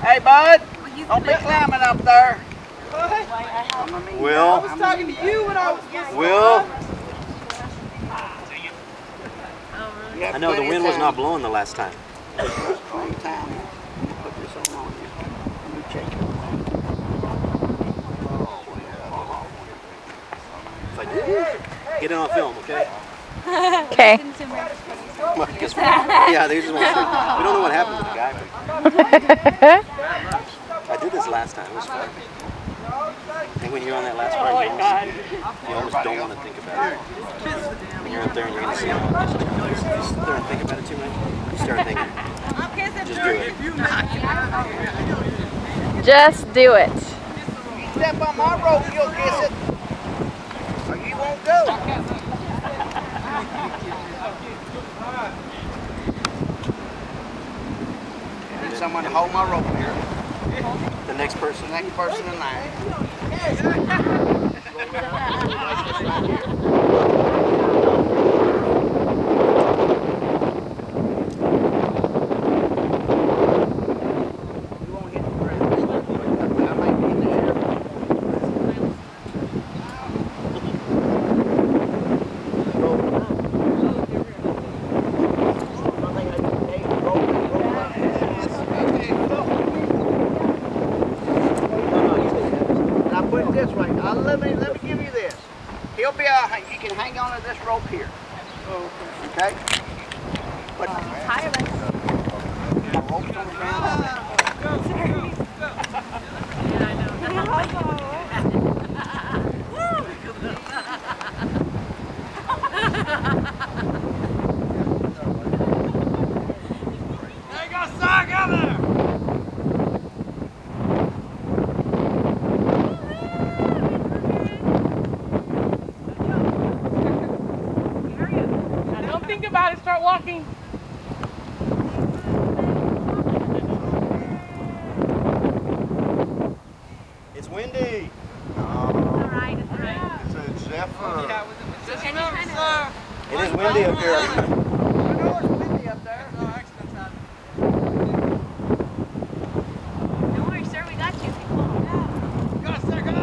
Hey, bud. Don't be climbing up there. Will. I was talking to you when I was. Will. I know the wind was not blowing the last time. Long time. Put this on you. You check it. If I do, get it on film, okay? Okay. Yeah, they just want to say, we don't know what happened to the guy. But I did this last time. It was fun. I think when you're on that last part, you almost don't want to think about it. When you're up there and you're going to see all this, you sit there and think about it too much. You start thinking, just do it. Just do it. You step on my rope, you'll kiss it. Or you won't go. I need someone to hold my rope here. The next person. The next person in line. Let me give you this. He'll be you can hang on to this rope here. Okay? But the rope's on the ground. There you go, sir, go there. Think about it, start walking. It's windy. Alright, it's It's a Zephr. Yeah, just remember, sir. It is windy up here. I know it's windy up there. No accidents happen. Don't worry, sir, we got you. Go, sir, go!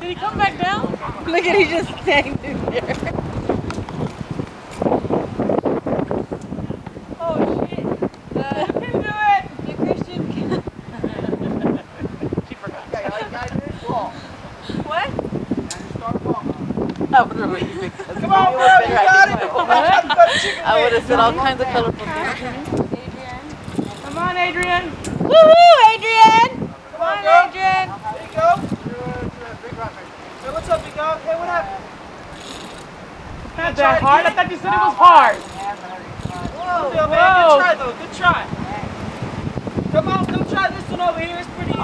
Did he come back down? Look at he just standing there. Oh shit. You can do it. You Christian. She forgot. What? I would have really fixed that. Come on, girl, you got it. I would have said all kinds of colorful things. Come on, Adrian. Woohoo, Adrian! Come on, Adrian. There you go. Hey, what's up, big dog? Hey, what happened? Not that hard. I thought you said it was hard. Whoa. Good try, though. Good try. Come on, come try this one over here. It's pretty easy.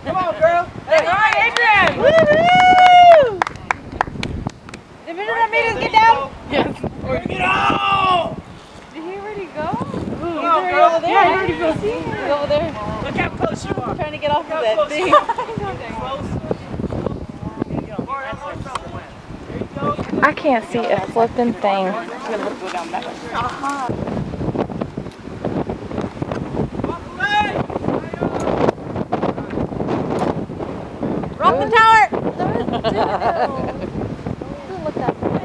Come on, girl. Hey, all right, Adrian. Woohoo! Did Mr. Ramirez get down? Yes. Get on. Did he already go? Come on, girl. Over there? Yeah, he already goes. He's over there. Look how close you are. Trying to get off of Look how that close thing. you are. Close. I can't see a flipping thing. Rock the tower! Look that way.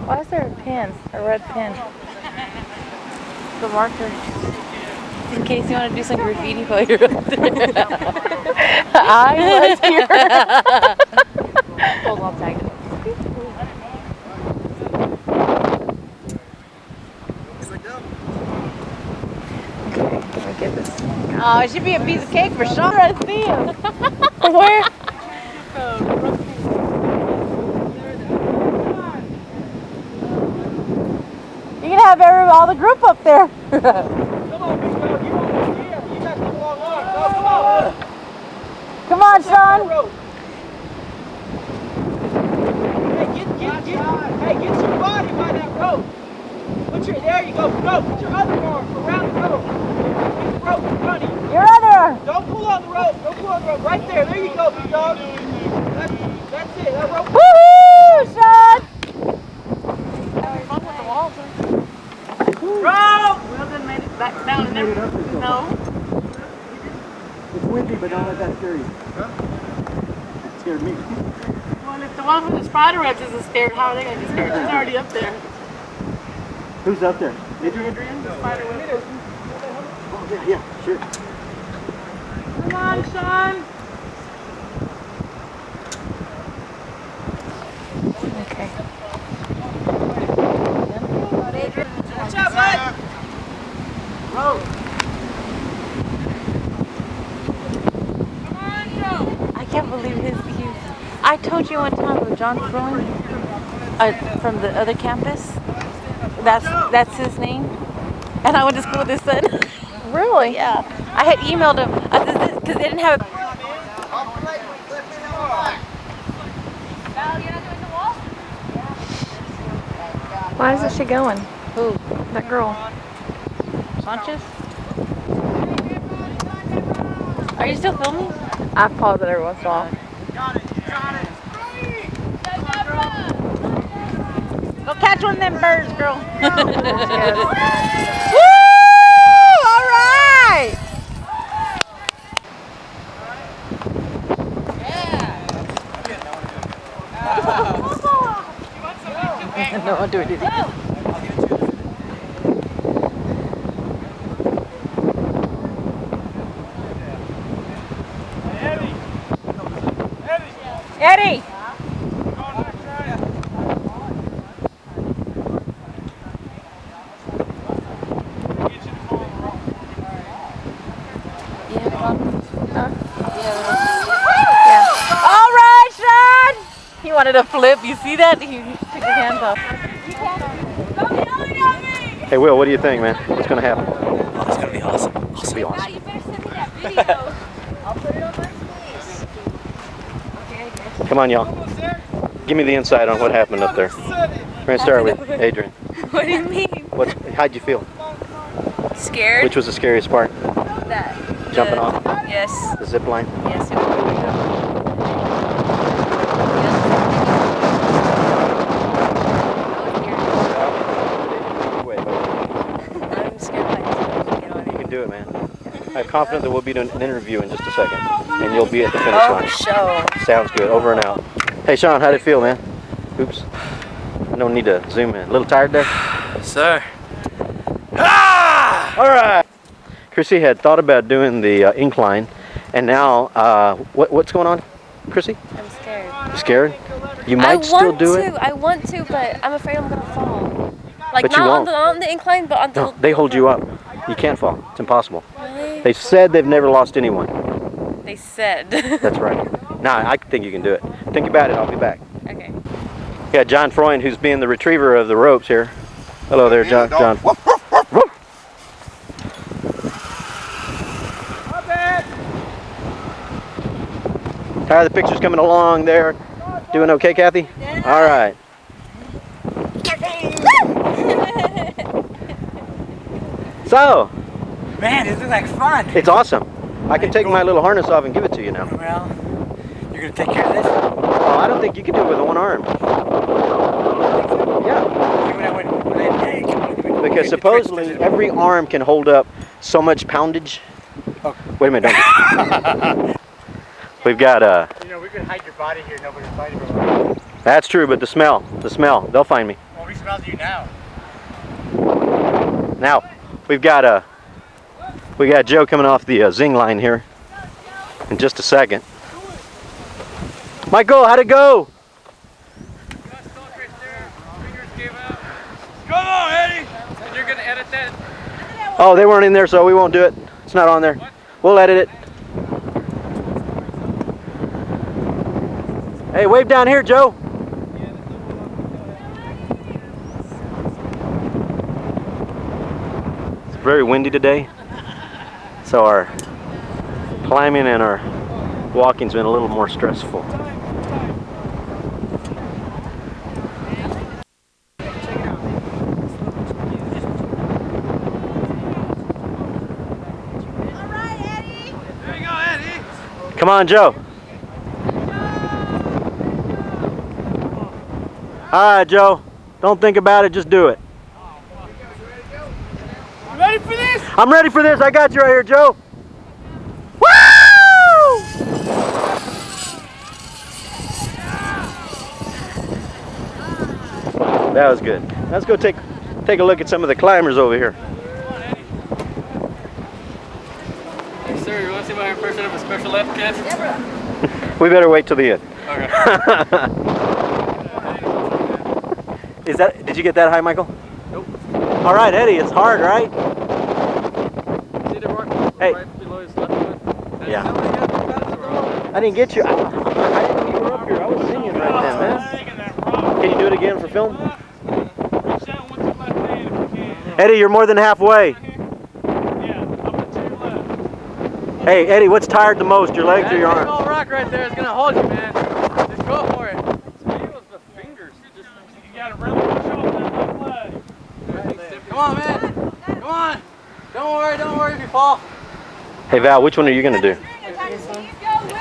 Why is there a pen? A red pen? The marker. In case you want to do some graffiti while you're up there. I was here. Hold on, tag it. Okay, let me get this. Oh, it should be a piece of cake for Sean. I see him. Where? You can have all the group up there. Come on, big dog. You almost here. You got the long arm. Go, come on. Come on, Sean. Hey, get your body by that rope. There you go. Go. Put your other arm around the rope. Get the rope in front of you. Your other arm. Don't pull on the rope. Don't pull on the rope. Right there. There you go, big dog. That's it. That rope. Woohoo, Sean. Rope. Wilden made it back down and everything. No. It's windy, but don't let that scare you. Huh? It scared me. Well, if the one with the spider webs isn't scared, how are they going to be scared? She's already up there. Who's up there? Adrian, the spider web person. Oh, yeah, sure. Come on, Sean. Okay. Watch out, bud. Rope. Come on, Joe. I can't believe his cute. I told you one time with John Flynn from the other campus. That's his name. And I went to school with his son. Really? Yeah. I had emailed him because they didn't have. Val, you're not doing the wall? Why isn't she going? Who? That girl. Sanchez? Are you still filming? I pause it every once in a while. Go catch one of them birds, girl. Yes. Woo! All right. No, I'll do it. Eddie. All right, Sean. He wanted to flip. You see that? He took his hands off. Hey, Will, what do you think, man? What's going to happen? Oh, it's going to be awesome. It's going to be Now awesome. you better send me that video. I'll put it on my face. Come on, y'all. Give me the insight on what happened up there. We're going to start with Adrian. What do you mean? How'd you feel? Scared? Which was the scariest part? That. jumping off Yes. the zip line? Yes. It was. I'm scared like get on You it. can do it, man. I'm confident that we'll be doing an interview in just a second, and you'll be at the finish line. Show. Sounds good. Over and out. Hey, Sean, how'd it feel, man? Oops. I don't need to zoom in. A little tired there? Sir. All right. Chrissy had thought about doing the incline, and now what's going on, Chrissy? I'm scared. You scared? You might still do it. I want to, but I'm afraid I'm gonna fall. Like But you not won't. on the incline, but on the. No, they hold you up. You can't fall. It's impossible. Really? They said they've never lost anyone. They said. That's right. Nah, I think you can do it. Think about it. I'll be back. Okay. We got John Freund, who's being the retriever of the ropes here. Hello there, John. John. How are the pictures coming along there? Doing okay, Kathy? All right. So, Man, this is like fun. it's awesome. I can take my little harness off and give it to you now. Well, you're gonna take care of this? Oh, I don't think you can do it with one arm. Yeah, because supposedly every arm can hold up so much poundage. Oh. Wait a minute, don't We've got You know, we could hide your body here. Nobody's fighting for us. that's true, but the smell, they'll find me. Well, we smell you now. Now, we've got Joe coming off the zing line here in just a second. Michael, how'd it go? Come on, Eddie! And you're gonna edit that? Oh, they weren't in there, so we won't do it. It's not on there. We'll edit it. Hey, wave down here, Joe. It's very windy today, so our climbing and our walking's been a little more stressful. Come on, Joe. All right, Joe. Don't think about it, just do it. You ready for this? I'm ready for this. I got you right here, Joe. Woo! That was good. Let's go take a look at some of the climbers over here. Hey, sir, you want to see my impression of a special ed kid? We better wait till the end. Okay. Did you get that high, Michael? Nope. All right, Eddie, it's hard, right? See the rock Hey. right below his left foot? Yeah. I didn't get you. I didn't know you were up here. I was singing right then, man. Can you do it again for film? Eddie, you're more than halfway. Hey, Eddie, what's tired the most, your legs or your That arms? small rock right there is going to hold you, man. Just go for it. It's me with the fingers. You got to really push off that left leg. Come on, man. Come on. Don't worry if you fall. Hey, Val, which one are you going to do? If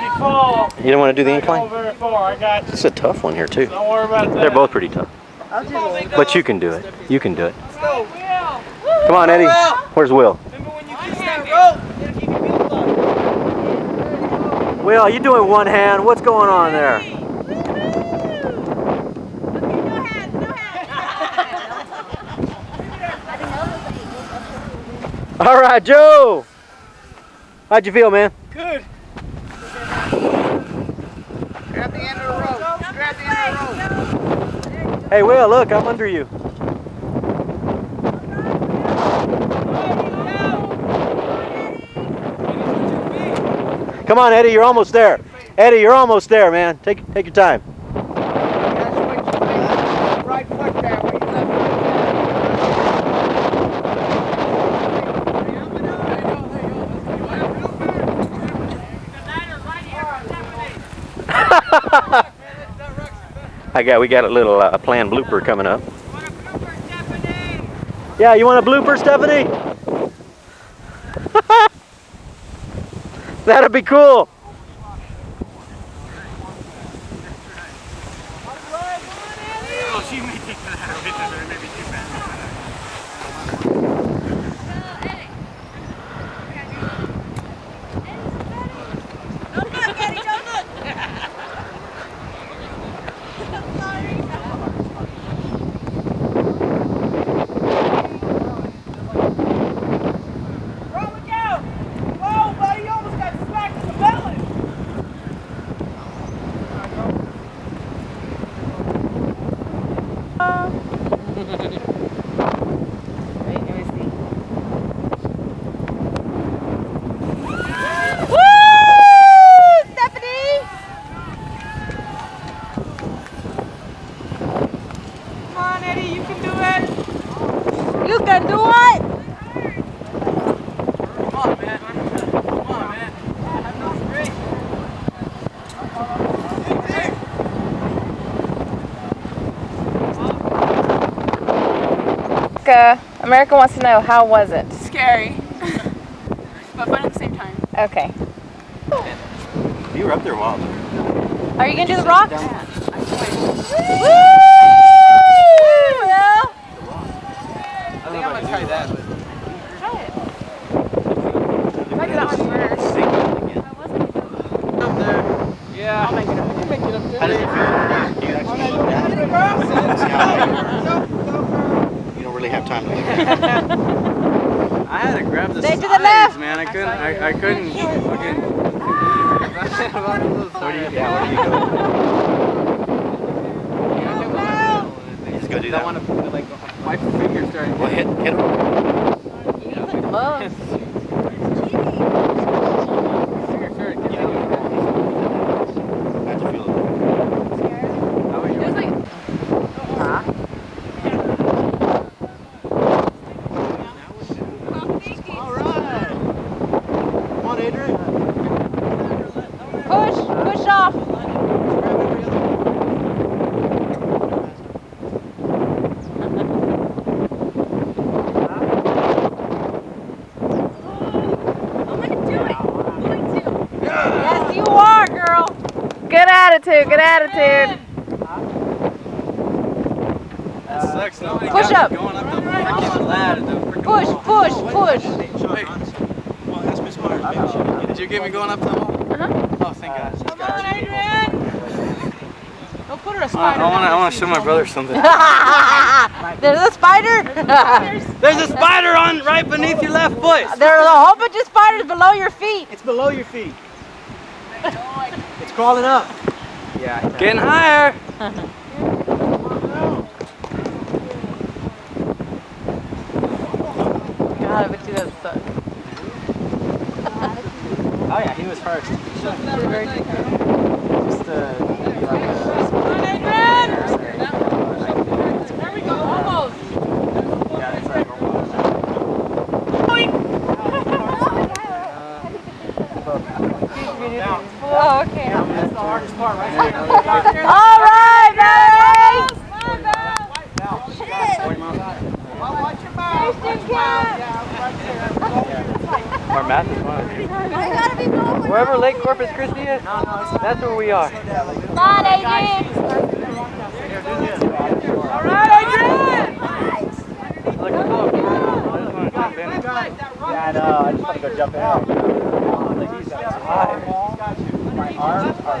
you fall, You don't want to do the don't go incline? very far. I got you. It's a tough one here, too. Don't worry about that. They're both pretty tough. But you can do it. You can do it. Let's go, Will. Come on, Eddie. Where's Will? Remember when you kissed that rope? It'll keep your feet up. Will, you doing one hand? What's going on there? All right, Joe. How'd you feel, man? Good. Grab the end of the rope. Just grab the end of the rope. Hey, Will, look, I'm under you. Come on, Eddie, you're almost there. Eddie, you're almost there, man. Take your time. That's what you make. Right foot that way. We got a little planned blooper coming up. Yeah, you want a blooper, Stephanie? That'd be cool. Oh, she may take that out. It may be too bad. Don't look, Eddie, don't look. I'm sorry. Bro, look out! Whoa, buddy, you almost got smacked in the belly! Wait, let me see. Come on, Eddie, you can do it! You can do it! Come on, man. Come on, man. Have no strength. America wants to know, how was it? Scary. But fun at the same time. Okay. You were up there a while. Are you gonna do the rock? Woo! I think I'm gonna try that. Try it. Try that one first. Up there. Yeah. I'll make it up. You make it up there. How does it feel? Do you actually look down? You don't really have time to look at it. I had to grab the Stay to the sides, left. man. I couldn't fucking. Where do you go? You just go do I that want one. to like my fingers starting. Well, hit him. Close. Fingers started getting out. How'd you feel? How about you? It was like, All right. Come on, Adrian. Push off. Yes, you are, girl. Good attitude, good attitude. That sucks. Nobody Push got up. me going up the freaking ladder. The freaking Push, wall. push, push. Wait. Well, ask Miss Myers. Maybe she can get Did you get me going up the wall? Oh, thank God. come on, Adrian! Don't put her a I spider. want to show my brother something. There's a spider. There's a spider on right beneath your left foot. There's a whole bunch of spiders below your feet. It's below your feet. It's crawling up. Yeah. Getting higher. God, I bet you that sucks. Oh yeah, he was first. Just Come on, Adrian! There we go, almost. Oh, okay. That's the hardest part right there. All right, Mary. Watch your mouth. Our math is fine. gotta be going. Wherever Lake Corpus Christi is, that's where we are. Come on, Adrian. All right, Adrian! Look, look. I just want to jump in. Yeah, I know. I just want to go jump in. My arms are.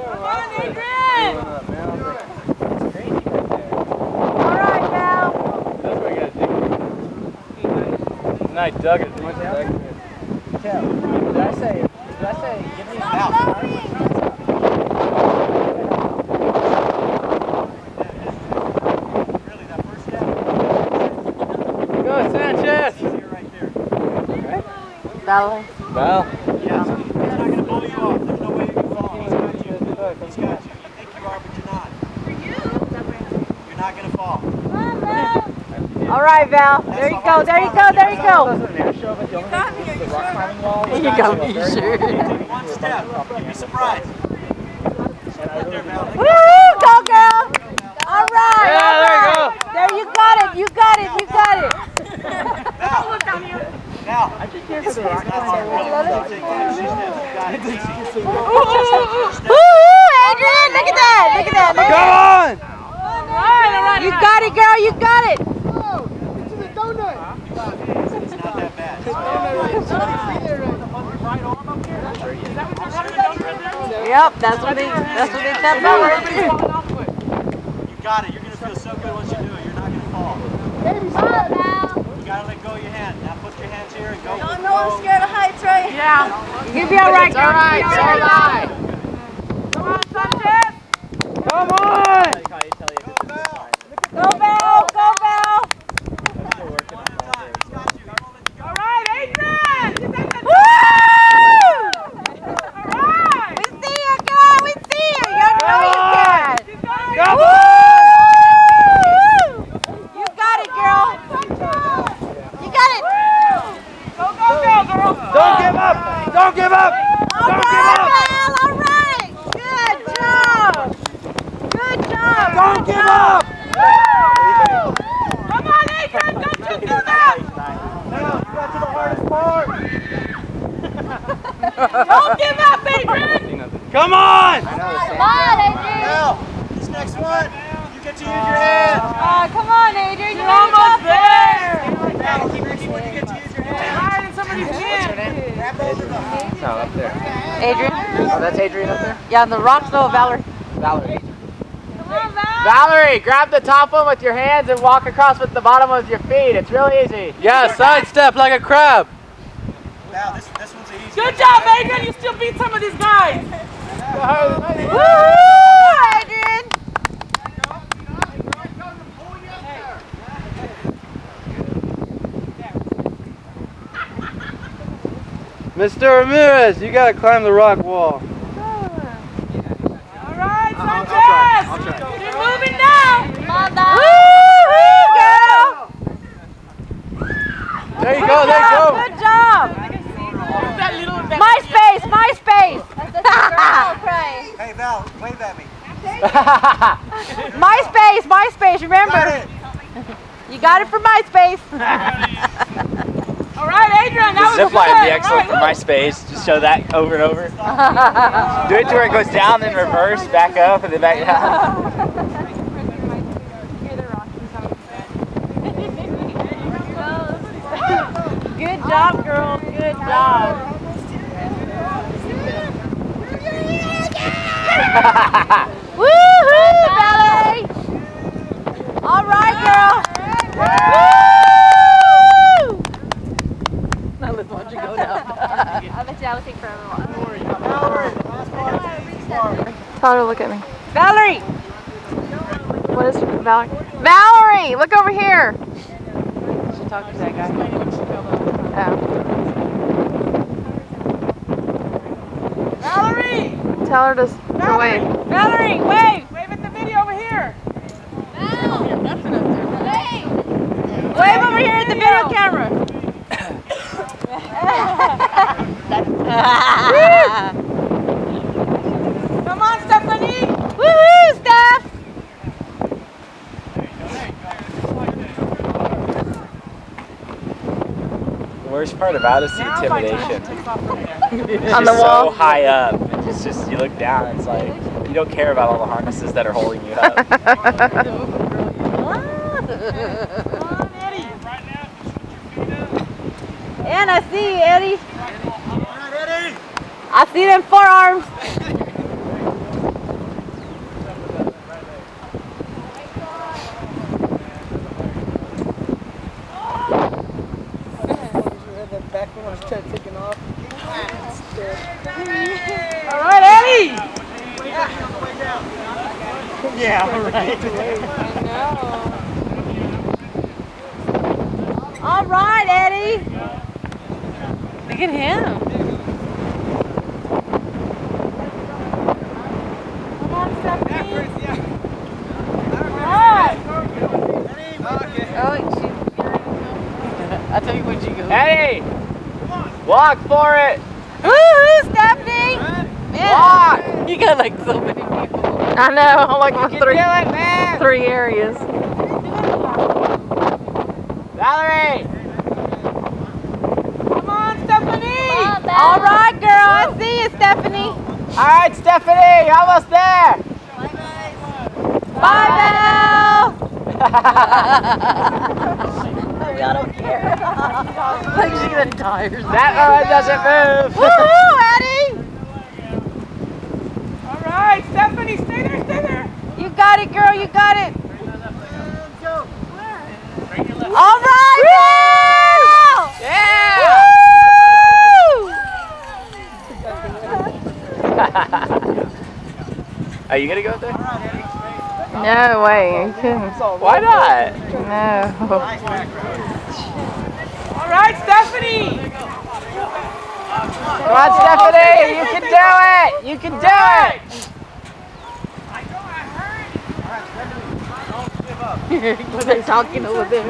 Come on, Adrian! All right, now. That's what we gotta do. And I dug it as much as I could. Did I say? Give me Stop laughing. Go, Sanchez! Valerie. Val. He's not going to blow you off. There's no way you can fall. He's got you. He's got you. You think you are, but you're not. You're not going to fall. All right, Val. There you go. There you go. There you go. You got me, sure. Take one step. You'd be surprised. Right there, Val. Woo! Go, girl. All right. Yeah, there you go. There you got it. You got it. You got it. Adrian, look at that. Look at that. Come on! You got it, girl. You got it. It's not that bad. Yep, that's what they tell me. You got it. You're going to feel so good once you do it. You're not going to fall. You got to let go of your hand. Now put your hands here and go. Y'all know I'm scared of heights, right? Yeah. You'll be all right, girl. All right, so am I. Come on, Sanchez. Come on! Go, Val. Go, Val. All right, Adrian. Woo! We see you, girl. We see you. You know you can. Come Woo! on! You got it, girl. You got it. Go, girl. Don't give up! Don't give up! All Don't right, give up! Val. All right. Good job. Good job. Don't give up! Come on, Adrian. Don't you do that. Got to the hardest part! Don't give up, Adrian. Come on! Come on, Adrian. Now, this next one, you get to use your hand. Come on, Adrian. You're almost there. Now, keep ready when you get to use your hand. Higher than somebody's chin. Grab both of them. Adrian? Oh, that's Adrian up there? Yeah, on the rocks, no, Valerie. Valerie. Come on, Val. Valerie, grab the top one with your hands and walk across with the bottom with your feet. It's real easy. Yeah, sidestep like a crab. Now, this one's an easy Good job, Adrian. You still beat some of these guys. Woo! Adrian! Mr. Ramirez, you gotta climb the rock wall. All right, Sanchez. You're moving now. Come on, Val. Woo-hoo, girl! There you go, there you go. Good job! That little MySpace, MySpace! That's a girl crying. Hey, Val, wave at me. MySpace, remember? Got it. You got it for MySpace. All right, Adrian. That was Zip line would be good. excellent for MySpace. Just show that over and over. Do it to where it goes down, then reverse, back up, and then back down. Good job, girl. Good job. Woo-hoo, Valerie! All right, girl. Woo! Now let's watch you go down. I bet you I would take forever to watch. Tell her to look at me. Valerie! What is Valerie? Valerie, look over here. She talked to that guy. Oh. Valerie. Tell her to wave. Valerie, wave. Wave at the video over here. Wave over here at the video camera. Come on, Stephanie. Woohoo, Steph! The worst part about it is the intimidation. It's On just the wall? so high up. It's just, you look down, it's like, you don't care about all the harnesses that are holding you up. And I see you, Eddie. All right, Eddie. I see them forearms. All right, Eddie. Yeah, right. All right, Eddie. Look at him. Come on, Stephanie. I'll tell you when she goes. Eddie! Walk for it! Woohoo, Stephanie! Walk! You got like so many people. I know, like You can do it, man! 3 areas. Valerie! Come on, Stephanie. All right, girl. I see you, Stephanie. All right, Stephanie, you're almost there. Bye, Belle. I don't care. Like she's gonna die or something. That one doesn't move. Woohoo, Eddie! All right, Stephanie, stay there. You got it, girl. You got it. All right, girl! Yeah. Are you gonna go up there? No way. You couldn't. Why not? No. All right, Stephanie. Come on, Stephanie, you can do it. You can do it. They're talking over there.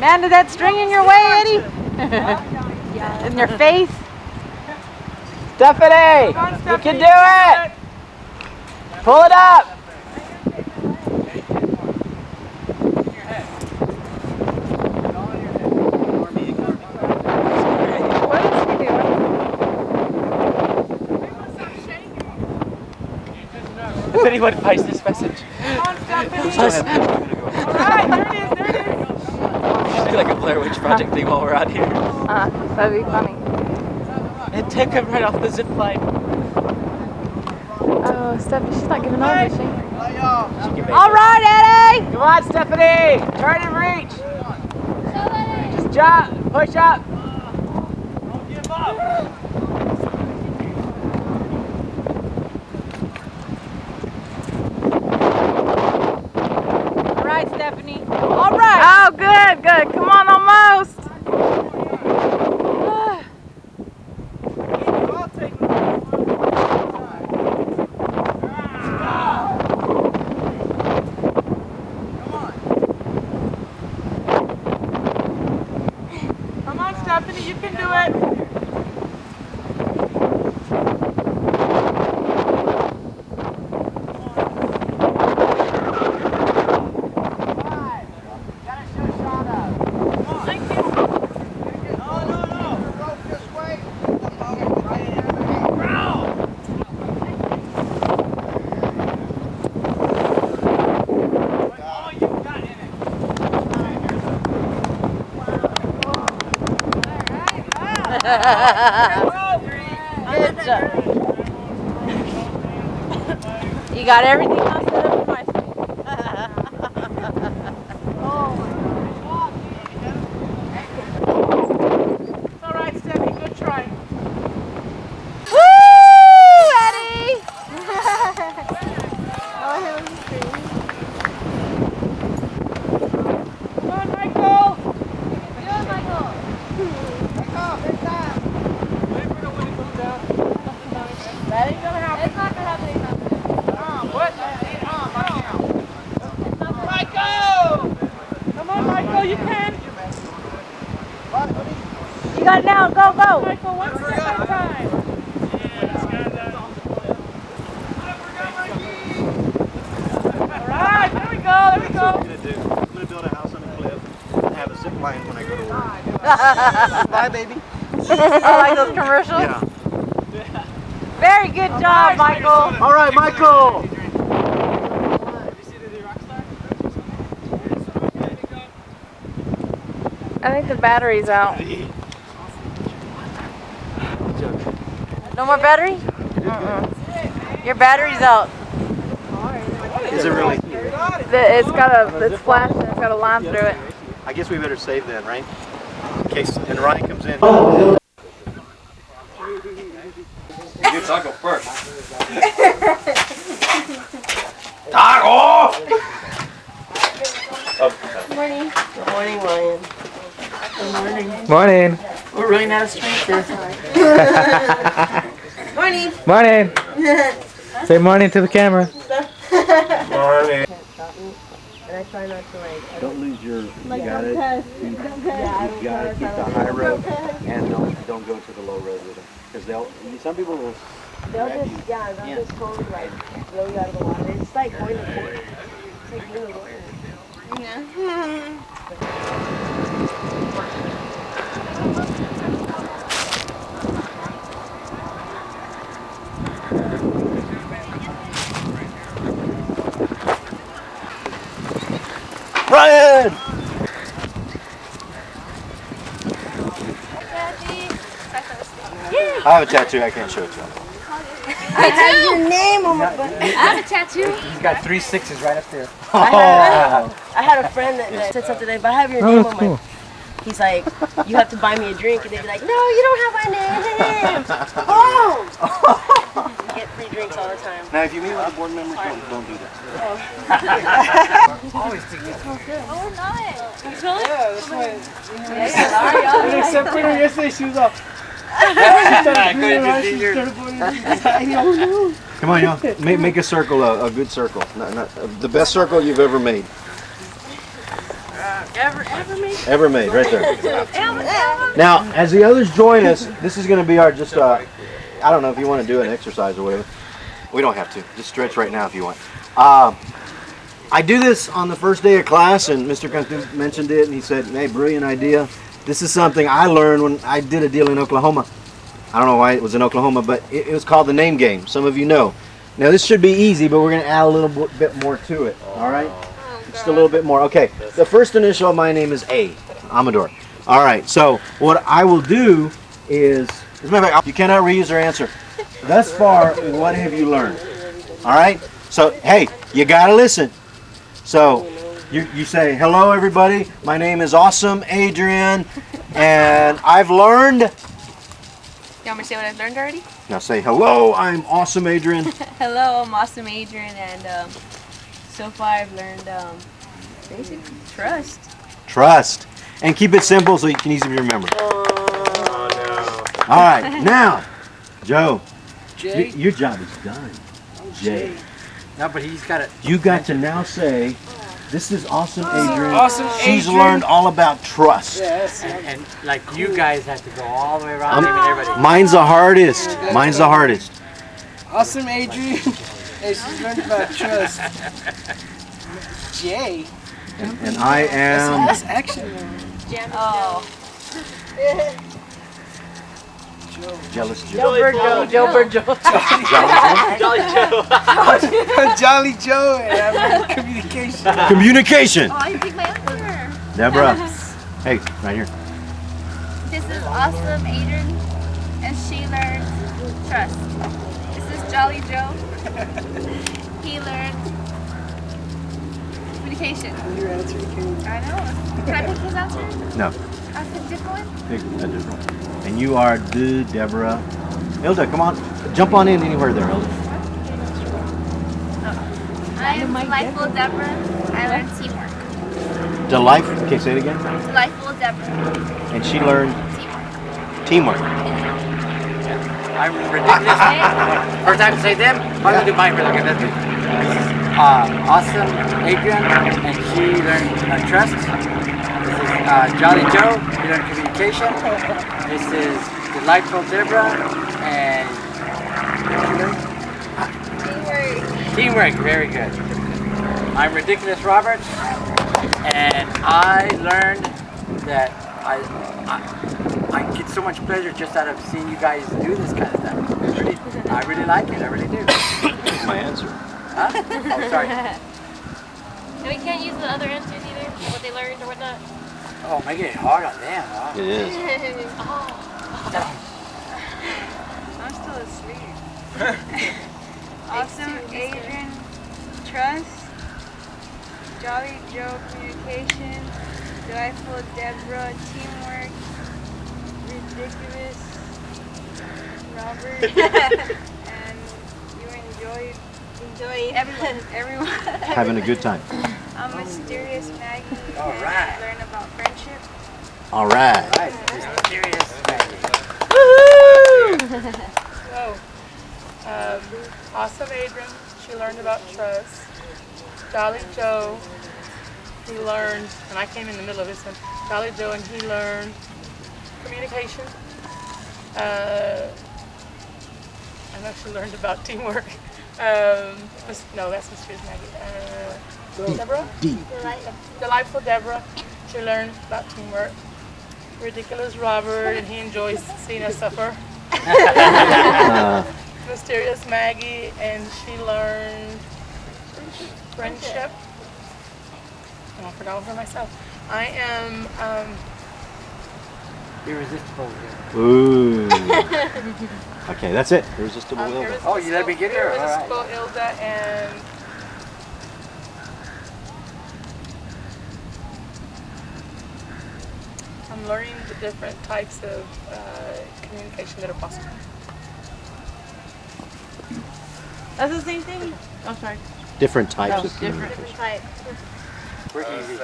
Man, did that string in your way, Eddie? In your face? Stephanie, you can do it. Pull it up. If anyone buys this message, All right, there it is. Just do like a Blair Witch Project thing while we're out here. That'd be funny. and take him right off the zip line. Oh, Stephanie, she's not giving over, is she? All right, Eddie. Come on, Stephanie. Turn and reach. Just jump. Push up. Don't give up. All right, Stephanie. All right. Oh, good, good. Come on, almost. Come on, Stephanie, you can do it. Good job. You got everything else set up in my It's all right, Stephanie, good try. Woo, Eddie! Come on, Michael. That ain't gonna happen. It's not gonna happen anytime soon. What? Michael! Come on, Michael, you can. You got it now. Go, go. Michael, one step at a time. All right, there we go, there we go. I'm gonna build a house on a cliff and have a zip line when I go to work. Bye, baby. I like those commercials. Yeah. Very good job, Michael. All right, Michael. I think the battery's out. No more battery? Your battery's out. Is it really? It's flashing. It's got a line through it. I guess we better save then, right? In case, and Ryan comes in. Dude, I'll go first. Taco! Morning. Good morning, Ryan. Good morning. Morning. We're running out of strength here. Morning. Morning. Say morning to the camera. Morning. And I try not to like. Don't lose your, you got it. You got to keep the high road and don't go to the low road with them. Because some people will They'll grab just, you. yeah, they'll just totally like blow you out of the water. It's like going to court. It's like really water. Yeah. Brian! I have a tattoo. I can't show it to him. I have your name on my butt. I have a tattoo. He's got 3 6s right up there. I had a friend that said something like, if I have your name on my... He's like, you have to buy me a drink. And they'd be like, no, you don't have my name. Oh! You get free drinks all the time. Now, if you meet with a board member, don't do that. Always together. Oh, we're not. Yeah, that's why. Except for her yesterday, she was off. Come on, y'all. Make a circle, a good circle. Not the best circle you've ever made. Ever made, right there. Now, as the others join us, this is going to be our just, I don't know if you want to do an exercise or whatever. We don't have to. Just stretch right now if you want. I do this on the first day of class, and Mr. Cantu mentioned it, and he said, hey, brilliant idea. This is something I learned when I did a deal in Oklahoma. I don't know why it was in Oklahoma, but it was called the name game. Some of you know. Now, this should be easy, but we're going to add a little bit more to it, all right? Just a little bit more. Okay, the first initial of my name is A, Amador. All right, so what I will do is, as a matter of fact, you cannot reuse or answer. Thus far, what have you learned? All right, so hey, you got to listen. So you say, hello everybody, my name is Awesome Adrian, and I've learned. You want me to say what I've learned already? Now say, hello, I'm Awesome Adrian. Hello, I'm Awesome Adrian, and so far I've learned basically trust. Trust. And keep it simple so you can easily remember. Oh, no. All right, now, Joe, Jay? your job is done. Jay. No, but he's got it. You got to now say, this is Awesome Adrian. Awesome She's Adrian. learned all about trust. Yes. And like you guys have to go all the way around naming everybody. Mine's the hardest. Mine's the hardest. Awesome Adrian. Hey, she's learned about trust. Jay. And I am... That's action. Oh. Jealous Joe. Joe Bird Joe. Jolly Joe. Jolly Joe, and I learned communication. Communication. Oh, you picked my answer. Deborah. Hey, right here. This is Awesome Adrian, and she learned trust. This is Jolly Joe. He learned communication. Your answer came. I know. Can I pick his answer? No. I'll pick a different one. Pick a different one. And you are Deborah. Ilda, come on. Jump on in anywhere there, Ilda. I am Delightful Deborah. I learned teamwork. Delightful. Okay, say it again. Delightful Deborah. And she learned teamwork. I'm ridiculous. First time to say them, I'm going to do mine really good. That's good. Awesome Adrian, and she learned trust. This is Jolly Joe, he learned communication. This is Delightful Zebra, and teamwork, very good. I'm Ridiculous Robert, and I learned that I get so much pleasure just out of seeing you guys do this kind of stuff. I really like it, I really do. That's my answer. Huh? Oh, sorry. No, we can't use the other answers either, what they learned or whatnot. Oh, making it hard on them, huh? It is. I'm still asleep. Awesome Adrian, trust. Jolly Joe, communication. Delightful Deborah, teamwork. Ridiculous Robert. And you enjoyed everyone. Having a good time. I'm Mysterious Maggie. All and right. Learn about friendship. All right. Right, mysterious Maggie. So, Awesome Adrian, she learned about trust. Jolly Joe, he learned, and I came in the middle of this one. Jolly Joe, and he learned communication. I know she learned about teamwork. No, that's Mysterious Maggie. Deborah? Delightful Deborah. She learned about teamwork. Ridiculous Robert, and he enjoys seeing us suffer. Mysterious Maggie, and she learned friendship. I forgot one for myself. I am Irresistible. Ooh. Okay, that's it. Irresistible Ilda. irresistible. Oh, you let me get here? All right. Irresistible Ilda, and I'm learning the different types of communication that are possible. That's the same thing? Oh, sorry. Different types No, of different. communication. Pretty easy.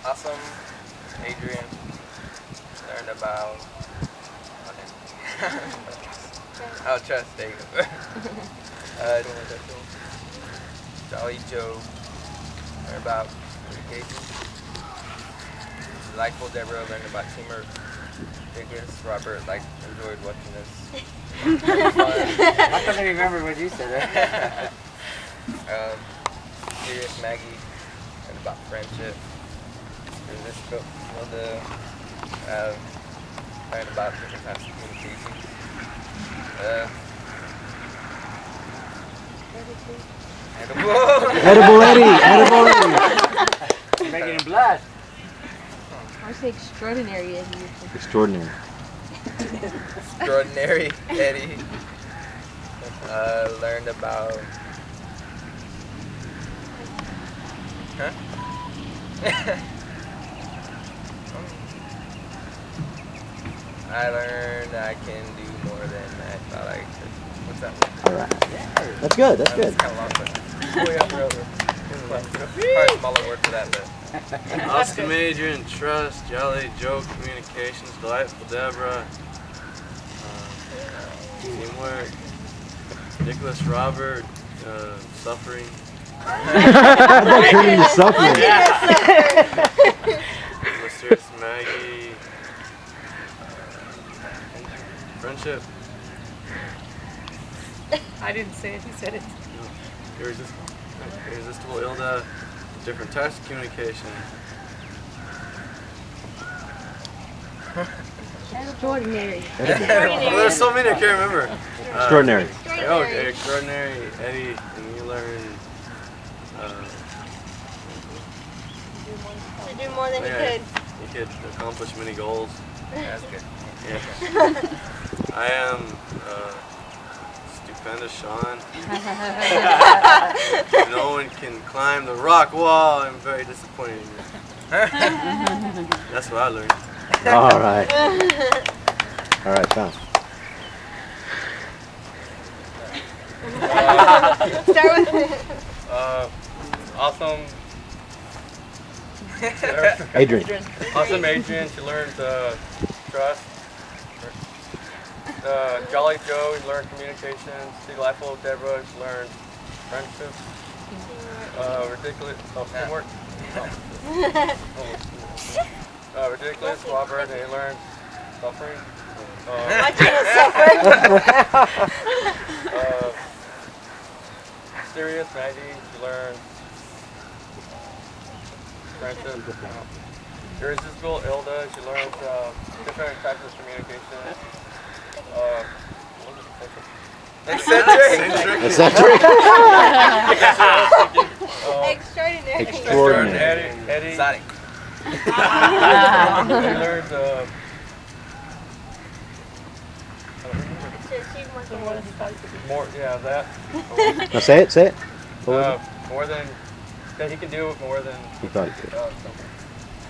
Awesome. Adrian learned about. Oh, trust. There you go. Jolly Joe learned about communication. Delightful Deborah learned about teamwork. Biggest Robert enjoyed watching this. I couldn't remember what you said. Serious Maggie learned about friendship. Irresistible Hilda learned about different types of communication. Edible Eddie! Edible Eddie! Making him blush. I would say extraordinary Eddie. Extraordinary. Extraordinary Eddie learned about. Huh? I learned I can do more than I thought I could. What's that word? All right. That's good. That's good. It's kind of long, but way up the road. Probably a smaller word for that, but. Awesome Adrian, trust, Jolly Joe, communications, delightful Deborah, teamwork, ridiculous Robert, suffering. I thought you were suffering. Mysterious Maggie, friendship. I didn't say it, he said it. Irresistible Ilda, different types of communication. Extraordinary. Well, there's so many I can't remember. Extraordinary. Oh, extraordinary Eddie, and you learn. To do more than he could. You could accomplish many goals. That's good. Yeah. I am stupendous Sean. No one can climb the rock wall. I'm very disappointed in you. That's what I learned. All right. All right, Sean. Start with it. Awesome. Adrian. Awesome Adrian. She learned trust. Jolly Joe, he learned communication. Delightful Deborah, she learned friendship. Ridiculous teamwork. Ridiculous Robert, he learned suffering. Serious Maggie, she learned friendship. Irresistible Ilda, she learned different types of communication. Eccentric. Extraordinary. Extraordinary. Eddie. Exotic. He learned more. Yeah, that. Now say it. Say it. More than that he can do more than You thought it could.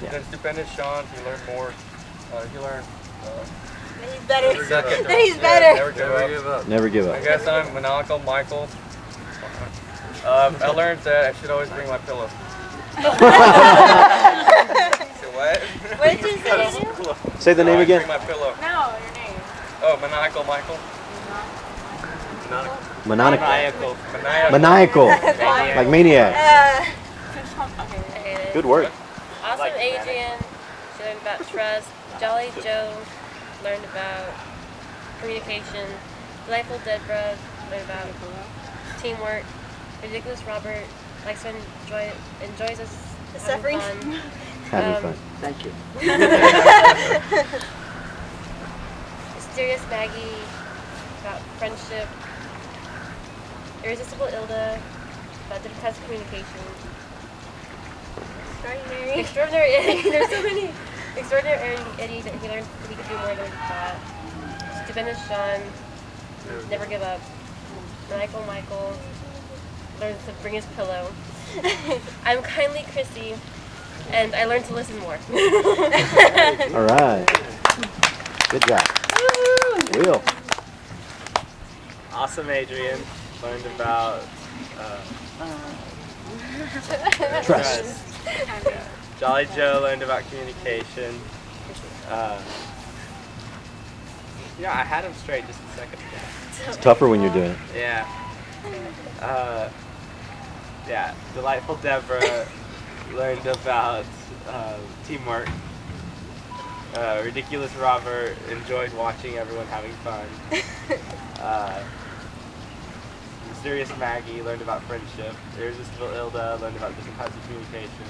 Yeah. Then stupendous Sean, he learned more. He learned. He's better. Second. He's better. Never give up. Never give up. I guess I'm maniacal Michael. I learned that I should always bring my pillow. So what? What did you say? Say the name again. Bring my pillow. No, your name. Oh, maniacal Michael. Maniacal. Maniacal. Like maniac. Good work. Awesome Adrian. She learned about trust. Jolly Joe learned about communication. Delightful Deborah learned about teamwork. Ridiculous Robert likes to enjoys us having fun. Having fun. Thank you. Mysterious Maggie about friendship. Irresistible Ilda about different types of communication. Extraordinary Extraordinary Eddie. There's so many. Extraordinary Eddie that he learned he could do more than he thought. Stupendous Sean. Never give up. Michael learned to bring his pillow. I'm kindly Chrissy, and I learned to listen more. All right. Good job. Will. Awesome Adrian learned about Trust. Yeah. Jolly Joe learned about communication. Yeah, I had him straight just a second ago. It's tougher when you're doing it. Yeah. Yeah. Delightful Deborah learned about teamwork. Ridiculous Robert enjoyed watching everyone having fun. Mysterious Maggie learned about friendship. Irresistible Ilda learned about different types of communication.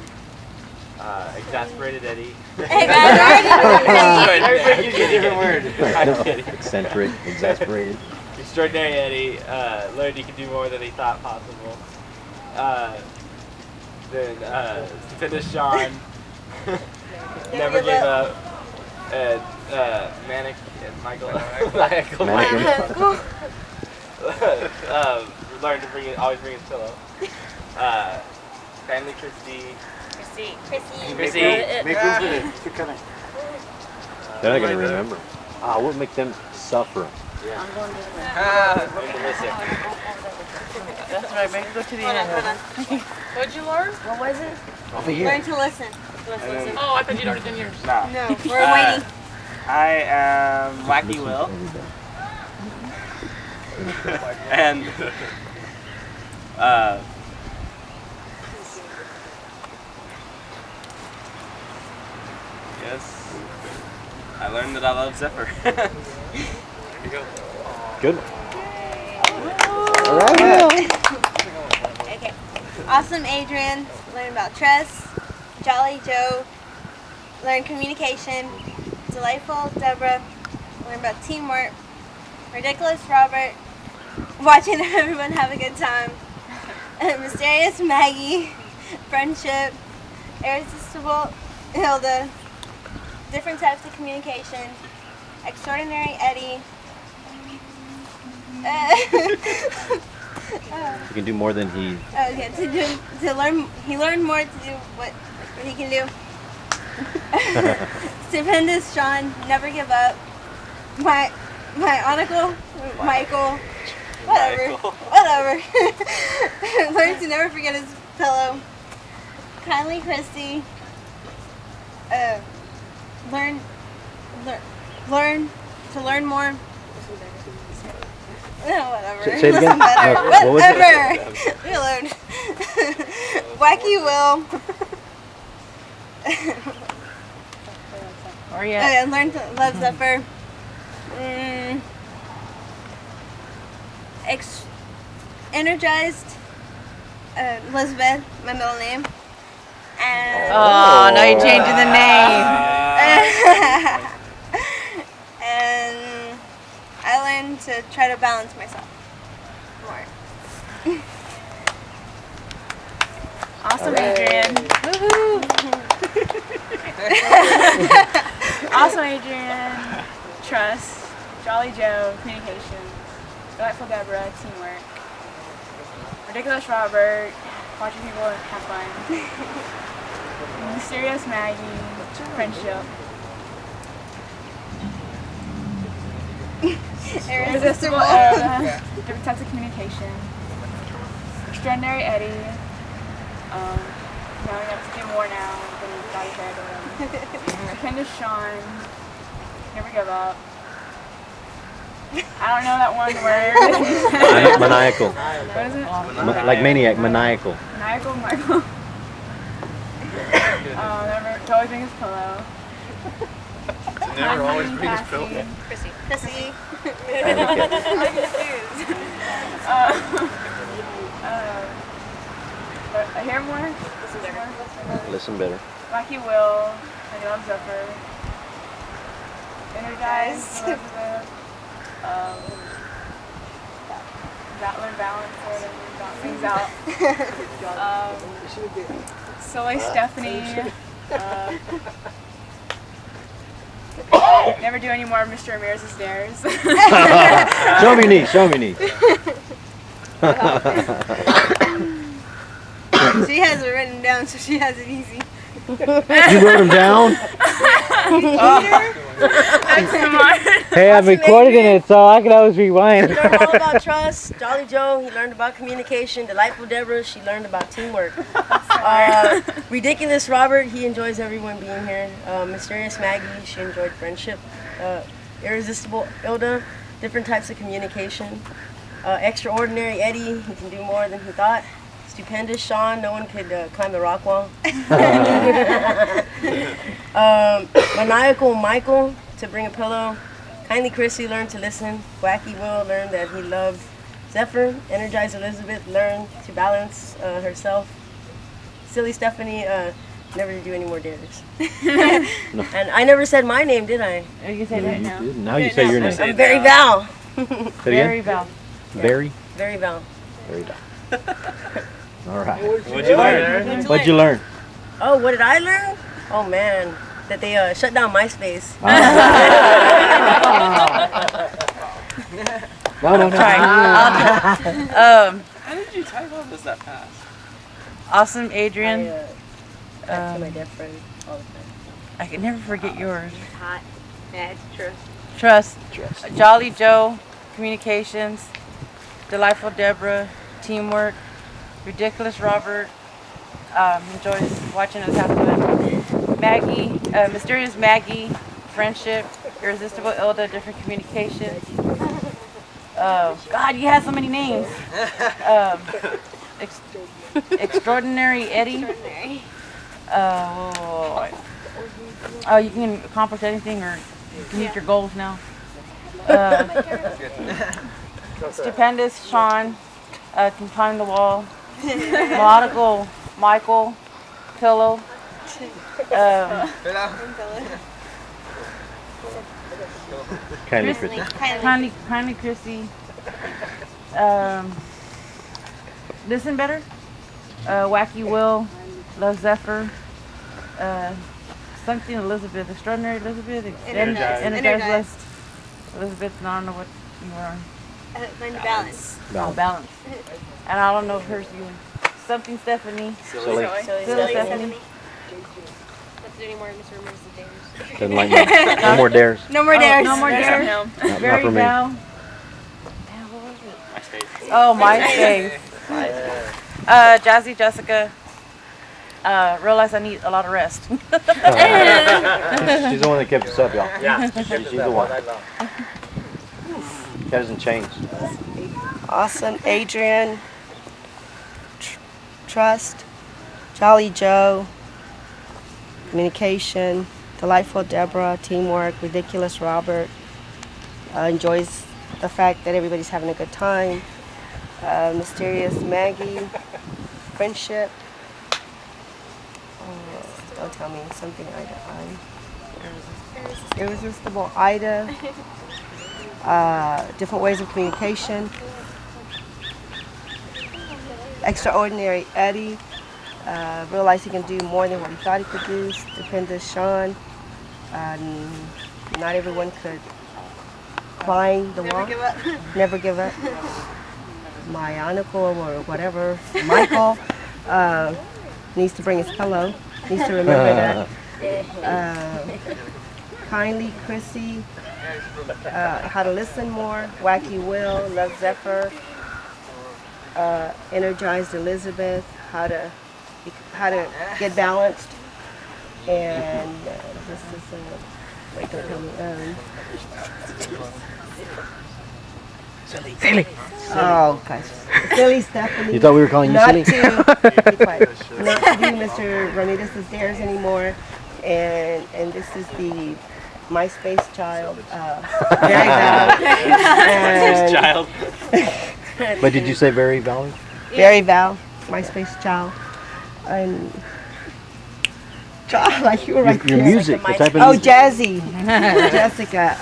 Exasperated Eddie. Everybody gives you a different word. I'm kidding. Eccentric, exasperated. Extraordinary Eddie learned he could do more than he thought possible. Then Stupendous Sean never gave up. And Manic and Michael learned to always bring his pillow. Family Christy. They're not going to remember. We'll make them suffer. Yeah. That's right, man. Go to the end. What'd you learn? What was it? Over here. Learn to listen. Oh, I thought you'd already done yours. No. No, we're waiting. I am Wacky Will. And yes, I learned that I love Zephyr. There you go. Good. All right. Okay. Awesome Adrian learned about trust. Jolly Joe learned communication. Delightful Deborah learned about teamwork. Ridiculous Robert watching everyone have a good time. Mysterious Maggie friendship. Irresistible Hilda different types of communication. Extraordinary Eddie. You can do more than he. Okay, to learn, he learned more to do what he can do. Stupendous Sean, never give up. My uncle, Michael, whatever. Learned to never forget his pillow. Kindly Christy, learn more. Whatever. Say it again. Better. What was Whatever. it? We learned. Wacky Will. Or yeah. Learn to love Zephyr. Energized. Elizabeth, my middle name. And Oh, now you're changing the name. And I learned to try to balance myself more. Awesome, Adrian. Woohoo! Awesome, Adrian. Trust. Jolly Joe. Communication. Delightful Deborah. Teamwork. Ridiculous Robert. Watching people have fun. Mysterious Maggie. Friendship. Irresistible Ella. Different types of communication. Extraordinary Eddie. Now we have to do more now than we thought we could. Stupendous Sean. Never give up. I don't know that one word. Maniacal. What is it? Like maniac, maniacal. Maniacal Michael. Never to always bring his pillow. To never always bring his pillow. Chrissy. I hear more. Listen better. Wacky Will. I love Zephyr. Energized. Elizabeth. Learn balance or whatever. Things out. Silly Stephanie. Never do any more of Mr. Ramirez's dares. Show me knee. Show me knee. She has it written down, so she has it easy. You wrote them down? Hey, I'm recording it, so I can always rewind. He learned all about trust. Jolly Joe, he learned about communication. Delightful Deborah, she learned about teamwork. Ridiculous Robert, he enjoys everyone being here. Mysterious Maggie, she enjoyed friendship. Irresistible Ilda, different types of communication. Extraordinary Eddie, he can do more than he thought. Stupendous Sean, no one could climb the rock wall. Maniacal Michael, to bring a pillow. Kindly Chrissy learned to listen. Wacky Will learned that he loved Zephyr. Energized Elizabeth learned to balance herself. Silly Stephanie never to do any more dares. No. And I never said my name, did I? You said that now. Now you say your name. I'm Very Val. Say it again? Very Val. Very? Very Val. Very Val. All right. What'd you learn? What'd you learn? Oh, what did I learn? Oh man, that they shut down MySpace. No. How did you type all this that fast? Awesome Adrian. That's my deaf friend all the time. I can never forget yours. Hot. Yeah, it's Trust. Jolly Joe, communications. Delightful Deborah, teamwork. Ridiculous Robert, enjoys watching us have fun. Maggie, Mysterious Maggie, friendship. Irresistible Ilda, different communications. God, you had so many names. Extraordinary Eddie. Oh, you can accomplish anything, or you can meet your goals now. Stupendous Sean, can climb the wall. Melodical Michael, pillow. Kindly Chrissy. Kindly Chrissy. Listen better. Wacky Will, love Zephyr. Something Elizabeth, extraordinary Elizabeth. Energized Elizabeth. I don't know what you are. Learn to balance. Oh, balance. And I don't know if hers you. Something Stephanie. Silly. Stephanie. Let's do any more Mr. Ramirez's dares. Doesn't like me. No more dares. No more dares. No more dares. No. Very for me. Val. Oh, MySpace. Jazzy Jessica. Realize I need a lot of rest. She's the one that kept us up, y'all. Yeah. She's the one. That doesn't change. Awesome Adrian. Trust. Jolly Joe. Communication. Delightful Deborah. Teamwork. Ridiculous Robert. Enjoys the fact that everybody's having a good time. Mysterious Maggie. Friendship. Don't tell me something Irresistible Ida. Different ways of communication. Extraordinary Eddie. Realized he can do more than what he thought he could do. Stupendous Sean. Not everyone could climb the wall. Never give up. Myonical or whatever. Michael needs to bring his pillow. Needs to remember that. Kindly Chrissy. How to listen more. Wacky Will. Love Zephyr. Energized Elizabeth. How to get balanced. And this is wait, don't tell me. Silly. Oh gosh. Silly Stephanie. You thought we were calling you silly? Be quiet. Not to do Mr. Ramirez's dares anymore. And this is the MySpace child. Very Val. Child. But did you say Very Val? Very Val. MySpace child. And child, like you were right Your there. music. What type of Oh, music? Jazzy. Jessica.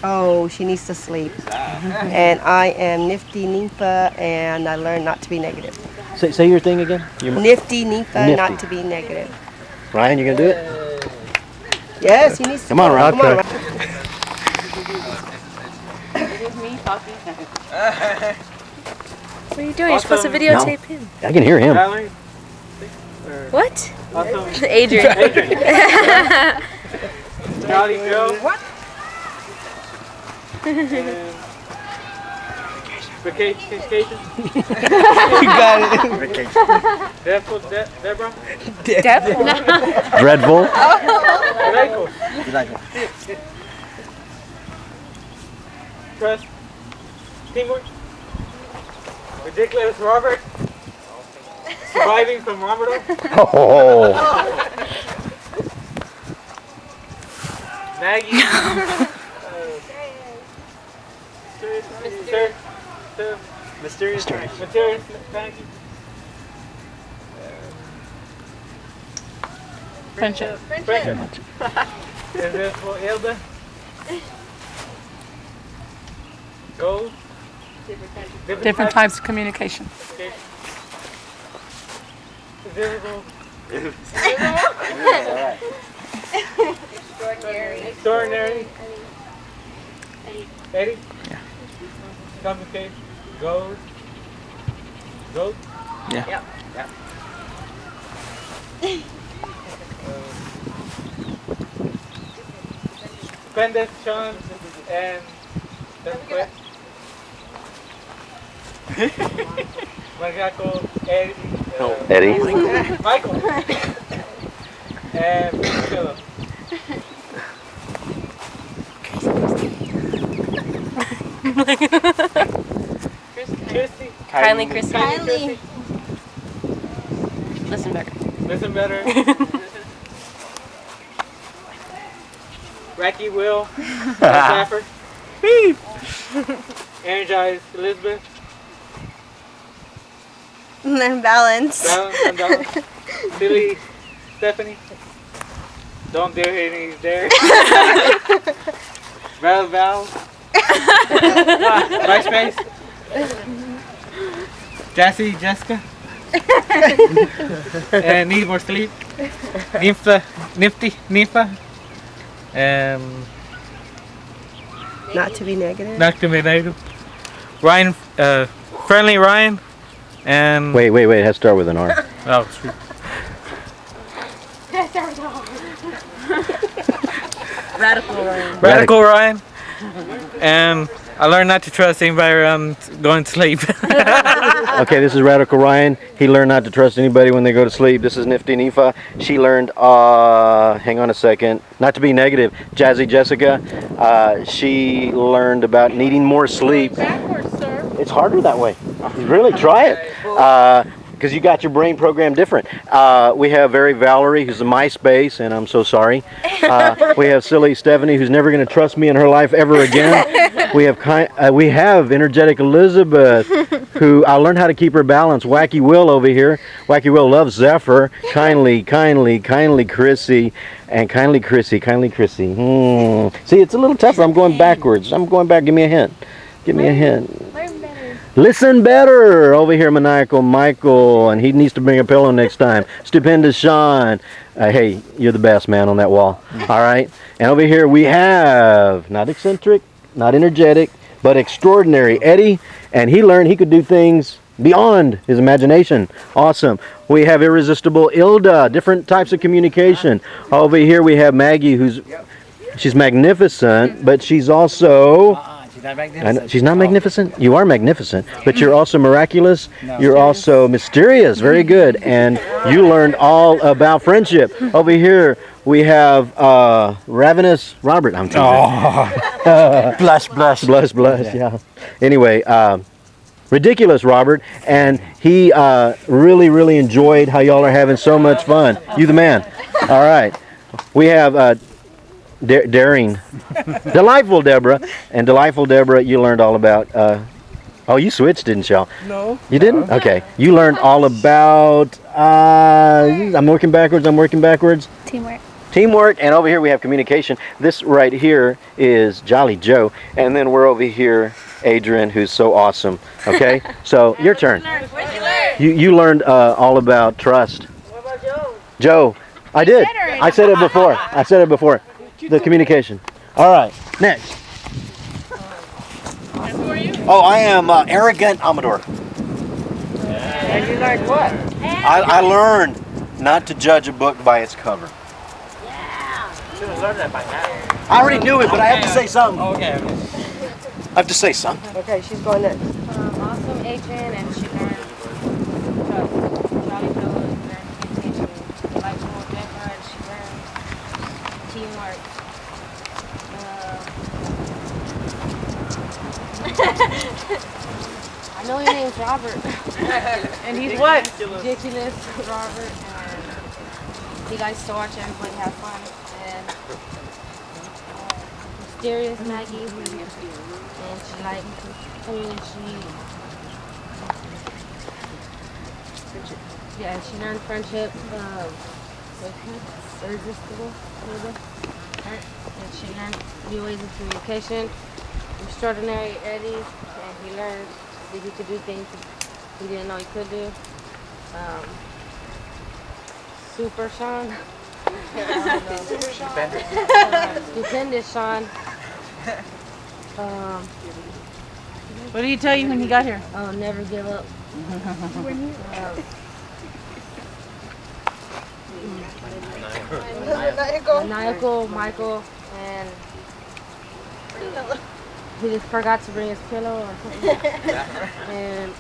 Oh, she needs to sleep. And I am Nifty Nympha, and I learned not to be negative. Say your thing again. Nifty, Nifa, Nifty. not to be negative. Ryan, you gonna do it? Yes, he needs to. Come on, Ryan. Come on, Ryan. It is me talking. What are you doing? You're supposed to videotape him. I can hear him. What? Awesome. Adrian. Jolly Joe. What? Vacation. You got it. Deborah. Dreadful. Delightful. Trust. Teamwork. Ridiculous Robert. Surviving from Roberto. Oh. Maggie. Mysterious. Maggie. Friendship. Invisible Hilda. Gold. Different types of communication. Invisible. Extraordinary. Eddie. Yeah. Complicated. Gold. Yeah. Yep. Pendant, Sean, and that's quick. Margaco, Eddie. Michael, and Philip. Christy. Kindly, Christy. Kindly. Listen better. Listen better. Racky Will. Zephr. Energized Elizabeth. And then balance. Balance. Silly Stephanie. Don't dare any dare. Val. MySpace. Jassy, Jessica. And need more sleep. Nympha. Not to be negative. Not to be negative. Ryan, friendly Ryan. And Wait. It has to start with an R. oh, sweet. Radical Ryan. And I learned not to trust anybody around going to sleep. Okay, this is Radical Ryan. He learned not to trust anybody when they go to sleep. This is Nifty Nifa. She learned, hang on a second, not to be negative. Jazzy Jessica, she learned about needing more sleep. It's harder that way. Really, try it. Because you got your brain programmed different. We have Very Valerie, who's a MySpace, and I'm so sorry. We have Silly Stephanie, who's never going to trust me in her life ever again. We have Energetic Elizabeth, who I learned how to keep her balanced. Wacky Will over here. Wacky Will loves Zephyr. Kindly Chrissy, and kindly Chrissy. See, it's a little tougher. I'm going backwards. I'm going back. Give me a hint. Listen better. Over here, Maniacal Michael, and he needs to bring a pillow next time. Stupendous Sean. Hey, you're the best man on that wall. All right. And over here we have not eccentric, not energetic, but extraordinary Eddie, and he learned he could do things beyond his imagination. Awesome. We have irresistible Ilda. Different types of communication. Over here we have Maggie, she's magnificent, but she's also. She's not magnificent. You are magnificent, but you're also miraculous. You're also mysterious. Very good. And you learned all about friendship. Over here we have Ravenous Robert. I'm teasing. Blush. Yeah. Anyway, Ridiculous Robert, and he really enjoyed how y'all are having so much fun. You the man. All right. We have Daring, Delightful Deborah, and Delightful Deborah, you learned all about. Oh, you switched, didn't y'all? No. You didn't? Okay. You learned all about. I'm working backwards. Teamwork, and over here we have communication. This right here is Jolly Joe, and then we're over here, Adrian, who's so awesome. Okay. So your turn. What'd you learn? You learned all about trust. What about Joe? Joe, I did. I said it before. I said it before. The communication. All right, next. Oh, I am arrogant Amador. And you learned what? I learned not to judge a book by its cover. Should have learned that by now. I already knew it, but I have to say something. Okay. I have to say something. Okay, she's going next. Awesome Adrian, and she learned trust. Jolly Joe learned communication. Delightful Zephr, and she learned teamwork. I know your name's Robert. And he's what? Ridiculous Robert, and he likes to watch everybody have fun. And mysterious Maggie, and she she learned friendship. Irresistible, and she learned new ways of communication. Extraordinary Eddie, and he learned that he could do things he didn't know he could do. Super Sean. Stupendous Sean. What did he tell you when he got here? Oh, never give up. Maniacal Michael, and he just forgot to bring his pillow or something. And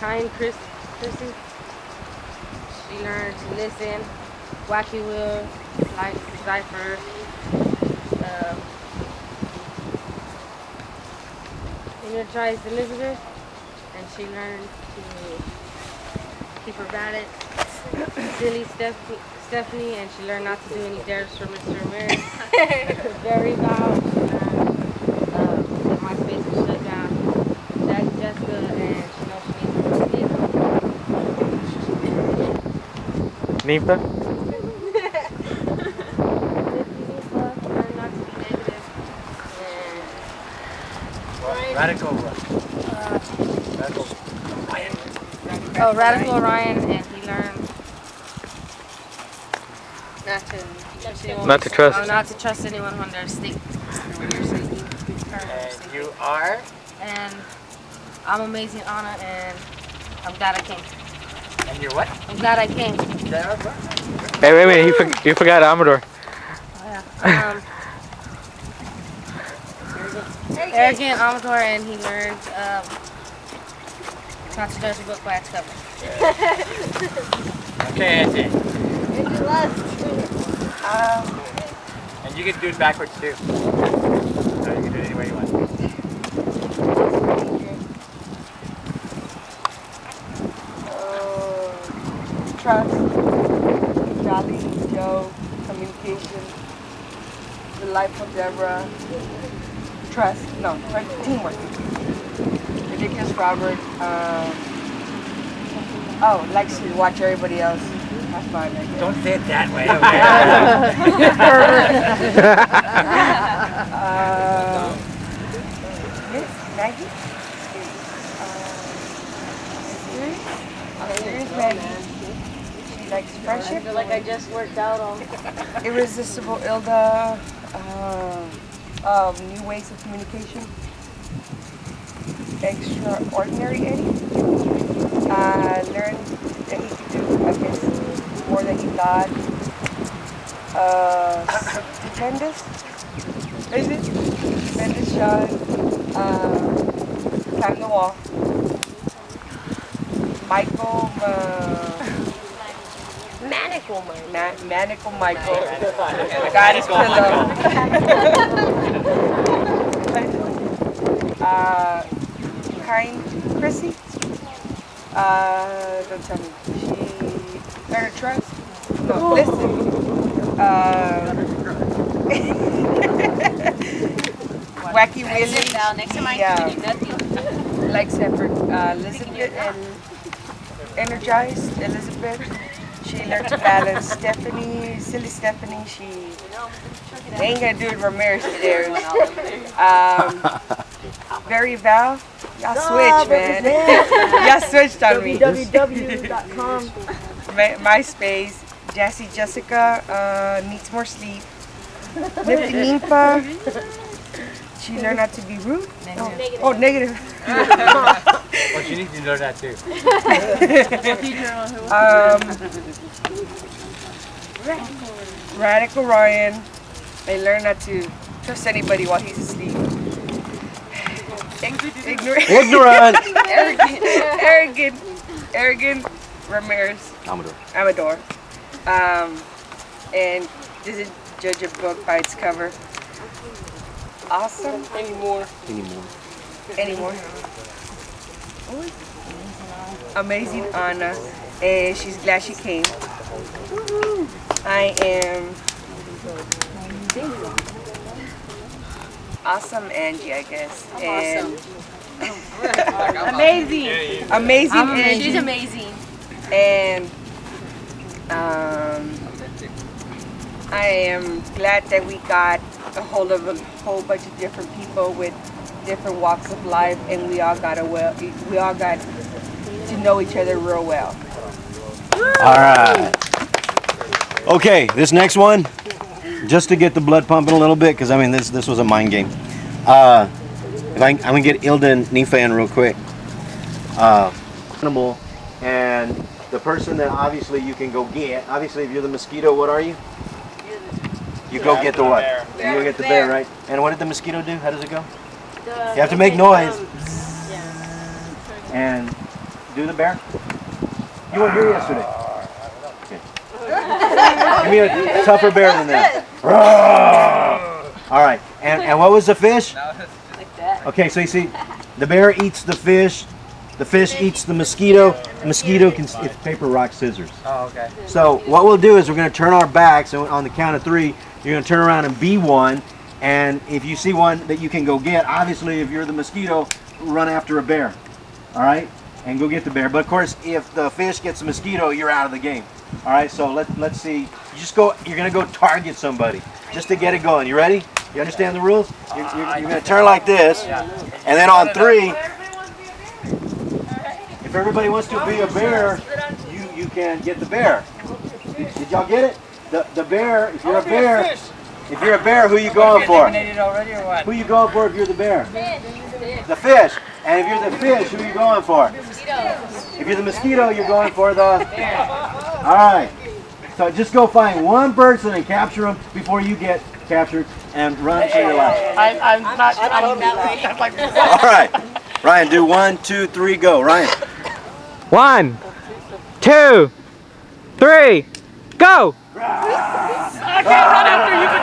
kind Chrissy, she learned to listen. Wacky Will, like Zephr. Energized Elizabeth, and she learned to keep her balance. Silly Stephanie, and she learned not to do any dares for Mr. Ramirez. Very loud. My face was shut down. Jessica, and she knows she needs to be Nifa? Radical. Radical Ryan, and he learned not to trust anyone. Not to trust anyone when they're sleeping. And you are? And I'm amazing, Anna, and I'm glad I came. And you're what? I'm glad I came. Hey, wait, you forgot Amador. Arrogant Amador, and he learned not to judge a book by its cover. Okay, Auntie. It's your last. And you can do it backwards too. So you can do it any way you want. Trust, Jolly Joe, communication, delightful Deborah, trust, no, teamwork. Ridiculous Robert, likes to watch everybody else have fun. I guess. Don't say it that way. Miss Maggie? Here's Maggie. She likes friendship. I feel like I just worked out all. Irresistible Ilda. New ways of communication. Extraordinary Eddie. Learned that he could do, I guess, more than he thought. Stupendous. Is it? Stupendous Sean. Climb the wall. Michael. Manical Michael. I got his pillow. Kind Chrissy. Don't tell me. She learned to trust. No, listen. Wacky Willie. Next to mine, Like Zephr. Elizabeth and Energized Elizabeth. She learned to balance. Stephanie, silly Stephanie, she ain't gonna do it Ramirez today. Very Val, Y'all switched, man. Y'all switched on me. www.com. MySpace. Jassy Jessica needs more sleep. Nifty Nympha. She learned not to be rude. Oh, negative. Well, she needs to know that too. Radical Ryan. I learned not to trust anybody while he's asleep. Ignorant. Arrogant. Ramirez. Amador. And doesn't judge a book by its cover. Awesome. Anymore. Amazing Anna. And she's glad she came. I am awesome Angie, I guess. And Amazing. Amazing Angie. She's amazing. And I am glad that we got a hold of a whole bunch of different people with different walks of life, and we all got to know each other real well. All right. Okay, this next one, just to get the blood pumping a little bit, because I mean this was a mind game. I'm gonna get Ilda and Nifa in real quick. Animal, and the person that obviously you can go get. Obviously, if you're the mosquito, what are you? You go get the what? You go get the bear, right? And what did the mosquito do? How does it go? You have to make noise. And do the bear. You weren't here yesterday. Give me a tougher bear than that. All right. And what was the fish? Okay, so you see, the bear eats the fish eats the mosquito. The mosquito it's paper, rock, scissors. Oh, okay. So what we'll do is we're going to turn our backs, and on the count of 3, you're going to turn around and be one. And if you see one that you can go get, obviously if you're the mosquito, run after a bear. All right? And go get the bear. But of course, if the fish gets the mosquito, you're out of the game. All right, so let's see. You're going to go target somebody just to get it going. You ready? You understand the rules? You're going to turn like this, and then on 3, if everybody wants to be a bear, you can get the bear. Did y'all get it? The bear, if you're a bear, who are you going for? Who are you going for if you're the bear? The fish. And if you're the fish, who are you going for? If you're the mosquito, you're going for the... All right. So just go find one person and capture them before you get captured and run for your life. I'm not like this. All right. Ryan, do 1, 2, 3, go. Ryan. 1, 2, 3, go! I can't run after you, but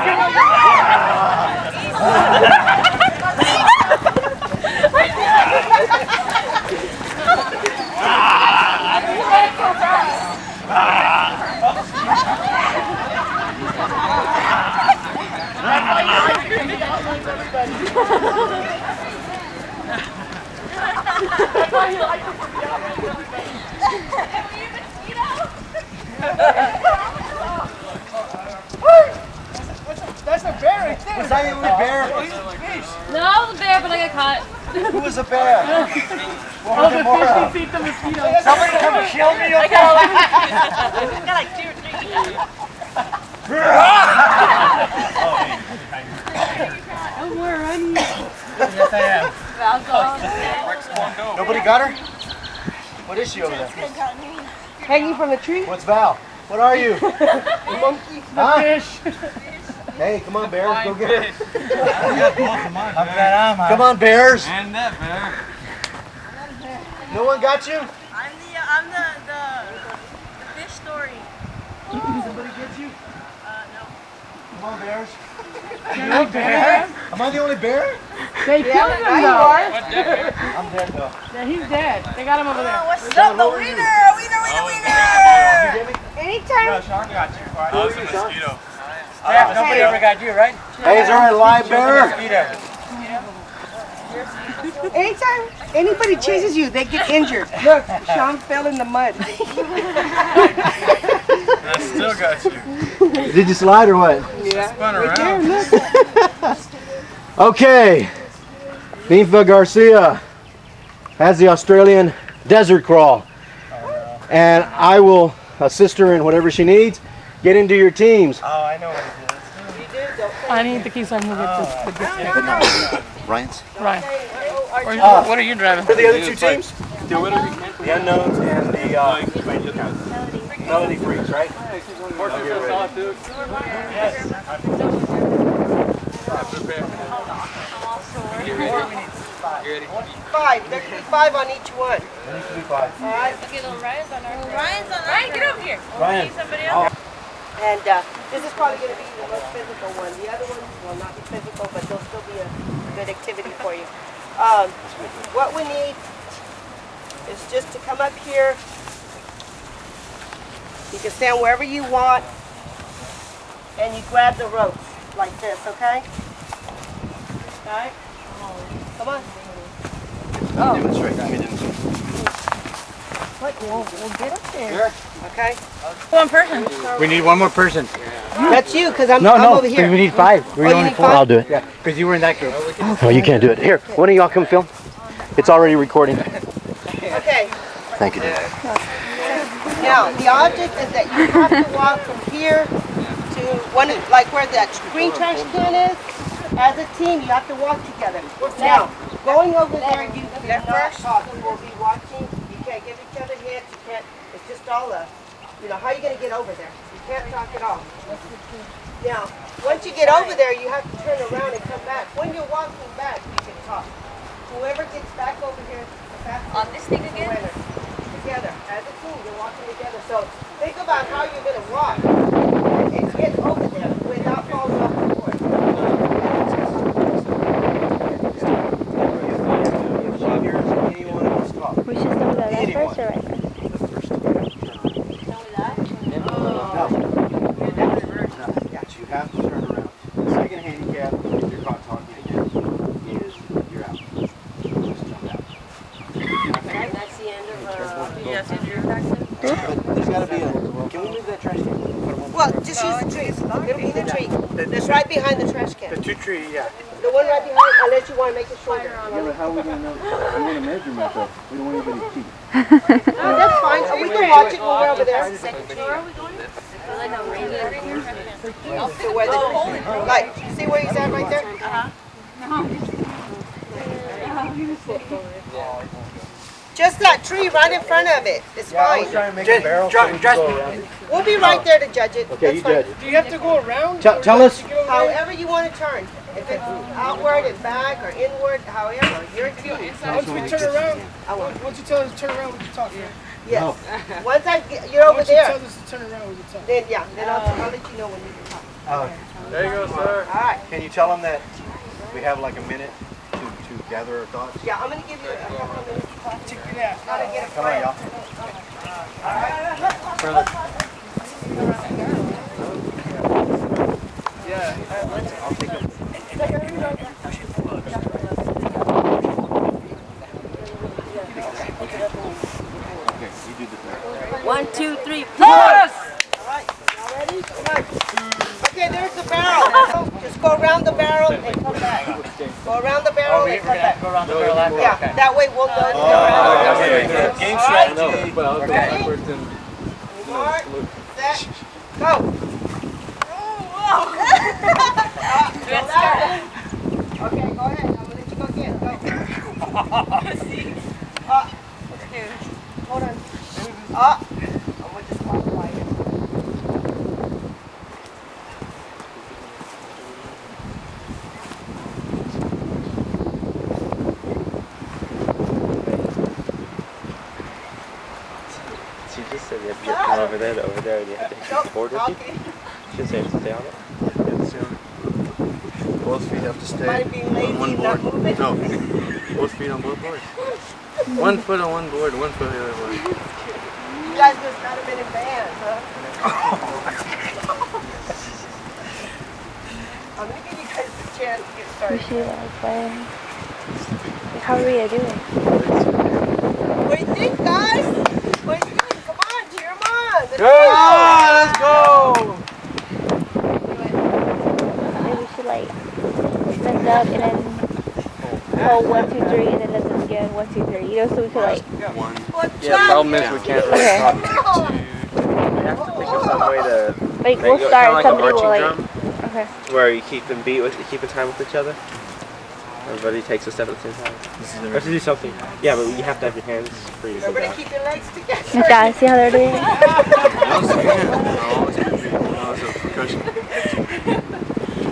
that's a bear right there. Was that you, bear? No, I was a bear, but I got caught. Who was a bear? Oh, the fish eat the mosquito. Somebody come and shield me. I got like 2 or 3. Oh, we're running. Yes, I am. Nobody got her? What is she over there? Hanging from the tree? What's Val? What are you? Monkey. Huh? Fish. Hey, come on, bears. Go get her. Come on, bears. And that bear. No one got you? I'm the fish story. Somebody get you? No. Come on, bears. You a bear? Am I the only bear? They killed him though. I'm dead though. Yeah, he's dead. They got him over there. What's up, the winner? Anytime. No, Sean got you. I was a mosquito. Yeah, nobody ever got you, right? Hey, is there a live bear? Anytime anybody chases you, they get injured. Look, Sean fell in the mud. I still got you. Did you slide or what? Yeah. Spun Right there, around. look. Okay. Nifa Garcia. has the Australian desert crawl. And I will assist her in whatever she needs. Get into your teams. Oh, I know what it is. I need the keys. I move it to the gift. Ryan's? Ryan. What are you driving? For the other two teams? The unknowns and the melody freaks, right? Five. There can be 5 on each one. There needs to be 5. All right. Okay, little Ryan's on our Ryan, get over here. Ryan. Somebody else? And this is probably going to be the most physical one. The other ones will not be physical, but they'll still be a good activity for you. What we need is just to come up here. You can stand wherever you want, and you grab the ropes like this, okay? All right? Come on. Demonstrate. Let me demonstrate. We'll get up there. Okay? One person. We need one more person. That's you, because I'm No, over here. we need 5. We're Oh, you only need 4. 5? I'll do it. Yeah, because you were in that group. Oh, you can't do it. Here, one of y'all come film. It's already recording. Okay. Thank you, Dad. Now, the object is that you have to walk from here to one, like where that green trash can is. As a team, you have to walk together. Now, going over there, you cannot talk. You will be watching. You can't give each other hits. You can't. It's just all how are you going to get over there? You can't talk at all. Now, once you get over there, you have to turn around and come back. When you're walking back, you can talk. Whoever gets back over here, the fastest On this thing again? winner. Together, as a team, you're walking together. So think about how you're going to walk and get over there without falling off the board. We should start with that first or right now? You have to turn around. The second handicap, if you're caught talking again, is you're out. Just jump out. That's the end of But there's got to be a. Can we move that trash can? Well, just use the trees. It'll be the tree. That's right behind the trash can. The 2 tree, yeah. The one right behind, unless you want to make it shorter. Yeah, but how are we going to know? We want to measurement though. We don't want anybody to cheat. No, that's fine. We can watch it when we're over there. Where are we going? To where the, like, see where he's at right there? Just that tree right in front of it. It's fine. We'll be right there to judge it. Okay, you judge. Do you have to go around? Tell us. However you want to turn. If it's outward and back or inward, however, your team. Once we turn around, once you tell us to turn around, we can talk. Yes. Once you're over Once there. you tell us to turn around, we can talk. Then I'll let you know when you can talk. Oh. There you go, sir. All right. Can you tell them that we have like a minute to gather our thoughts? Yeah, I'm gonna give you a couple of minutes to talk. Check it out. How to get a Come on, y'all. I'll take a. Okay, you do the thing. 1, 2, 3, plus! All right, y'all ready? Come on. Okay, there's the barrel. Just go around the barrel and come back. Go around the barrel and come back. Go around the barrel after. Yeah, that way we'll know. Game strategy. Ready? Mark, set, go. Okay, go ahead. I'm gonna let you go again. Go. Hold on. I'm gonna just walk by it. She just said you have to get from over there to over there, and you have to hit the board with you. She didn't say you have to stay on it. Both feet have to stay Might be lazy, on one not board. moving. No, both feet on both boards. 1 foot on one board, 1 foot on the other board. You guys just got him in advance, huh? I'm gonna give you guys a chance to get We started. should play. How are we gonna do it? What do you think, guys? What do you think? Come on, cheer 'em on. Let's go! Maybe we should like stand up and then hold 1, 2, 3 and then let them again. 1, 2, 3. You know, so we could like. One. Yeah, problem is we can't really Okay. talk to We have to think of some way to Like make we'll it start. kind of like a Somebody will marching like. drum, Okay. where you keep in beat with, keep in time with each other. Everybody takes a step at the same time. We have to do something. Yeah, but you have to have your hands free to do that. Keep your legs together. Yeah, see how they're doing it? No, it's a percussion.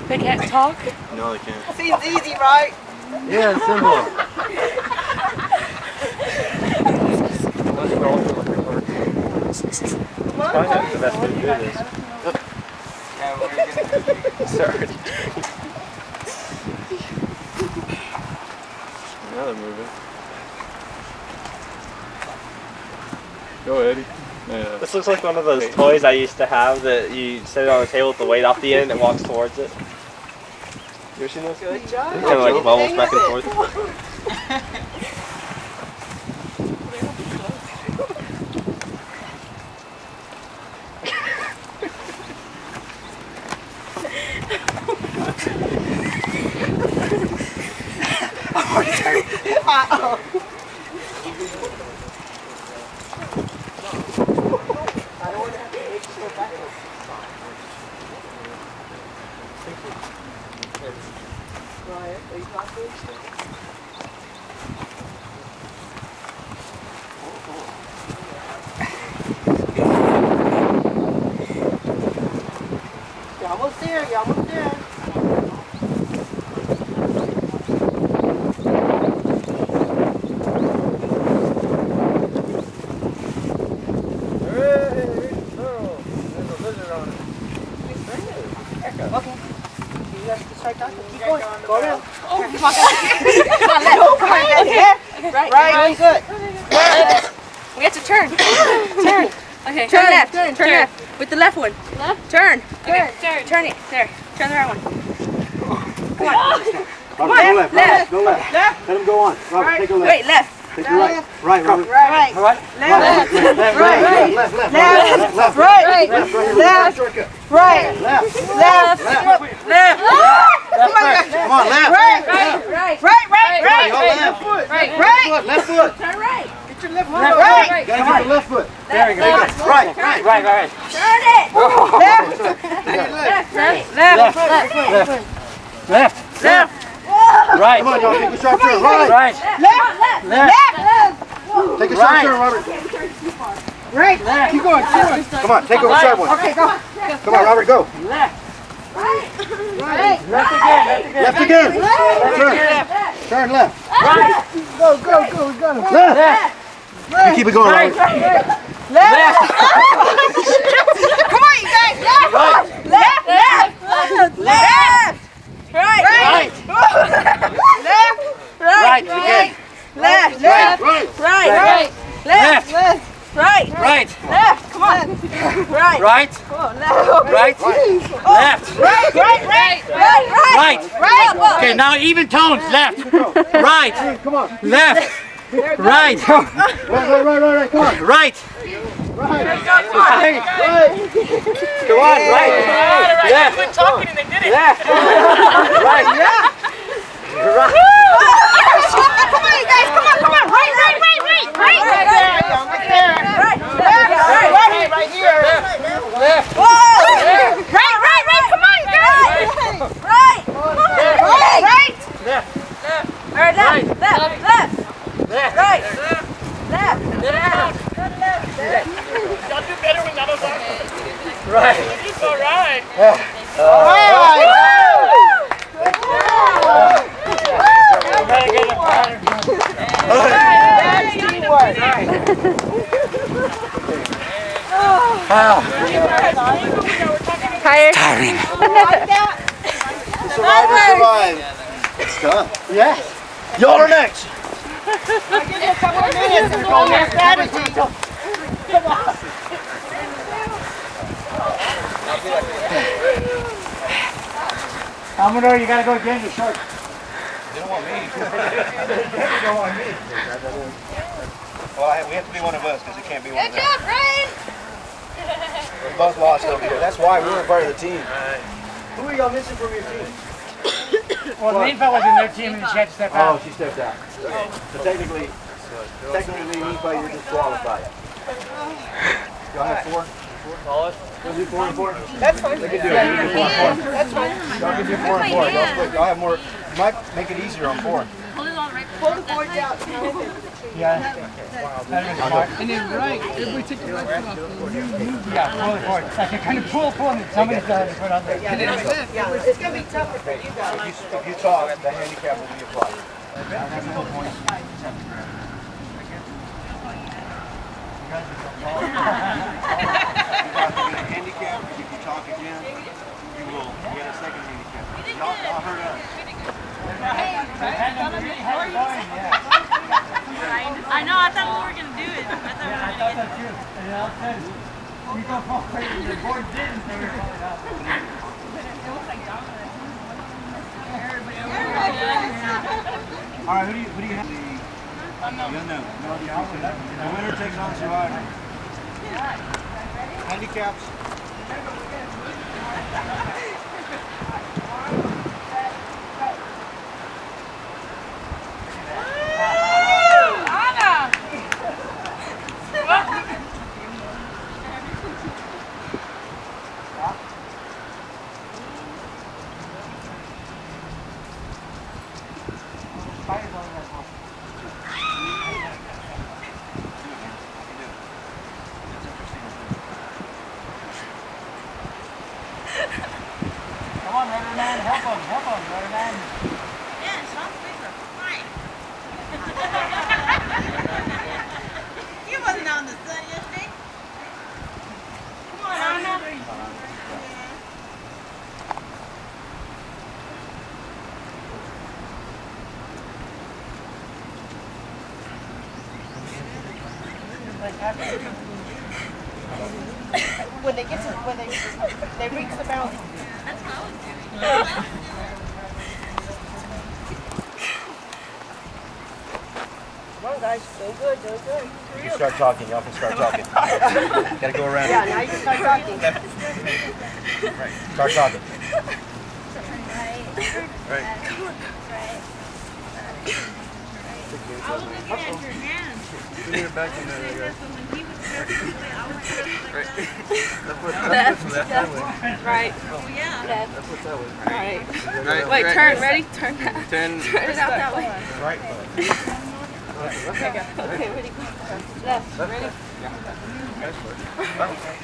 They can't talk? No, they can't. Seems easy, right? Yeah, it's simple. Probably not the best way to do this. Sorry. Now they're moving. Go, Eddie. Yeah. This looks like one of those toys I used to have that you set it on the table with the weight off the end and it walks towards it. You ever seen those guys? It kind of like bubbles back and forth. You're almost there, you're almost there. Okay. You have to start talking. Keep going. Go around. Oh, come on, left. Come on, Right. Right, good. We have to turn. Turn. Okay. Turn left. Turn left. With the left one. Left? Turn. Okay, turn. Turn it. There. Turn the right one. Come on. Robert, go left. Left. Go left. Let him go on. Robert, take a left. Wait, left. Take a right. Right, Robert. Right. All right. Left. Left. Right. Left. Left. Left. Right. Left. Right. Left. Left. Left. Come on, guys. Come on, left. Right. Right. Right. Right. Left foot. Right. Left foot. Turn right. Get your left foot. Right. Right. Gotta get the left foot. There we go. Right. Turn it. Left. Left. Left. Right. Come on, y'all. Take a sharp turn. Right. Left. Left. Take a sharp turn, Robert. Right. Keep going. Come on, take over the side one. Okay, go. Come on, Robert, go. Right. Left again. Turn left. Right. Go. Left. You keep it going, Robert. Left. Come on, you guys. Left. Left. Left. Right. Left. Right again. Left. Right. Left. Right. Right. Left. Come on. Right. Right. Come on. Left. Right. Left. Right. Right. Okay, now even tones. Left. Right. Come on. Left. Right. Right. Come on. Right. Come on, right. Left. Quit talking and they did it. Left. Right. Yeah. Right. Come on, you guys. Come on. Right here. Left. Whoa. Right. Come on, you guys. Right. Left. Right. Left. Right. Left. Y'all do better when y'all don't talk. Right. It's all right. All right. Tired? Tiring. Survive. It's done. Yeah. Y'all are next. I'll give you a couple of minutes and go next strategy. Come on. Commodore, you gotta go again. You're short. They don't want me. They don't want me. Well, we have to be one of us because it can't be one of them. job, Ryan. We both lost over here. That's why we were part of the team. Who are y'all missing from your team? Well, the main fella's in their team and she had to step out. Oh, she stepped out. So technically, Nifa, you're disqualified. Y'all have 4? Solid. You'll do 4 and 4? That's fine. They can do it. You can do 4 and 4. That's fine. Y'all can do 4 and 4. Y'all split. Y'all have more. You might make it easier on 4. Pull it all right. Pull the boards out. Yeah. And then right, everybody take the right foot off. Yeah, pull it forward. Like you kind of pull, and then somebody's going to put on there. And then it's going to be tougher for you guys. If you talk, the handicap will be applied. Handicap, if you talk again, you will get a second handicap. Y'all heard us. I know, I thought we were going to do it. I thought we were going to get it. We go forward, the board didn't, so we're going out. All right, who do you have? The winner takes on survivor. Handicaps. Come on, rubber man, help him, rubber man. Yeah, some things are fine. You wasn't out in the sun yesterday. Come on, Anna. When they get to, when they reach the mountain. That's what I was doing. Come on, guys. Doing good, doing good. You can start talking. Y'all can start talking. Gotta go around. Yeah, now you can start talking. Right. Start talking. Right. I was looking at your hands. Put your back in there, guys. Right. Oh, yeah. That puts that way. Right. Right. Wait, Right. turn. Ready? Turn that. Turn. Turn it out that way. Right. Okay, ready? Left. Ready?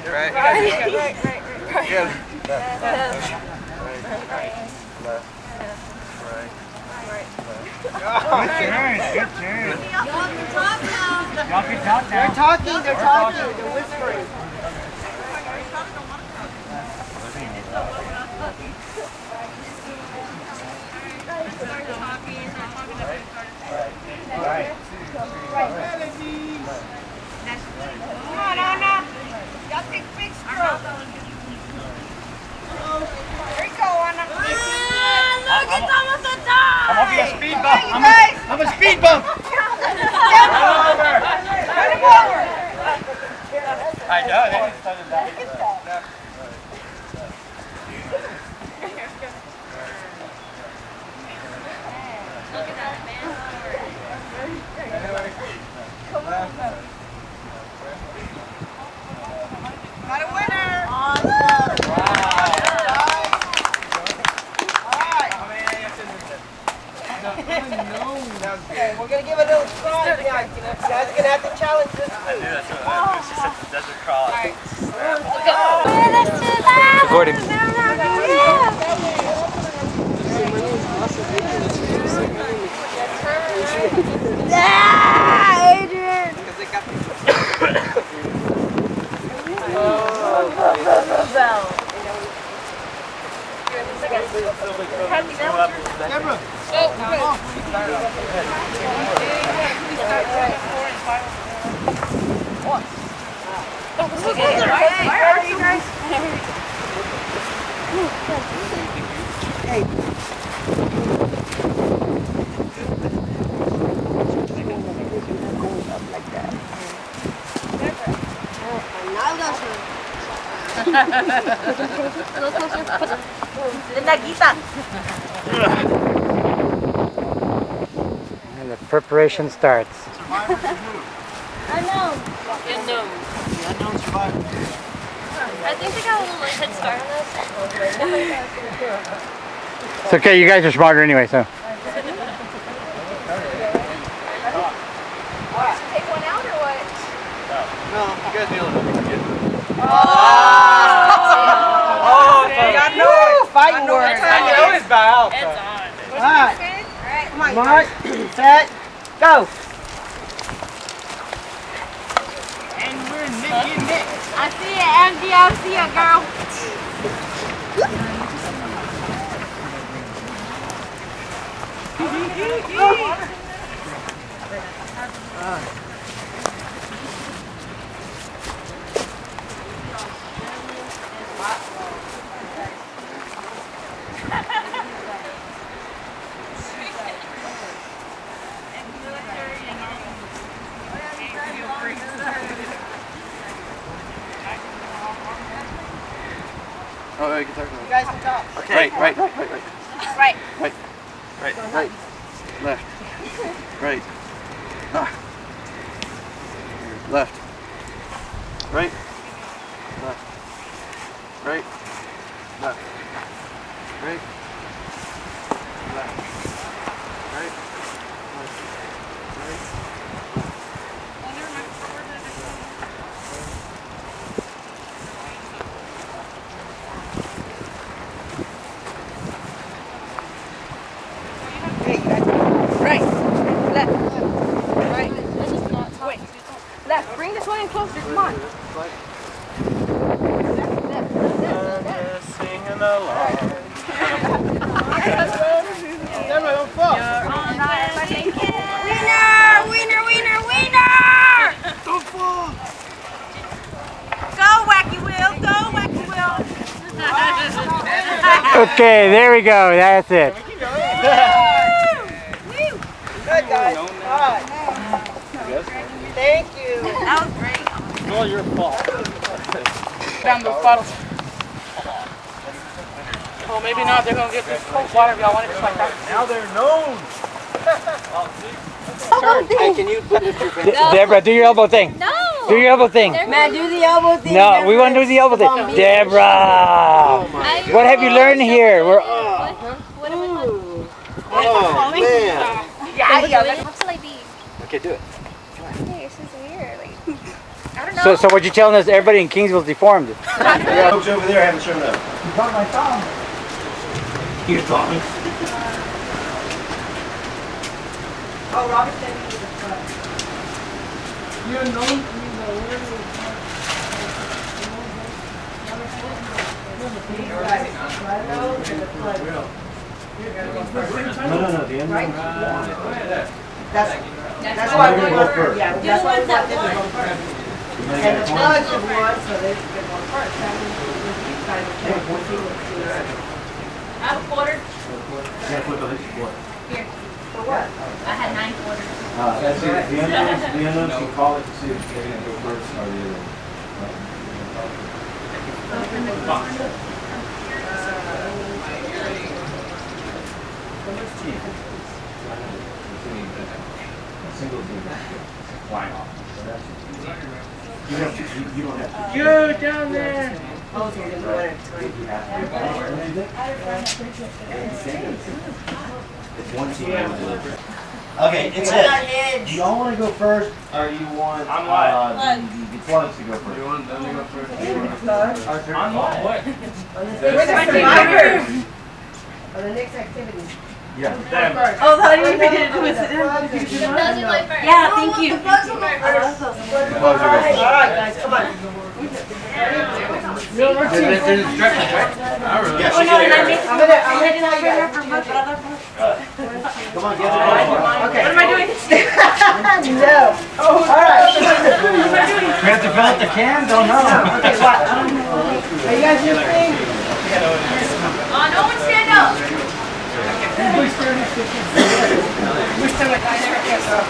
Right. Right. Yeah. Left. Good turn. Y'all can talk now. They're talking, they're whispering. Come on, Anna. Y'all take big stroke. There you go, Anna. Look, it's almost a tie. I'm gonna be a speed bump. I'm a speed bump. Turn him over. I know. They started that. Look at that, man. Got a winner. Awesome. Okay, we're going to give a little try now. You guys are going to have to challenge this. I knew that's what it was. Just at the desert cross. Recording. Yeah, Adrian. Deborah. And the preparation starts. Unknown. Unknown survivor. I think they got a little head start on us. It's okay, you guys are smarter anyway, so. Take one out or what? No, you guys nailed it. I know it's fighting words. I know it's about. It's on. Alright. Come on, Mark. Set. Go. And we're Nick. I see it, Andy. I see it, girl. Oh, you can talk You guys can talk. Right. Right. Right. Left. Right. Left. Right. Left. Right. Left. Right. Left. Right. Right. Left. Right. Wait. Left. Bring this one in closer. Come on. Singing along. Wiener! Don't fall! Go, Wacky Wheel! Go, Wacky Wheel! Okay, there we go. That's it. Good, guys. All right. Thank you. That was great. It's all your fault. Down those bottles. Oh, maybe not. They're going to get this cold water if y'all want it just like that. Now they're known. Hey, can you put this your Deborah, do your elbow thing. No! Do your elbow thing. Matt, do the elbow thing. No, we want to do the elbow thing. Deborah! What have you learned here? We're, Oh, man. What shall I be? Okay, do it. Hey, this is weird. Like, I don't know. so what you're telling us, everybody in Kingsville's deformed. Yeah, folks over there haven't shown up. You got my thumb. Your thumb. Oh, Robert said he was a front. You're known to me the No, the end one. That's why we want first. Yeah, that's why we want this to go first. And the plugs is one, so they can go first. That means you guys will check one thing. I have a quarter. Yeah, put the what? Here. For what? I had 9 quarters. That's it. The unknowns can call it to see if they're going to go first or the other. Single team. Flying off. You don't have to. You down there. Oh, so we're going to run it. It's one team. Okay, it says, do y'all want to go first, or you want the plugs to go first? You want them to go first? On what? We're the survivors. On the next activity. Yeah. First. Oh, how do you think it was? Those are my first. Yeah, thank you. All right, guys, come on. There's instructions, right? I really. Yeah, Oh, no, and I she's mixed I'm gonna tell you for guys. her for my brother. Come on, get it. Okay. What am I doing? No. All right. We have to fill up the can? Don't know. Okay, what? Are you guys listening? No one stand up.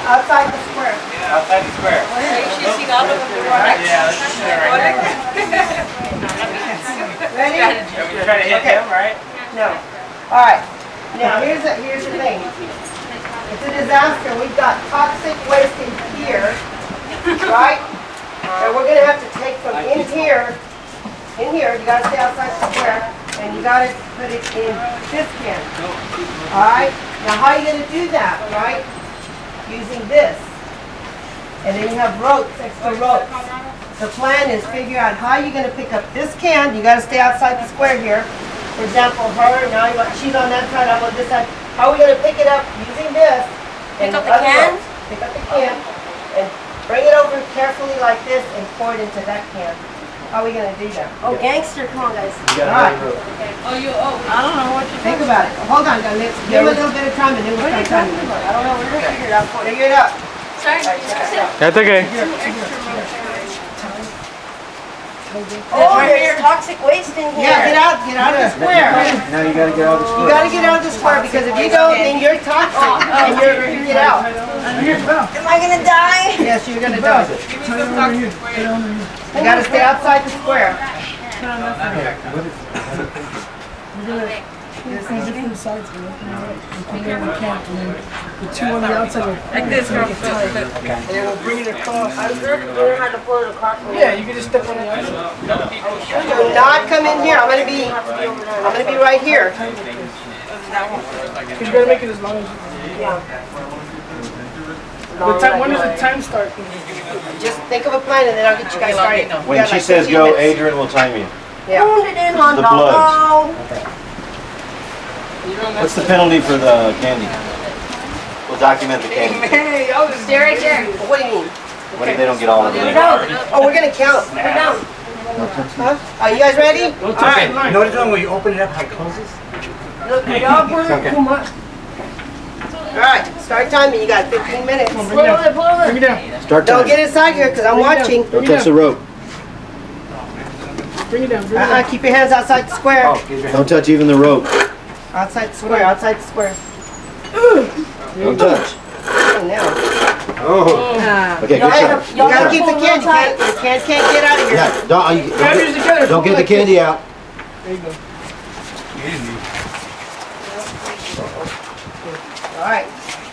Outside the square. Outside the square. Yeah, let's just do it right now. Ready? You're trying to hit him, right? No. All right. Now here's the thing. It's a disaster. We've got toxic waste in here, right? And we're gonna have to take from in here. You gotta stay outside the square, and you gotta put it in this can. All right. Now how are you gonna do that, right? Using this, and then you have ropes, extra ropes. The plan is figure out how you're gonna pick up this can. You gotta stay outside the square here. For example, her, now she's on that side, I'm on this side. How are we going to pick it up using this? Pick up the can? Pick up the can and bring it over carefully like this and pour it into that can. How are we going to do that? Oh, gangster, come on, guys. All right. I don't know what you're Think about it. Hold on, guys. Let's give him a little bit of time and then we'll start timing. I don't know, we're going to figure it out for you. Figure it out. That's okay. Oh, there's toxic waste in here. Yeah, get out of the square. Now you gotta get out of the square. You gotta get out of the square because if you don't, then you're toxic and you get out. Am I gonna die? Yes, you're gonna die. You gotta stay outside the square. There's different sides of it. And come there, we can't. And then the two on the outside will Like this, girl. and then we'll bring it across. You don't have to pull it across. Yeah, you can just step on the outside. Do not come in here. I'm gonna be right here. You gotta make it as long as you can. Yeah. When does the time start? Just think of a plan and then I'll get you guys started. When she says go, Adrian will time you. Yeah. The bloods. What's the penalty for the candy? We'll document the candy. Hey, y'all just stay right there. What do you mean? What if they don't get all of it? Oh, we're gonna count. We're down. Huh? Are you guys ready? All right. You know what it's doing when you open it up, how it closes? Look, y'all put it too much. All right, start timing. You got 15 minutes. Bring it down. Start Don't time. get inside here because I'm watching. Don't touch the rope. Bring it down. Keep your hands outside the square. Don't touch even the rope. Outside the square. Outside the square. Don't touch. Oh, now. Oh. Okay, good shot. You gotta keep the candy. The can can't get out of here. Yeah, don't get the candy out. There you go. All right.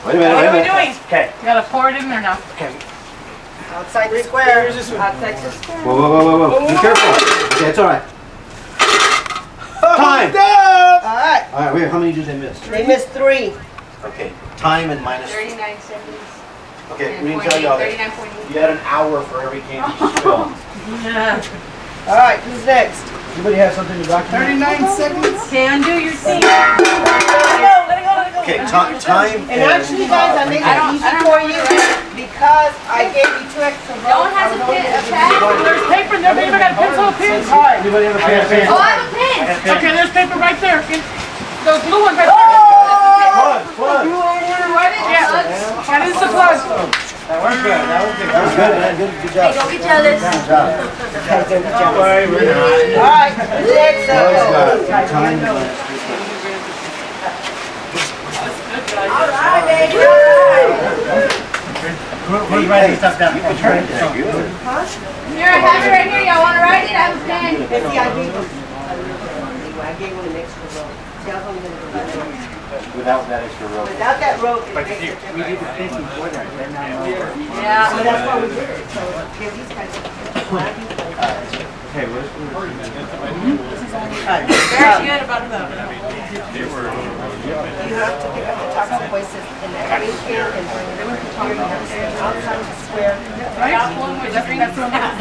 Wait a minute, What wait a are we minute. doing? Okay. You gotta pour it in there now. Okay. Outside the square. Outside the square. Whoa, whoa, whoa, whoa, whoa. Be careful. Okay, it's all right. Time. All right. All right, wait, how many did they miss? They missed 3. Okay, time and minus. 39 seconds. Okay, we didn't tell y'all that. 39.8. You had an hour for every candy you spilled. All right, who's next? Anybody have something to document? 39 seconds. Okay, undo your seat. Okay, time And actually, guys, I made it easy for you because I gave you 2 extra ropes. No one has a pad. There's paper. Nobody even got a pencil or pen. Anybody have a pen? Oh, I have a pen. Okay, there's paper right there. Those blue ones right there. Plug. Yeah. That is the plug. That was good. That was good, man. Good job. Hey, don't be jealous. Good job. All right, next up. Time. All right, baby. Who's writing stuff down? You can write that good. Here, I have it right here. Y'all wanna write it? I have a pen. See, I gave one an extra rope. See, I was only gonna do that. Without that extra rope. Without that rope, it But makes you, a we difference. did the thinking for them. They're not over. Yeah. So that's why we did it. So give these guys Okay, where's Very good about that. You have to pick up the toxic waste in that green can and bring it over here. You have to stand outside of the square. Got one with the green snap.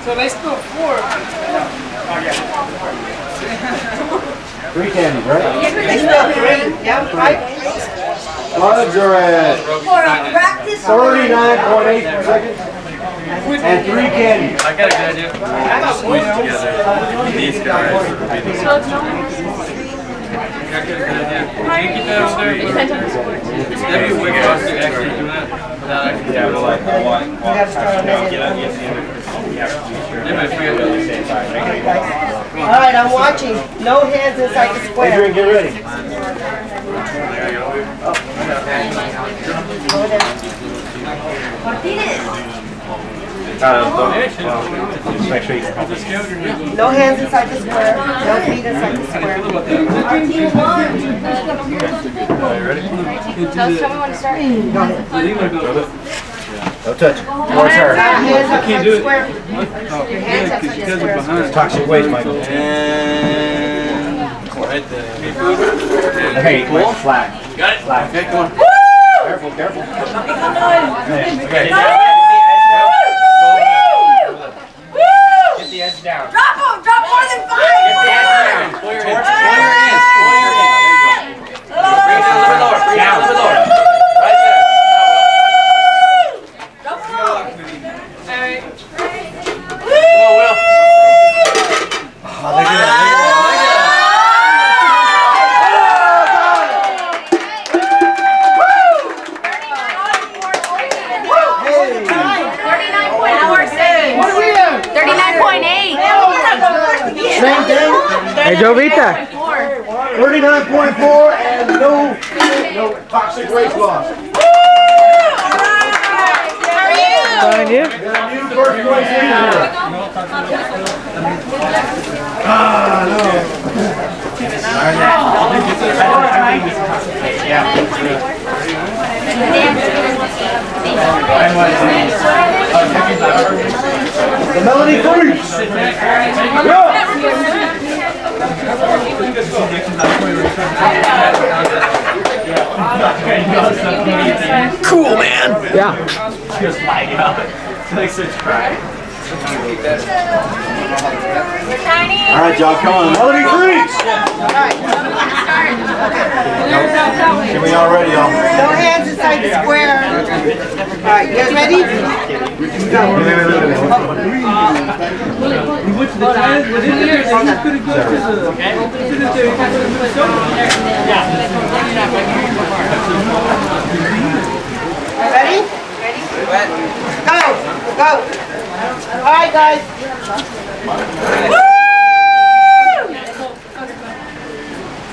So they still 4. 3 candies, right? They still 3. Yeah, right? Plugs are at For a practice. 39.8 seconds. And 3 candies. I got a good idea. Squeeze together. These guys would be the I got a good idea. Can you keep that over there? That'd be way faster to actually do that without actually doing it. You gotta start on that. They might forget what they say. All right, I'm watching. No hands inside the square. Adrian, get ready. Over there. Just make sure you can No hands inside the square. No feet inside the square. Tell me when to start. Don't touch it. Towards her. Hands outside the square. Your hands outside the square. It's toxic waste, Michael. Okay, flag. Got it? Flag. Okay, come on. Careful, careful. Okay. Get the edge down. Drop him! Drop more than 5! Get the edge down. Pull your hands. Pull your hands. Pull your hands. There you go. Bring it a little bit lower. Bring it a little bit lower. Right there. Drop him off. Alright. Come on, Will. Oh, look at that. Same thing. Hey, Jovita. 39.4 and no toxic waste loss. Fine, you? New first place leader. Ah, no. The Melody Freaks. Go! Cool, man. Yeah. Just light up. Like such pride. All right, y'all, come on. Melody Freaks. Can we all ready, y'all? No hands inside the square. All right, you guys ready? Go. Ready? Go. Go. All right, guys.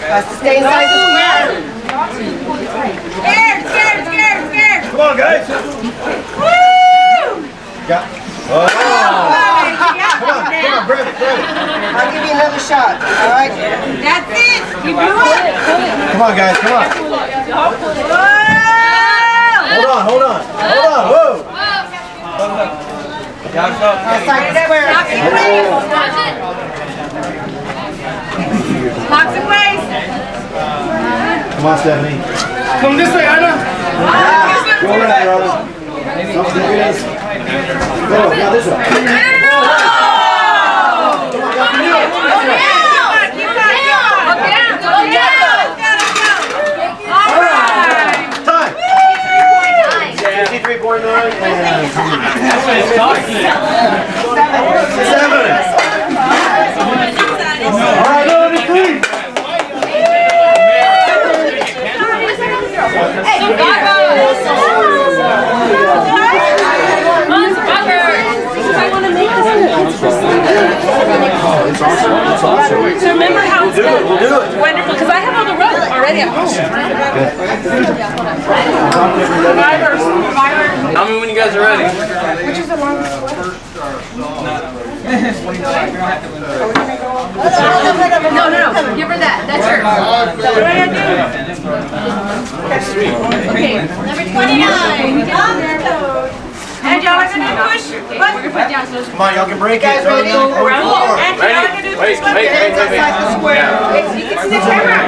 Has to stay inside the square. Scared! Come on, guys. Woo! Got. Oh. Come on, grab it. I'll give you another shot. All right. That's it! You do it! Come on, guys, come on. Hold on. Whoa. Outside the square. Toxic waste! Come on, Stephanie. Come this way, Anna. Go around, brother. Don't do this. Go, now this way. Time. 53.9 and 7. All right, Melody Freaks. It's awesome. So remember how it's We'll do it. wonderful, because I have all the rope already at home. Tell me when you guys are ready. Which is the longest one? No. Give her that. That's yours. Okay, number 29. And y'all are gonna push button. Come on, y'all can break it. Guys ready? And y'all are gonna do push button. Hands outside the square. You can see the camera.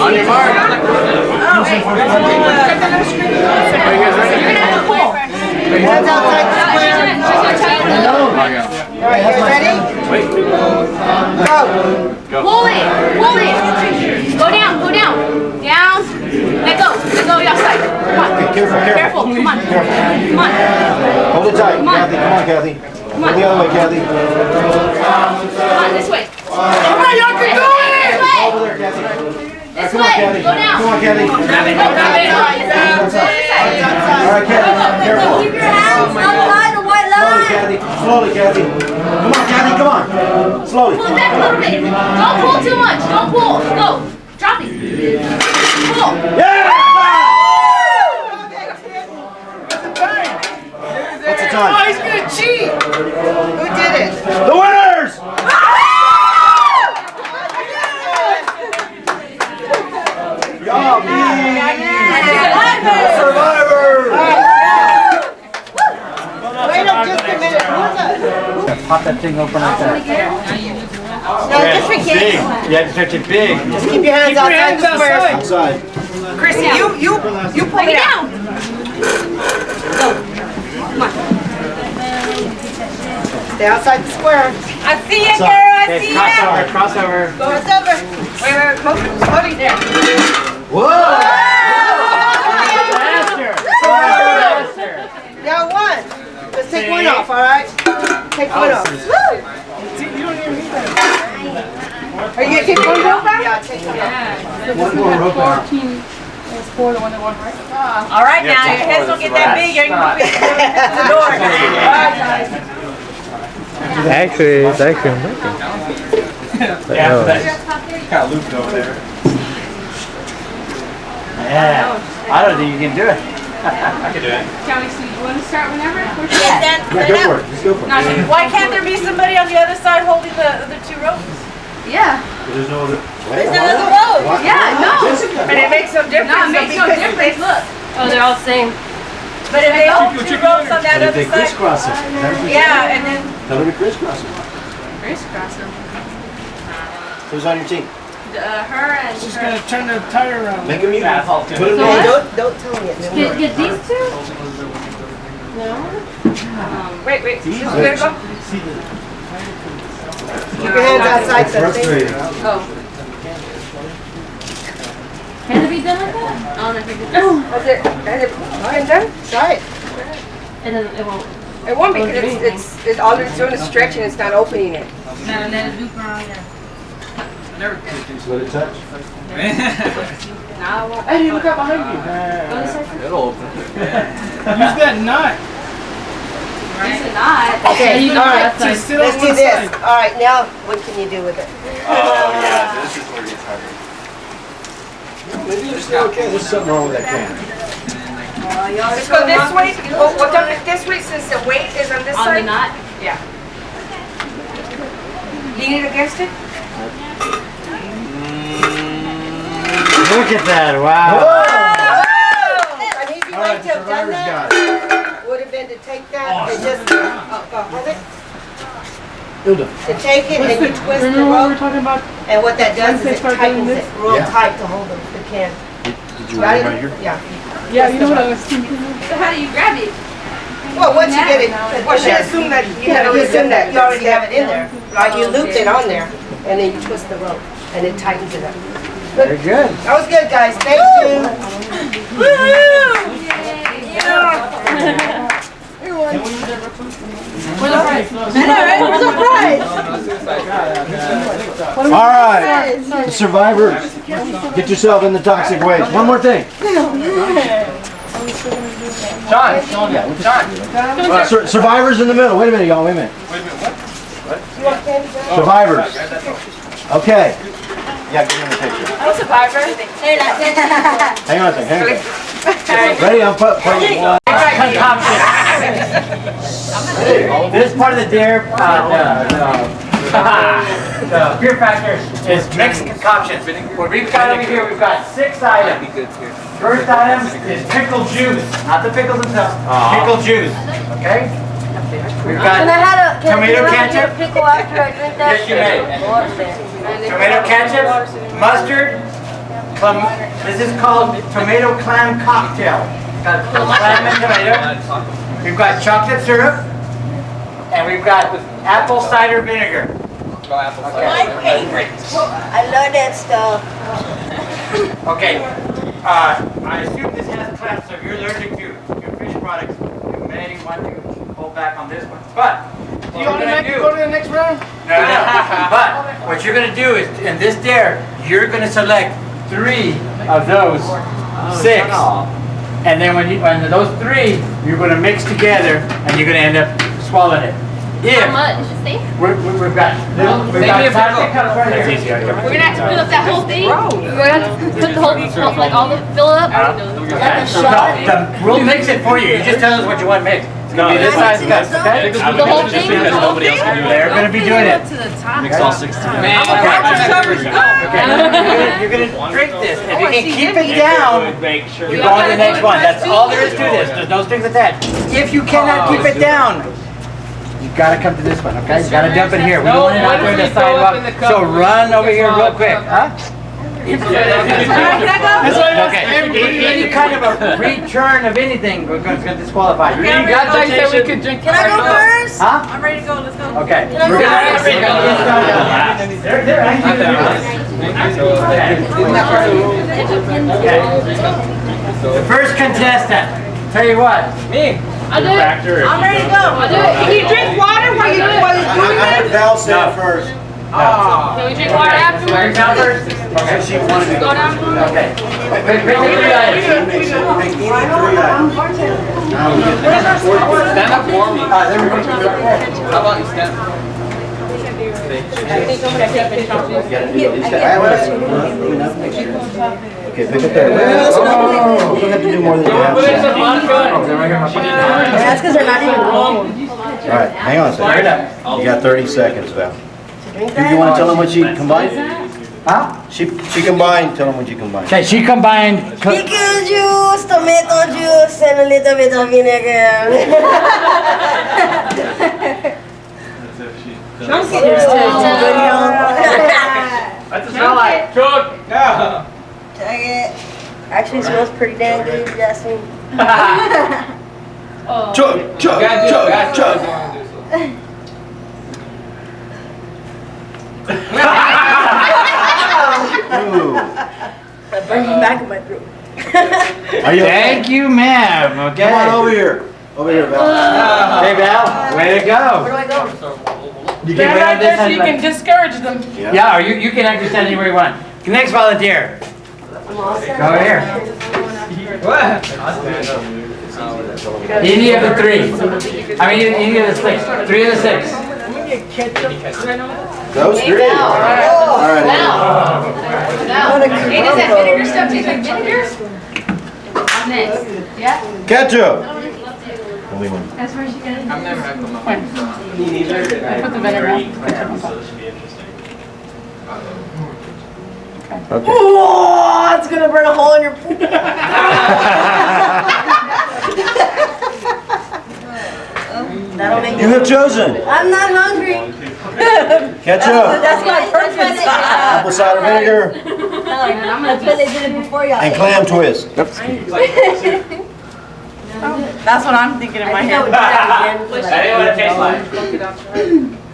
On your mark. Oh, hey. Are you guys ready? You're gonna have to pull. Hands outside the square. All right, you guys ready? Wait. Go. Pull it. Go down. Down. Let go, outside. Come on. Okay, careful. Come on. Hold it tight, Kathy. Come on, Kathy. Go the other way, Kathy. Come on, this way. All right, y'all can do it! Over there, Kathy. This Come on, way. Kathy. Go down. Come on, Kathy. Grab it. All right, Kathy. Careful. Keep your hands outside the white line. Slowly, Kathy. Come on, Kathy. Come on. Slowly. Pull it back a little bit. Don't pull too much. Don't pull. Go. Drop it. Pull. Yeah! time. Oh, he's gonna cheat. Who did it? The winners! Y'all be survivors! Wait up just a minute. Pop that thing open like that. No, just for kids. You have to stretch it big. Just keep your hands outside the square. Outside. Chrissy, you pull me down. Stay outside the square. I see you, girl. I see you. Crossover, crossover. Crossover. Wait, Cody. There. Whoa! Now one. Let's take one off, all right? Take one off. Woo! Are you gonna take one rope out? Yeah, take one off. One more rope out. All right, now your heads don't get that big. You're gonna move it to the door. Actually, it's actually working. Got looped over there. Yeah. I don't think you can do it. I can do it. Kelly, so you want to start whenever? Yeah, Yeah, go for it. Just go for it. Why can't there be somebody on the other side holding the two ropes? Yeah. There's no other. There's another rope. Yeah, no. But it makes no difference. No, it makes no difference. Look. Oh, they're all the same. But if they hold two ropes on that But if other they side. crisscross it. Yeah, and then. Tell them to crisscross it. Crisscross them. Who's on your team? Her and She's her. gonna turn the tire around. Make them even. Put them So in. what? Don't tell me it. Get these two? No. Wait. Who's gonna go? Keep your hands outside the thing. Frustrating. Oh. Can it be done like that? I don't know if it can. Has it been done? Try it. It won't. It won't because it's all it's doing is stretching. It's not opening it. Gotta let it loop around there. Just let it touch. Now I won't. Hey, look out behind you. It'll open. Use that nut. It's not. Okay, You know all right. that's Just sit Let's on do one this. side. All right, now what can you do with it? Oh, yeah. This is where it gets harder. Maybe you're still okay. There's something wrong with that can. Let's go this way. We'll dump it this way since the weight is on this On the side. knot? Yeah. Lean it against it. Look at that, wow. An easy way to have done that would have been to take that and just hold it. Hilda. To take it and you twist the rope, and what that does is it tightens it real tight to hold the can. Did you Got run it? right here? Yeah. Yeah, you know what I was thinking. So how do you grab it? Well, once you get it, Well, she assumed that you had you assume that you already have it in there. there. Like you looped it on there, and then you twist the rope, and it tightens it up. Very good. That was good, guys. Thank you. All right. Survivors, get yourself in the toxic waste. One more thing. John. Survivors in the middle. Wait a minute, y'all. Wait a minute. Survivors. Okay. Yeah, get in the picture. I'm a survivor. Hang on a second. Hang on a second. Ready? I'll put one. Concoction. This part of the dare, the fear factor is mixed concoctions. What we've got over here, we've got 6 items. First item is pickle juice, not the pickles themselves. Pickle juice, okay? We've got tomato ketchup. Pickle after I drink that? Yes, you may. Tomato ketchup, mustard. This is called tomato clam cocktail. It's got clam and tomato. We've got chocolate syrup, and we've got apple cider vinegar. My favorite. I love that stuff. Okay. I assume this has clamps, so if you're allergic to fish products, you may want to hold back on this one. But Do you want to go to the next round? No. But what you're going to do is, in this dare, you're going to select 3 of those 6. And then when those 3, you're going to mix together, and you're going to end up swallowing it. How much? We've got plastic cups right here. We're gonna have to fill up that whole thing. We're gonna have to put the whole, like all the, fill it up. No, we'll mix it for you. You just tell us what you want mixed. It's gonna be this size cups, okay? The whole thing? Nobody else can do it. They're gonna be doing it. Mix all 6 together. You're gonna drink this. If you can keep it down, you go on to the next one. That's all there is to this. There's no strings attached. If you cannot keep it down, you gotta come to this one, okay? You gotta dump it here. We don't want it out there on the sidewalk. So run over here real quick, huh? Okay. Any kind of a return of anything, we're gonna disqualify you. You got the said we could drink. Can I go first? Huh? I'm ready to go. Let's go. Okay. Can I go first? They're actually the first contestant. Tell you what. Me. I do it. I'm ready to go. I do it. Can you drink water while you're doing this? Val said first. Can we drink water afterwards? Now first. Okay. She wanted to Go down. Okay. Pick three items. Stand up for me. How about you stand up? Okay, pick up there. You don't have to do more than you have to. That's because they're not even wrong. All right, hang on a second. You got 30 seconds, Val. Do you want to tell them what she combined? Huh? She combined. Tell them what you combined. Okay, she combined. Pickle juice, tomato juice, and a little bit of vinegar. Chunk it. What's it smell like? Chug. Check it. Actually, it smells pretty damn good, Jasmine. Chug, chug, chug, chug. That burns the back of my throat. Are you okay? Thank you, ma'am. Okay. Come on over here. Over here, Val. Hey, Val. Way to go. Where do I go? You Stand can right there so you can discourage them. Yeah, or you can actually stand anywhere you want. Next volunteer. Go over here. Any of the three. I mean, any of the 6. 3 of the 6. Those three. All right. Hey, does that vinegar stuff taste like vinegar? Next. Yeah? Ketchup. Only one. That's where she got it. I've never had them. Me neither. Put the vinegar on. So this should be interesting. Okay. Oh, it's gonna burn a hole in your poop. That'll make You have chosen. I'm not hungry. Ketchup. That's my purpose. Apple cider vinegar. I'm gonna bet they did it before y'all. And clam twist. That's what I'm thinking in my head. That ain't what it tastes like.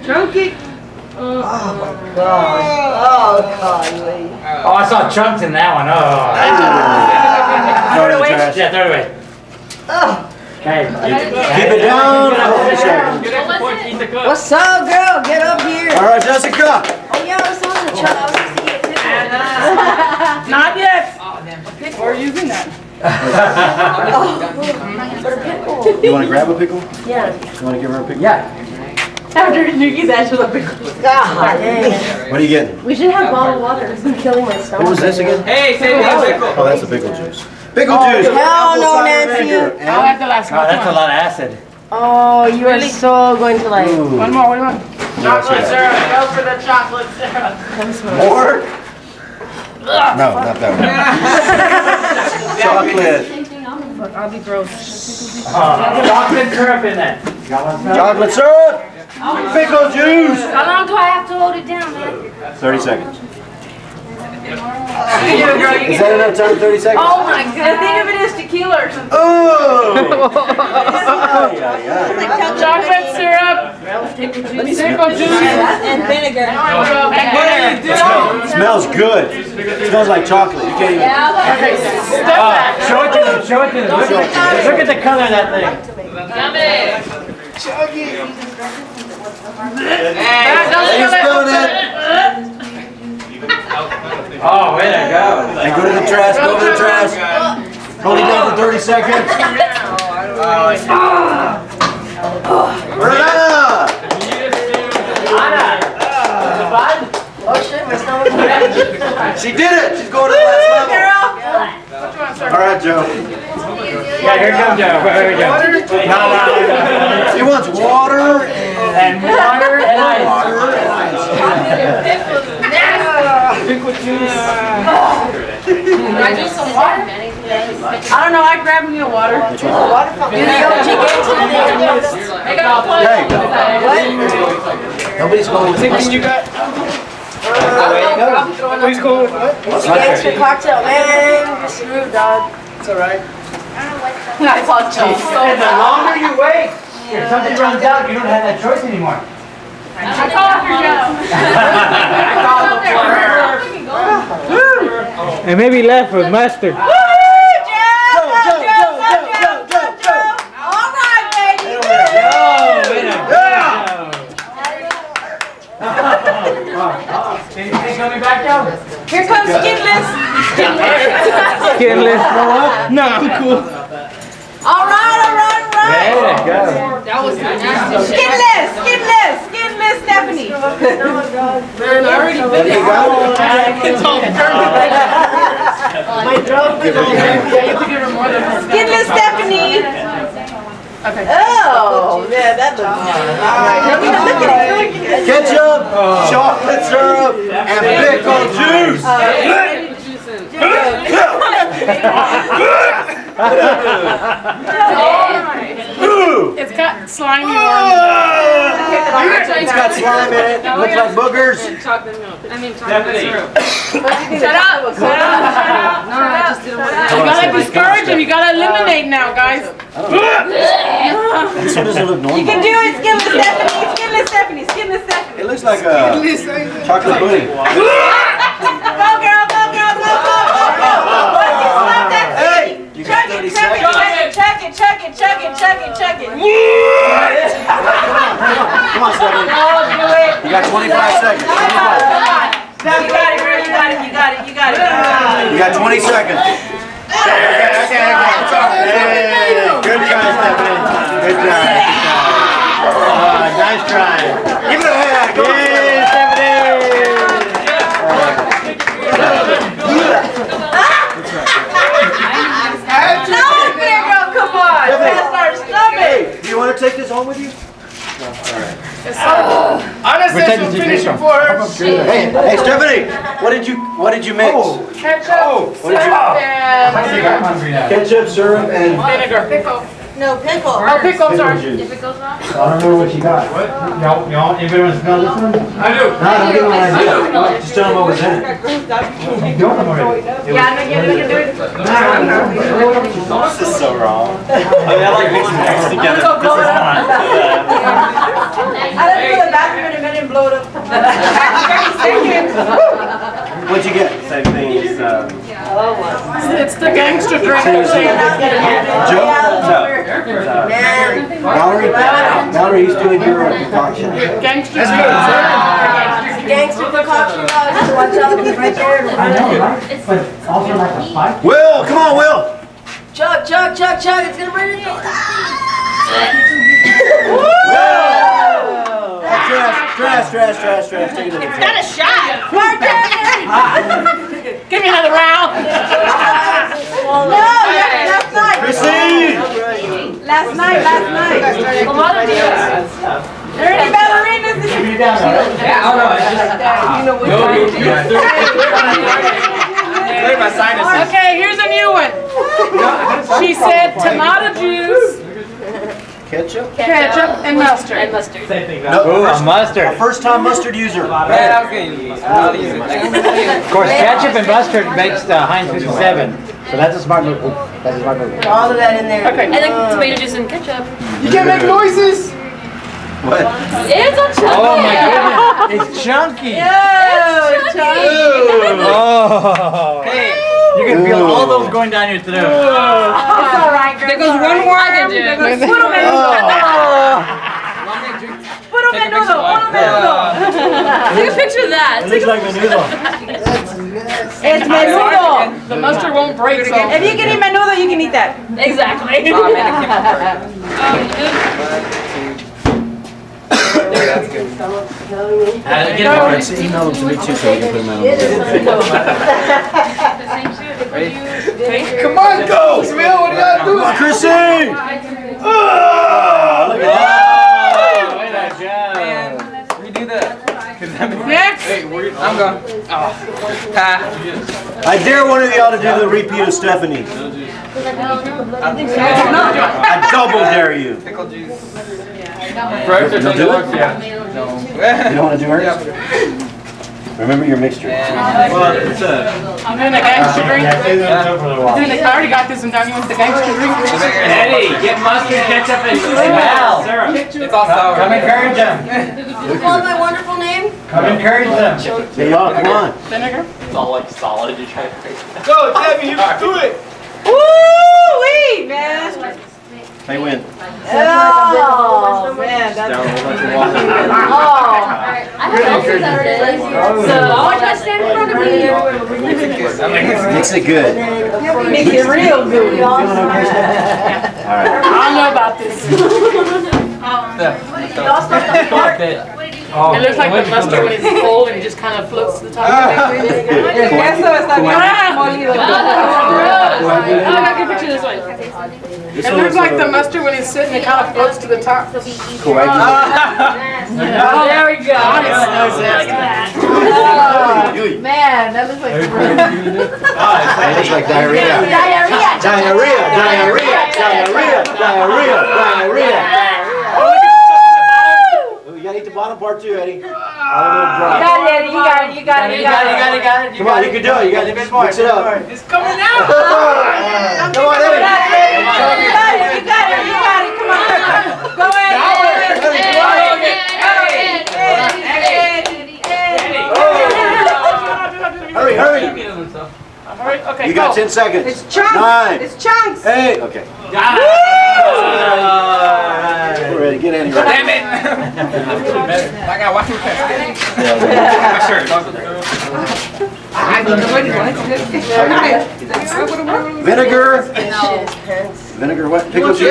Chunk it. Oh my gosh. Oh God. Oh, I saw chunks in that one. Oh. Throw it in the trash. Yeah, throw it away. Okay. Keep it down for 30 seconds. What's up, girl? Get up here. All right, Jessica. Oh yeah, I was on the truck. I was supposed to get a picture. Not yet. We're using that. You want to grab a pickle? Yeah. You want to give her a pickle? Yeah. After Nikki's actual pickle. God dang. What are you getting? We should have bottled water. It's been killing my stomach. What was this again? Hey, say pickle. Oh, that's a pickle juice. Pickle juice. Hell Apple no, cider Nancy. vinegar, I'll have and the last Oh, one. that's a lot of acid. Oh, you are so going to like. Ooh. One more. Chocolate syrup. Go for the chocolate syrup. More? No, not that one. Chocolate. I'll be gross. Chocolate syrup in that. Chocolate syrup. Pickle juice. How long do I have to hold it down, man? 30 seconds. Is that enough time? 30 seconds? Oh my god. Think of it as tequila or something. Oh! Chocolate syrup. Pickle juice. And vinegar. It smells good. It smells like chocolate. You can't even. Show it to them. Show it to them. Look at the color of that thing. He's doing it. Oh, way to go. And go to the trash. Go to the trash. Hold it down for 30 seconds. Renata! Oh shit, my stomach. She did it. She's going to the last level. All right, Joe. Yeah, here comes Joe. Here we go. No. wants water and water and ice. Pickle juice. Can I do some water? I don't know, I grabbed me a water. You're the OG gangster thing. I got a Hey, nobody's going with Thinking you got? Nobody's going with what? It's a gangster cocktail, man. You're screwed, dog. It's alright. I thought so. And the longer you wait, if something runs out, you don't have that choice anymore. I call after Joe. And maybe left with mustard. Anything coming back down? Here comes Skinless. Skinless. No, I'm cool. All right. There you go. That was nasty. Skinless, Stephanie. Man, I already been there you go. It's all My throat is all Skinless, Stephanie. Okay. Oh, yeah, that looks good. Ketchup, chocolate syrup, and pickle juice. It's got slimy It's got slime in it. Looks like boogers. chocolate milk. I mean chocolate syrup. Shut up. No, I just didn't want to. You gotta discourage him. You gotta eliminate now, guys. This one doesn't look normal. You can do it, Skinless Stephanie. It looks like a chocolate pudding. Go, girl. Hey! You got 30 seconds. Chug it. Come on, Stephanie. You got 25 seconds. 25. You got it, girl. You got it. You got 20 seconds. Okay. Hey, good try, Stephanie. Good try. Nice try. Give it a hand. Go on, Stephanie. Come on. Hey, do you want to take this home with you? Unessential finishing for her. Hey, Stephanie, what did you mix? Ketchup, What did you? Ketchup, syrup, and vinegar. Pickle. No, pickle. Oh, pickles are. If it goes wrong. I don't know what you got. What? Y'all, anybody want to smell this one? I do. No, don't give them an idea. Just tell them what was in it. You don't know already. Yeah, I can do it. This is so wrong. I mean, I like mixing things together. This is not. I didn't go to the bathroom in a minute and blow it up. 30 seconds. What'd you get? Same thing as, It's the gangster drink. Joe? Valerie, he's doing your concoction. Gangster Gangster concoction, guys. Watch out, he's right there. I know, right? But also like a spike. Will, come on, Will. Chug. It's gonna burn your Trash. Take it to the Got a shot. Give me another round. No, last night. Chrissy! Last night. A lot of deals. There any ballerinas? Yeah, You know what clear my sinuses. Okay, here's a new one. She said tomato juice, Ketchup? and mustard. Same thing. No, Mustard. first time mustard user. Man, I was going to use. Of course, ketchup and mustard makes the Heinz 57. So that's a smart move. all of that in there. Okay. And then tomato juice and ketchup. You can't make noises. What? It's a chunky. Oh my goodness. It's chunky. It's chunky. Oh. Hey, you can feel all those going down your throat. It's all right, girl. There goes one more I can do. Puro menudo. Take a picture of that. It looks like menudo. It's menudo. The mustard won't break. So. If you can eat menudo, you can eat that. Exactly. Email them to me too so we can put them Come on, go! What do you gotta do? Come on, Chrissy! Oh, look at that! I'm going. Oh. I dare one of y'all to do the repeat of Stephanie. I double dare you. Pickle juice. You'll do it? You don't want to do hers? Remember your mixture. I'm doing the gangster drink. I already got this one down. You want the gangster drink? Eddie, get mustard, ketchup, and syrup. It's all sour. Come encourage them. You call my wonderful name? Come encourage them. Hey, y'all, come on. Vinegar? It's all like solid. You try to Go, Debbie, you can do it. Woo-wee, man. They win. Oh, man. That's Mix it good. Make it real good. All right. I don't know about this. It looks like the mustard when it's cold and it just kind of floats to the top. I can picture this one. It looks like the mustard when it's sitting, it kind of floats to the top. Coagulated. There we go. Man, that looks like That looks like diarrhea. Diarrhea. You gotta eat the bottom part too, Eddie. You got it, Eddie. You got it. Come on, you can do it. You gotta mix it up. It's coming out. Come on, Eddie. You got it. Come on. Go ahead. Hurry. Okay, You got 10 seconds. It's chunks. 9. It's chunks. 8. Okay. Got We're ready. Get Eddie ready. Damn it. I got one more Vinegar. Vinegar what? Pickle juice?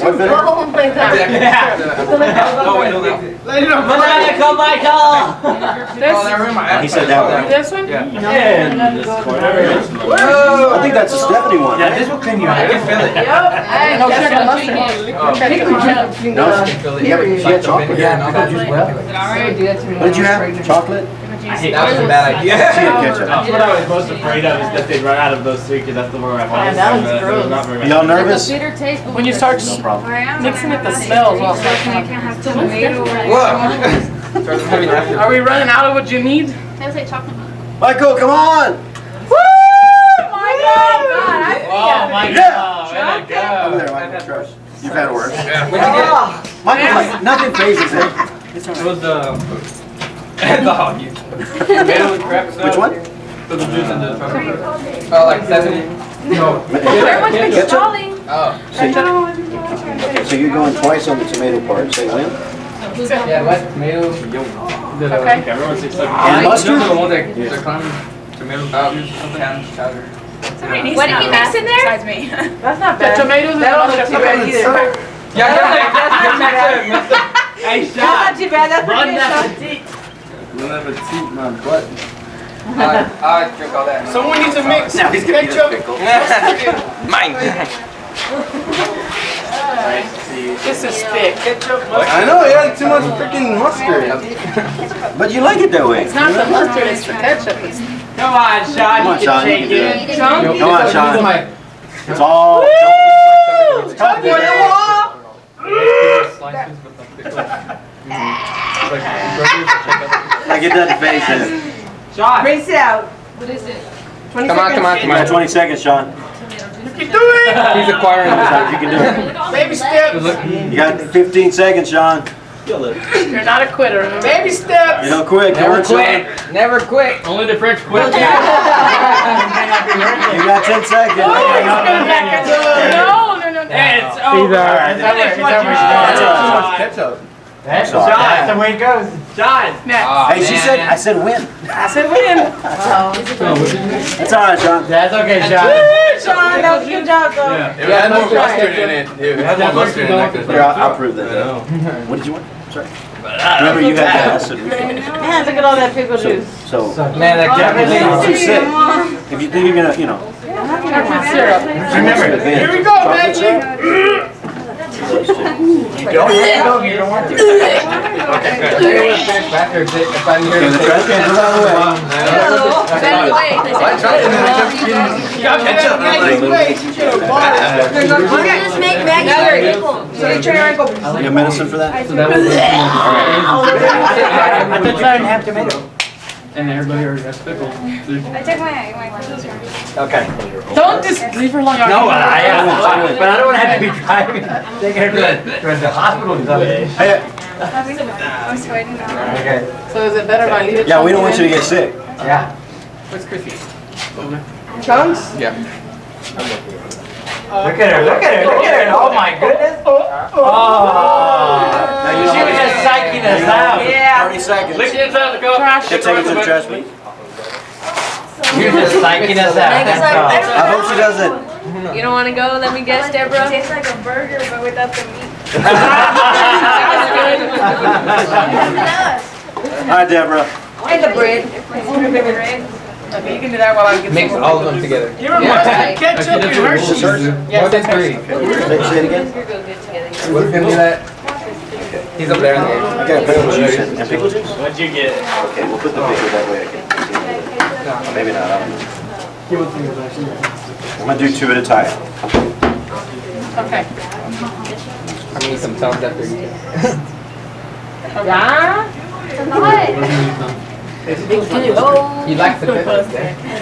What vinegar? Oh my god. He said that one. This one? I think that's a Stephanie one. Yeah, this will clean you out. I can feel it. No sugar, mustard. No, she had chocolate. Yeah, pickle juice well. What did you have? Chocolate? That was a bad idea. She had ketchup. That's what I was most afraid of, is that they'd run out of those three, because that's the one I wanted. that was gross. Y'all nervous? Bitter taste. When you start No problem. mixing it, the smells will start I can't have tomato. Are we running out of what you need? Tastes like chocolate milk. Michael, come on! My God! Oh my Yeah! god. Over there, Michael. Trust. You've had worse. Yeah. Michael's like, nothing phases him. It was the dog. Tomato and crap stuff. Which one? Put the juice in the oh, like 70. No. Ketchup? Oh. So you're going twice on the tomato part. Say when? Yeah, what? Tomato. Okay. Everyone's excited. And mustard? The one that they're climbing. Tomato juice, canned chowder. What did he mix in there? Besides me. That's not bad. The tomatoes and the mustard are not bad either. Yeah, hey, That's not too bad. That's pretty good. We'll have a teeth my butt. I drink all that. Someone needs to mix ketchup. Mine. This is thick. I know, you had too much freaking mustard. But you like it that way. It's not the mustard, it's the ketchup. Come on, Sean. Come on, Sean. You can do it. Chunk? Come on, Sean. It's all. It's all good. Like it doesn't phase him. Sean. Rinse it out. What is it? 20 Come on, seconds. come on, You come got on. 20 seconds, Sean. You can do it! He's acquiring You this. can do it. Baby steps. You got 15 seconds, Sean. You're not a quitter. Baby steps. You don't quit. Come Never on, Sean. quit. Never quit. Only the French quit. You got 10 seconds. No. It's over. Ketchup. That's Sorry. Sean. That's the way it goes. Sean. Hey, she said, I said win. I said win. That's all right, Sean. That's okay, Sean. Sean, that was a good job, though. It had more mustard in it. It had more mustard in it. Here, I'll prove that. What did you want? Sorry. Remember, you had the acid. Man, look at all that pickle juice. So, Man, that everything definitely. is sick. If you think you're gonna, you know. Chocolate syrup. Remember, Here we go, Maggie. You don't want to. You have medicine for that? I thought you didn't have tomato. And everybody already has pickles. I took my Okay. Don't just leave her alone. No, but I don't want to have to be driving, taking her to the hospital and stuff. Hey. I'm sweating now. Okay. So is it better if I leave it? Yeah, we don't want you to get sick. Yeah. What's Chrissy? Chunks? Yeah. Look at her, look at her, look at her. Oh my goodness. She was just psyching us out. Yeah. 30 seconds. Lick the inside of the cup. Trash. 10 seconds in the trash, please. You're just psyching us out. That's all. I hope she doesn't. You don't want to go? Let me guess, Deborah. It tastes like a burger, but without the meat. Hi, Deborah. And the bread. Okay, you can do that while I get Mix some all of them together. You remember ketchup and Hershey's? Yes, that's great. Say it again. What's gonna do that? He's over there on the edge. I got pickle juice and pickle juice? What'd you get? Okay, we'll put the pickle that way I can continue. Or maybe not, I don't know. I'm gonna do 2 at a time. Okay. I'm gonna eat some thumbs after you. Yeah? He likes the ketchup.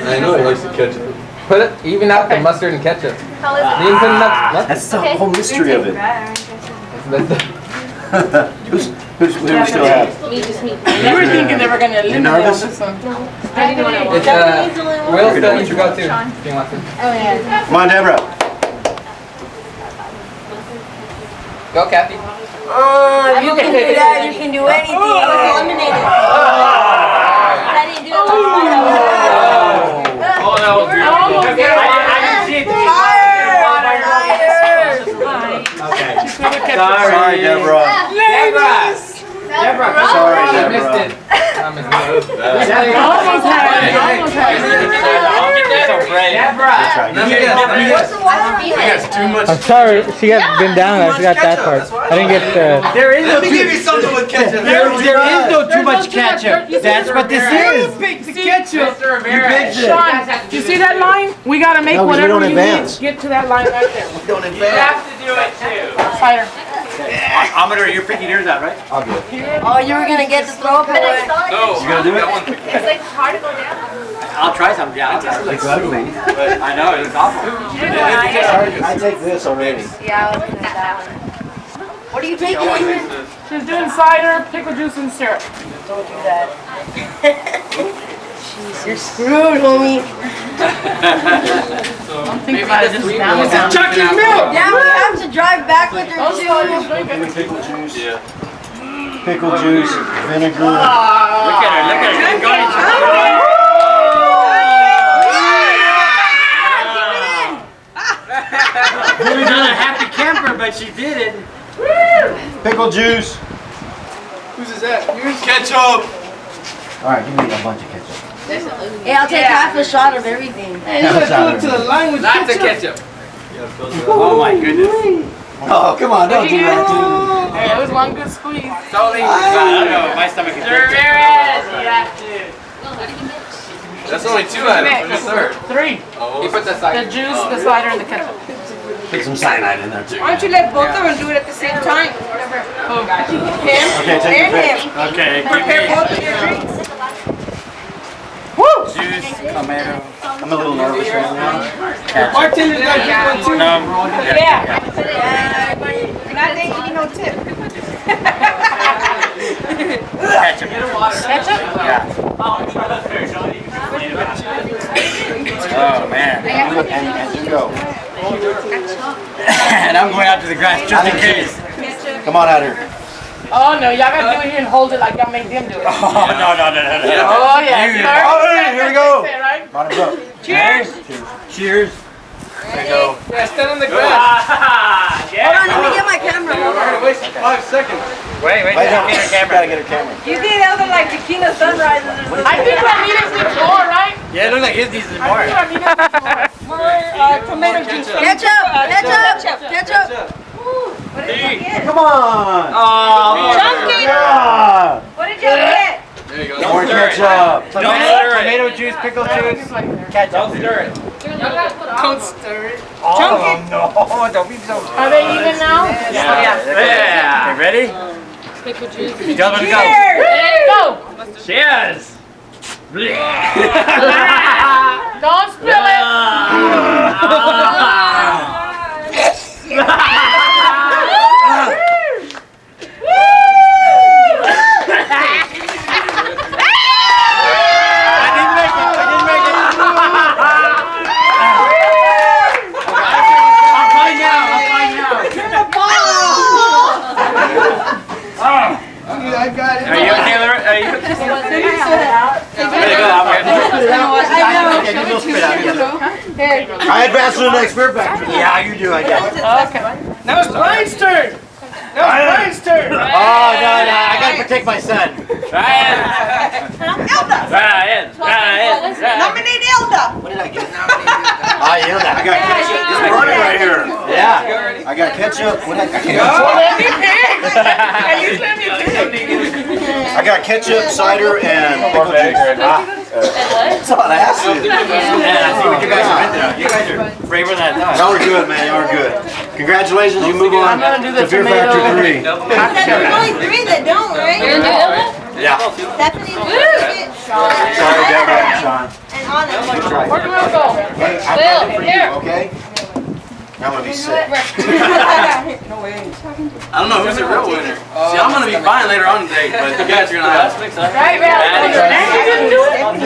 I know he likes the ketchup. Put it, even out the mustard and ketchup. How is it? You didn't put enough mustard. That's the whole mystery of it. Who do we still have? Me, just me. You were thinking they were going to eliminate nervous? this one. I didn't want to It's Will still needs to go too. If you want to. Oh, yeah. Come on, Deborah. Go, Kathy. Oh, you can do that. You can do anything. Eliminate it. I didn't do it last time. Oh, that was beautiful. I see it. Sorry, Deborah. Deborah. Sorry, I Deborah. missed it. I missed it. Almost had it. Almost had it. Too much. I'm sorry, she got been down. I forgot that part. I didn't get the. There is no Let me give you something with ketchup. There is no too much ketchup. That's what this You is. picked the ketchup. picked it. Sean, you see that line? We got to make No, 'cause we whatever don't you need advance. to get to that line right there. Don't You have to do it too. Cider. I'm gonna, you're picking yours out, right? I'll do it. Oh, you were gonna get the throw up But away. it's not like No. You gonna do it? it's like hard to go down. I'll try some, yeah. I'll try. It's ugly. But I know, it looks awful. I take this already. Yeah, I was gonna that one. What are you taking? She's doing cider, pickle juice, and syrup. Don't do that. You're screwed, homie. I'm thinking about it just now. It's chocolate milk. Yeah, we have to drive back with her too. Pickle juice. Yeah. Pickle juice, vinegar. Look at her, look at her. Going We're not a happy camper, but she did it. Pickle juice. Whose is that? Yours? Ketchup. All right, give me a bunch of ketchup. Hey, I'll take half a shot of everything. Hey, you gotta go to the line with Lots of ketchup. ketchup. Oh my goodness. Oh, come on, don't do that, dude. Hey, it was one good squeeze. Totally. I don't know. My stomach is big. You have to. That's only 2 items. What's the third? 3. Oh, he put the cider. The juice, the cider, and the ketchup. Put some cyanide in there too. Why don't you let both of them do it at the same time? Okay, take your pick. Okay. Prepare both of your drinks. Juice, tomato. I'm a little nervous right now. Bartender's got you one too. Yeah. You're not taking you no tip. Ketchup. Ketchup? Yeah. Oh man. And you go. And I'm going out to the grass just in case. Come on out here. Oh no, y'all gotta do it here and hold it like y'all made them do it. Oh no. Oh yeah. Oh, here we go. Right? Bottoms up. Cheers. Cheers. There you go. Yeah, stand on the grass. Hold on, let me get my camera. Hold on. Wait 5 seconds. Wait, Wait, get her you camera. gotta get her camera. You did other like tequila sunrises or something. I think Ramirez needs more, right? Yeah, it looks like his needs I more. think Ramirez needs more. Tomato juice. Ketchup! Ketchup! What did you get? Come on. Oh, Chunky. Ketchup. Tomato juice, pickle juice, ketchup. Don't stir it. Don't stir it. Oh, no, don't be so. Are they even now? Yeah. Okay, ready? Pickle juice. You don't let it go. There you go. Cheers. Don't spill it. I got it. Are you okay, Laura? Are you? I advance to the next beer factory. Yeah, you do, I guess. Okay. Now it's Brian's turn. Now it's Brian's turn. Oh, no, I gotta protect my son. Ryan. Nominate Elda. What did I get? I got ketchup. It's running right here. Yeah. I got ketchup. What did I get? Let me pick. I usually let me pick. I got ketchup, cider, and pickle juice. That's all I asked you. Yeah, I see what you guys are into. You guys are braver than I thought. Y'all are good, man. Y'all are good. Congratulations. You move on to Beer Factory 3. There's only 3 that don't, right? You're gonna do Ilda? Yeah. Stephanie, Sean, Sorry, Deborah and Sean. and Anna. Where do we go? Bill, here. Okay? I'm gonna be sick. I don't know who's the real winner. See, I'm gonna be fine later on today, but you guys are gonna have. Right, Andy didn't do it. Andy,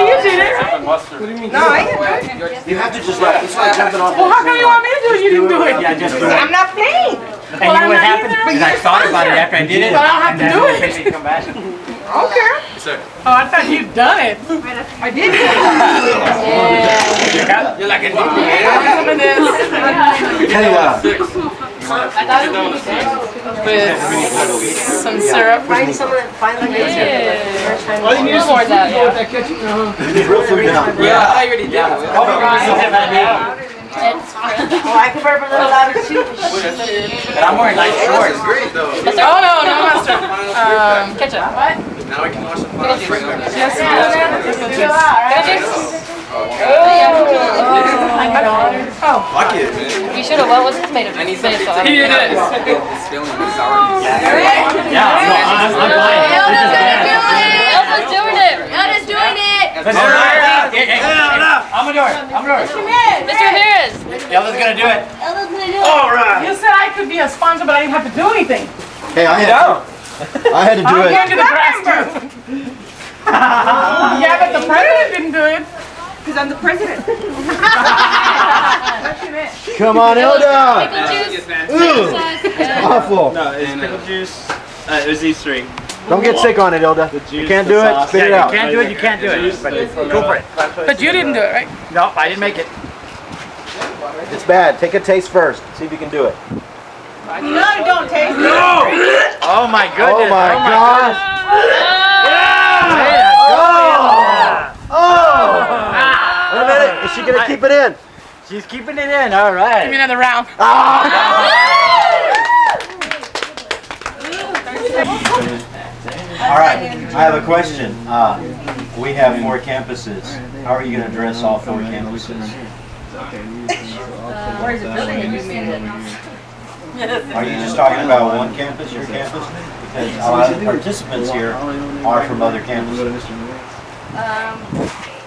you did it. What do you mean? No, I didn't do it. You have to just like, it's like jumping off. Well, how come you want me to do it? You didn't do it. Yeah, just do it. I'm not playing. And you know what happened? Because I thought about it after I did it. But I don't have to do it. And then come back. Okay. Sir. Oh, I thought you'd done it. I did. You're like a Some of this. With some syrup. Find someone that finally gets it. All you need is more of that, yeah. Real food now. Yeah, I already did. Oh, I can burp a little louder too. But I'm wearing nice shorts. Great though. Oh, no, no mustard. Ketchup. What? Now we can wash the flour. Yes, Fuck it, man. You should have. What was it made of? I need something Tomato sauce. to eat it. This feeling is already. Yeah, no, I'm buying it. Elda's doing it. Elda's doing it. I'm gonna do it. I'm gonna do it. Mr. Ramirez. Elda's gonna do it. Elda's gonna do it. All right. You said I could be a sponsor, but I didn't have to do anything. Hey, I had to do I'm it. going to the grass too. Yeah, but the president didn't do it. Because I'm the president. Come on, Elda. Pickle juice. Ooh, awful. No, it's pickle juice. It was these 3. Don't get sick on it, Elda. You can't do it. Spit it out. You can't do it. You can't do it. But go for it. But you didn't do it, right? No, I didn't make it. It's bad. Take a taste first. See if you can do it. No, don't taste it. Oh my goodness. Oh my gosh. Oh! Wait a minute. Is she gonna keep it in? She's keeping it in. All right. Give me another round. All right. I have a question. We have 4 campuses. How are you gonna address all 4 campuses? Where's the building? Are you just talking about one campus, your campus? Because a lot of the participants here are from other campuses.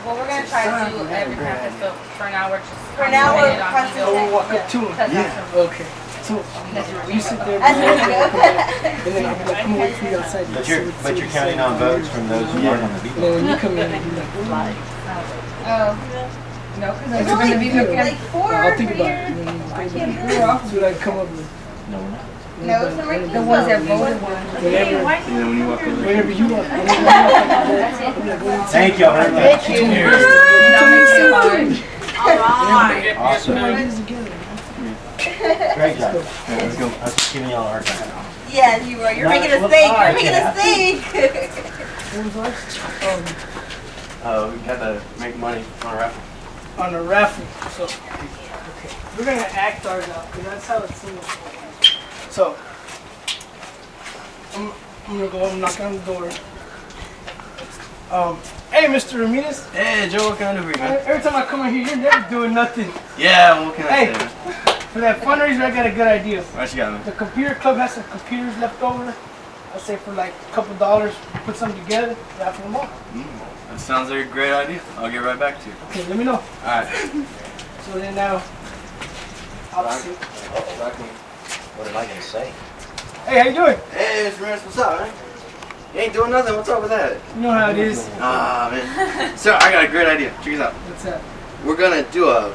Well, we're gonna try to do every campus, but for now we're just. For now, we're concentrating. Walk up to him. Yeah. Okay. So you sit there. That's really good. And then I'll be like, come wait for me outside. But you're counting on votes from those who aren't on the beat. No, when you come in, you like, Oh. No, because It's only like 4 I'll think for about your- it. I can't do it. That's what I come up with. No, we're not. No, it's not right. the ones that voted one. Whenever you want. Thank you very much. Thank you. Awesome. Awesome. Great job. Let's go. I was just giving y'all a hard time. Yeah, you are. You're making us think. You're making us think. We had to make money on a raffle. On a raffle. So, okay. We're going to act ours out, because that's how it seems. So, I'm going to go up and knock on the door. Hey, Mr. Ramirez. Hey, Joe, what can I do for you, man? Every time I come in here, you're never doing nothing. Yeah, what can I Hey, say, man? for that fundraiser, I got a good idea. What you got, man? The computer club has some computers left over. I'll say for like a couple dollars, put something together, raffle them off. That sounds like a great idea. I'll get right back to you. Okay, let me know. Alright. So then now, I'll see. What am I gonna say? Hey, how you doing? Hey, Mr. Ramirez, what's up, man? You ain't doing nothing. What's up with that? You know how it is. Ah, man. So, I got a great idea. Check this out. What's that? We're gonna do a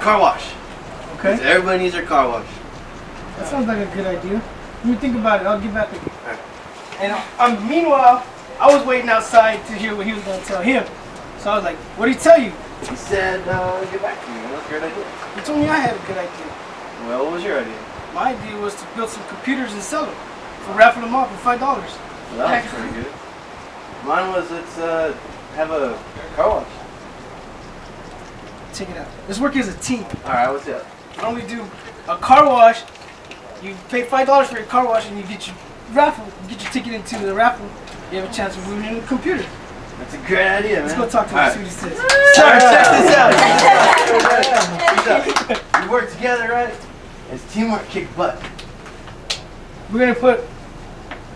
car wash. Okay. So everybody needs their car wash. That sounds like a good idea. Let me think about it. I'll get back with you. And meanwhile, I was waiting outside to hear what he was going to tell him. So I was like, what did he tell you? He said, get back to me. That's a great idea. He told me I had a good idea. Well, what was your idea? My idea was to build some computers and sell them. For raffle them off for $5. Well, that was pretty good. Mine was, let's have a car wash. Check it out. Let's work as a team. Alright, what's up? I only do a car wash. You pay $5 for your car wash and you get your raffle. You get your ticket into the raffle. You have a chance of winning a computer. That's a great idea, man. Let's go talk to him and see what he says. Sir, check this out. We work together, right? It's teamwork kick butt. We're going to put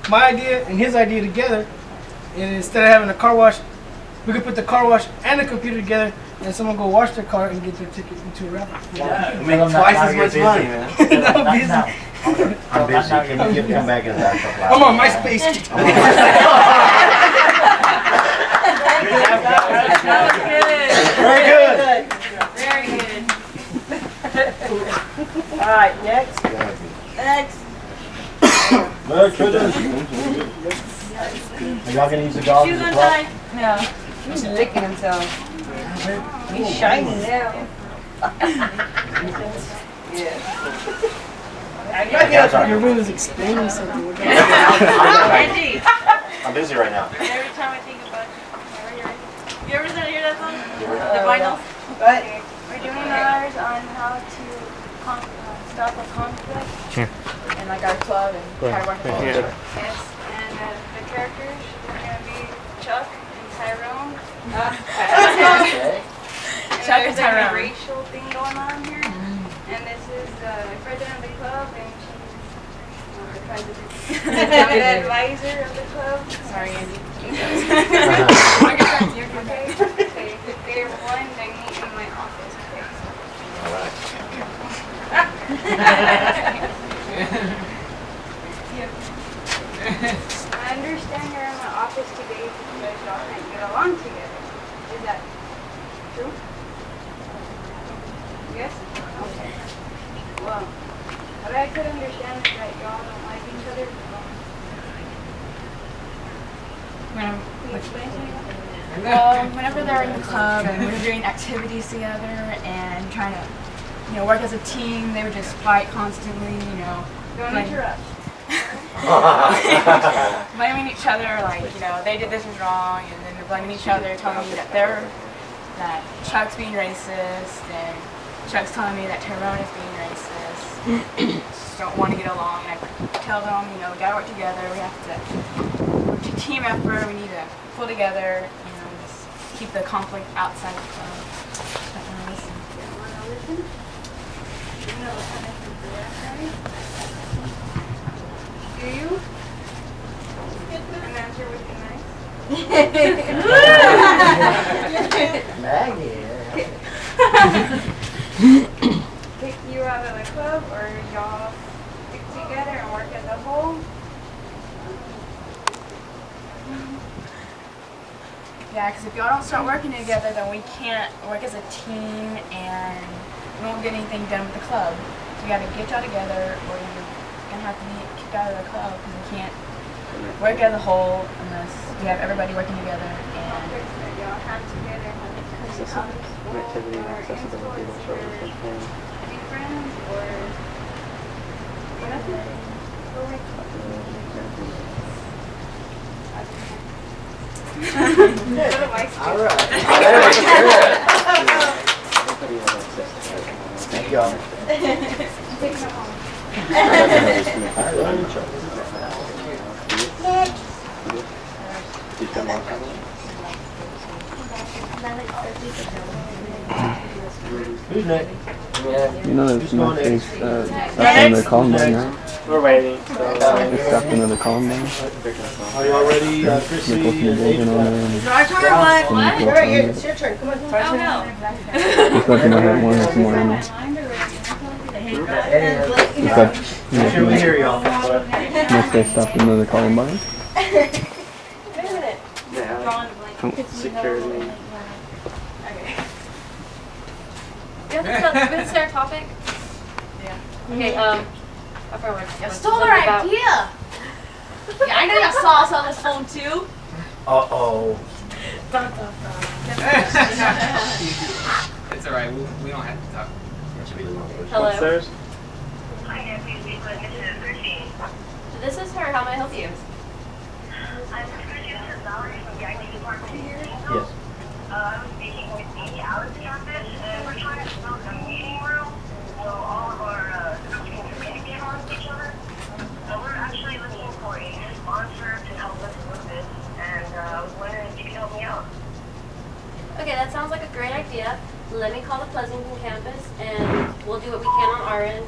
my idea and his idea together. And instead of having a car wash, we could put the car wash and the computer together, and someone go wash their car and get their ticket into a raffle. Yeah, we make twice as much money, man. That would be easy. I'm busy. Can you come back as that? I'm on MySpace. Very good. Very good. All right, next. Next. Are y'all gonna use the dog Shoes as a untied. prop? No. He's licking himself. He's shining now. Yeah. Your room is explaining something. Angie. I'm busy right now. Every time I think about you ever hear that song? The vinyl? What? We're doing ours on how to stop a conflict. Here. And like our club and Go ahead. try working Right together. here. Yes, and the characters are gonna be Chuck and Tyrone. Chuck and There's like a Tyrone. racial thing going on here. And this is the president of the club, and she's the advisor of the club. Sorry, Andy. Okay. They're one. They meet in my office. Okay. I understand you're in my office today because y'all can't get along together. Is that true? Yes? Okay. Well, what I could understand is that y'all don't like each other. Can you explain to me? Well, whenever they're in the club and we're doing activities together and trying to, work as a team, they would just fight constantly, Don't blame- interrupt. blaming each other, like, they did this was wrong, and then they're blaming each other, telling me that Chuck's being racist, and Chuck's telling me that Tyrone is being racist. Just don't want to get along. And I tell them, we gotta work together. We have to work to team effort. We need to pull together. Just keep the conflict outside the club. Not gonna listen. Wanna listen? You know what kind of people right? Do you? And answer would be nice. Pick you out of the club, or y'all stick together and work as a whole? Yeah, because if y'all don't start working together, then we can't work as a team and we won't get anything done with the club. So you gotta get y'all together or you're gonna have to be kicked out of the club because we can't work as a whole unless we have everybody working together. And Y'all have together Connectivity and accessibility to services. be friends or nothing? All right. Thank y'all. Take them home. Who's next? You know there's no case stopped another Columbine, right? We're waiting. So, They stopped another Columbine. Are you all ready, Chrissy They're posting the building on there. And Our turn, what? What? It's your turn. Come on. Just let them know that one has more ammo. Make sure we hear y'all. Unless they stopped another Columbine. security. Is there a topic? Yeah. Okay, You stole our idea! Yeah, I know you saw us on this phone too. Uh-oh. It's alright, we don't have to talk. Hello. Upstairs? This is her. How may I help you? Yes. I was speaking with the Alice campus, and we're trying to build a meeting room so all of our groups can communicate amongst each other. So we're actually looking for a sponsor to help us with this, and I was wondering if you could help me out. Okay, that sounds like a great idea. Let me call the Pleasanton campus, and we'll do what we can on our end.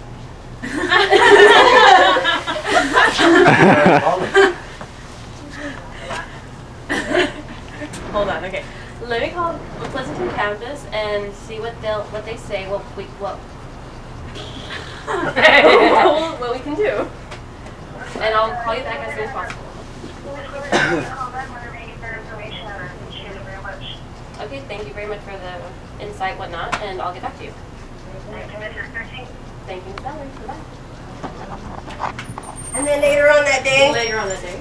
Hold on, okay. Let me call the Pleasanton campus and see what they say. What we can do, and I'll call you back as soon as possible. Okay, thank you very much for the insight, whatnot, and I'll get back to you. Thank you, Mrs. Percy. Thank you, Ms. Valerie. Bye. And then later on that day. Later on that day.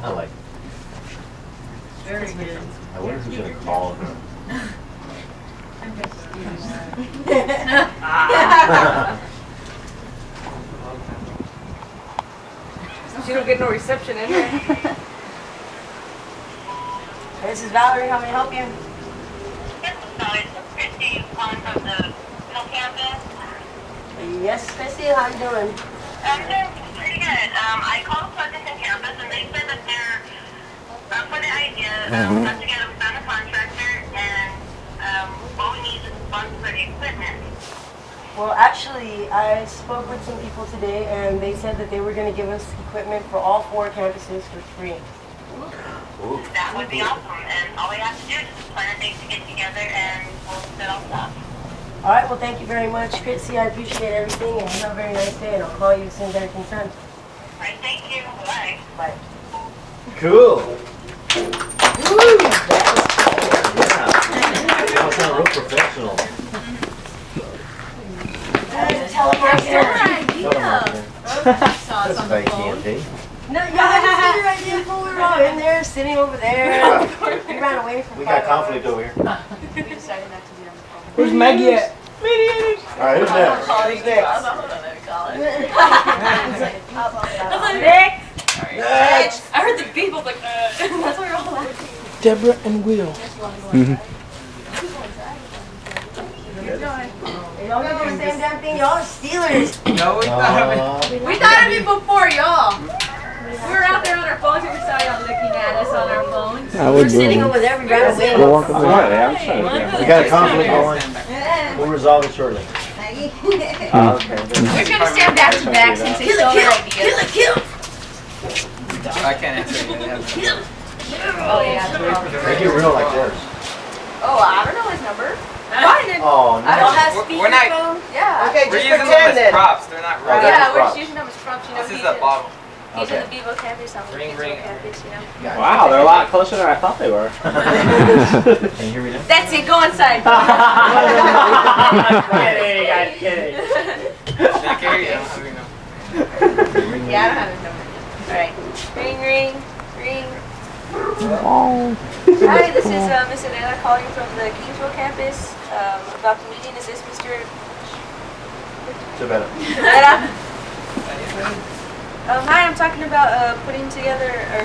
I like it. Very good. I wonder who's going to call her. She don't get no reception in here. This is Valerie. How may I help you? Yes, Chrissy. How you doing? I'm doing pretty good. I called Pleasanton campus, and they said that they're up for the idea. We got together, we found a contractor, and what we need is funds for the equipment. Well, actually, I spoke with some people today, and they said that they were going to give us equipment for all 4 campuses for free. That would be awesome, and all we have to do is just plan a date to get together, and we'll set all stuff. All right, well, thank you very much, Chrissy. I appreciate everything, and have a very nice day, and I'll call you as soon as everything's done. All right, thank you. Bye. Bye. Cool. Y'all sound real professional. That's fake TNT. No, y'all didn't see your idea before we were all in there, sitting over there. We ran away from We got conflict over here. We decided not to do it on the phone. Where's Maggie at? All right, who's next? Who's next? Next! I heard the beep. I was like, that's why we're all laughing. Deborah and Will. Y'all do the same damn thing. Y'all are Steelers. No, we We thought of it before y'all. We were out there on our phones and we saw y'all looking at us on our phones. I would We're sitting over there. We ran away. Go walk over there. We got a conflict going. We'll resolve it shortly. We're gonna stand back to back since they stole our idea. Kill. I can't answer anything. Oh yeah. Make it real like this. Oh, I don't know his number. Oh, I don't have We're not. speakerphone. Yeah. Okay, We're just using them pretend as then. props. They're not real. Yeah, we're just using them as props. You know, This is he's a bottle. He's in the Bevo campus. I'm in the Ring, Bevo ring. campus. You know. Wow, they're a lot closer than I thought they were. Can you hear me now? That's it. Go inside. Kidding, I'm kidding. They carry it. I don't have your number. Yeah, I don't have his number. All right. Ring, ring, ring. Hi, this is Miss Adela calling from the Kingsville campus about the meeting. Is this Mr. Sabetta. Vera? Hi, I'm talking about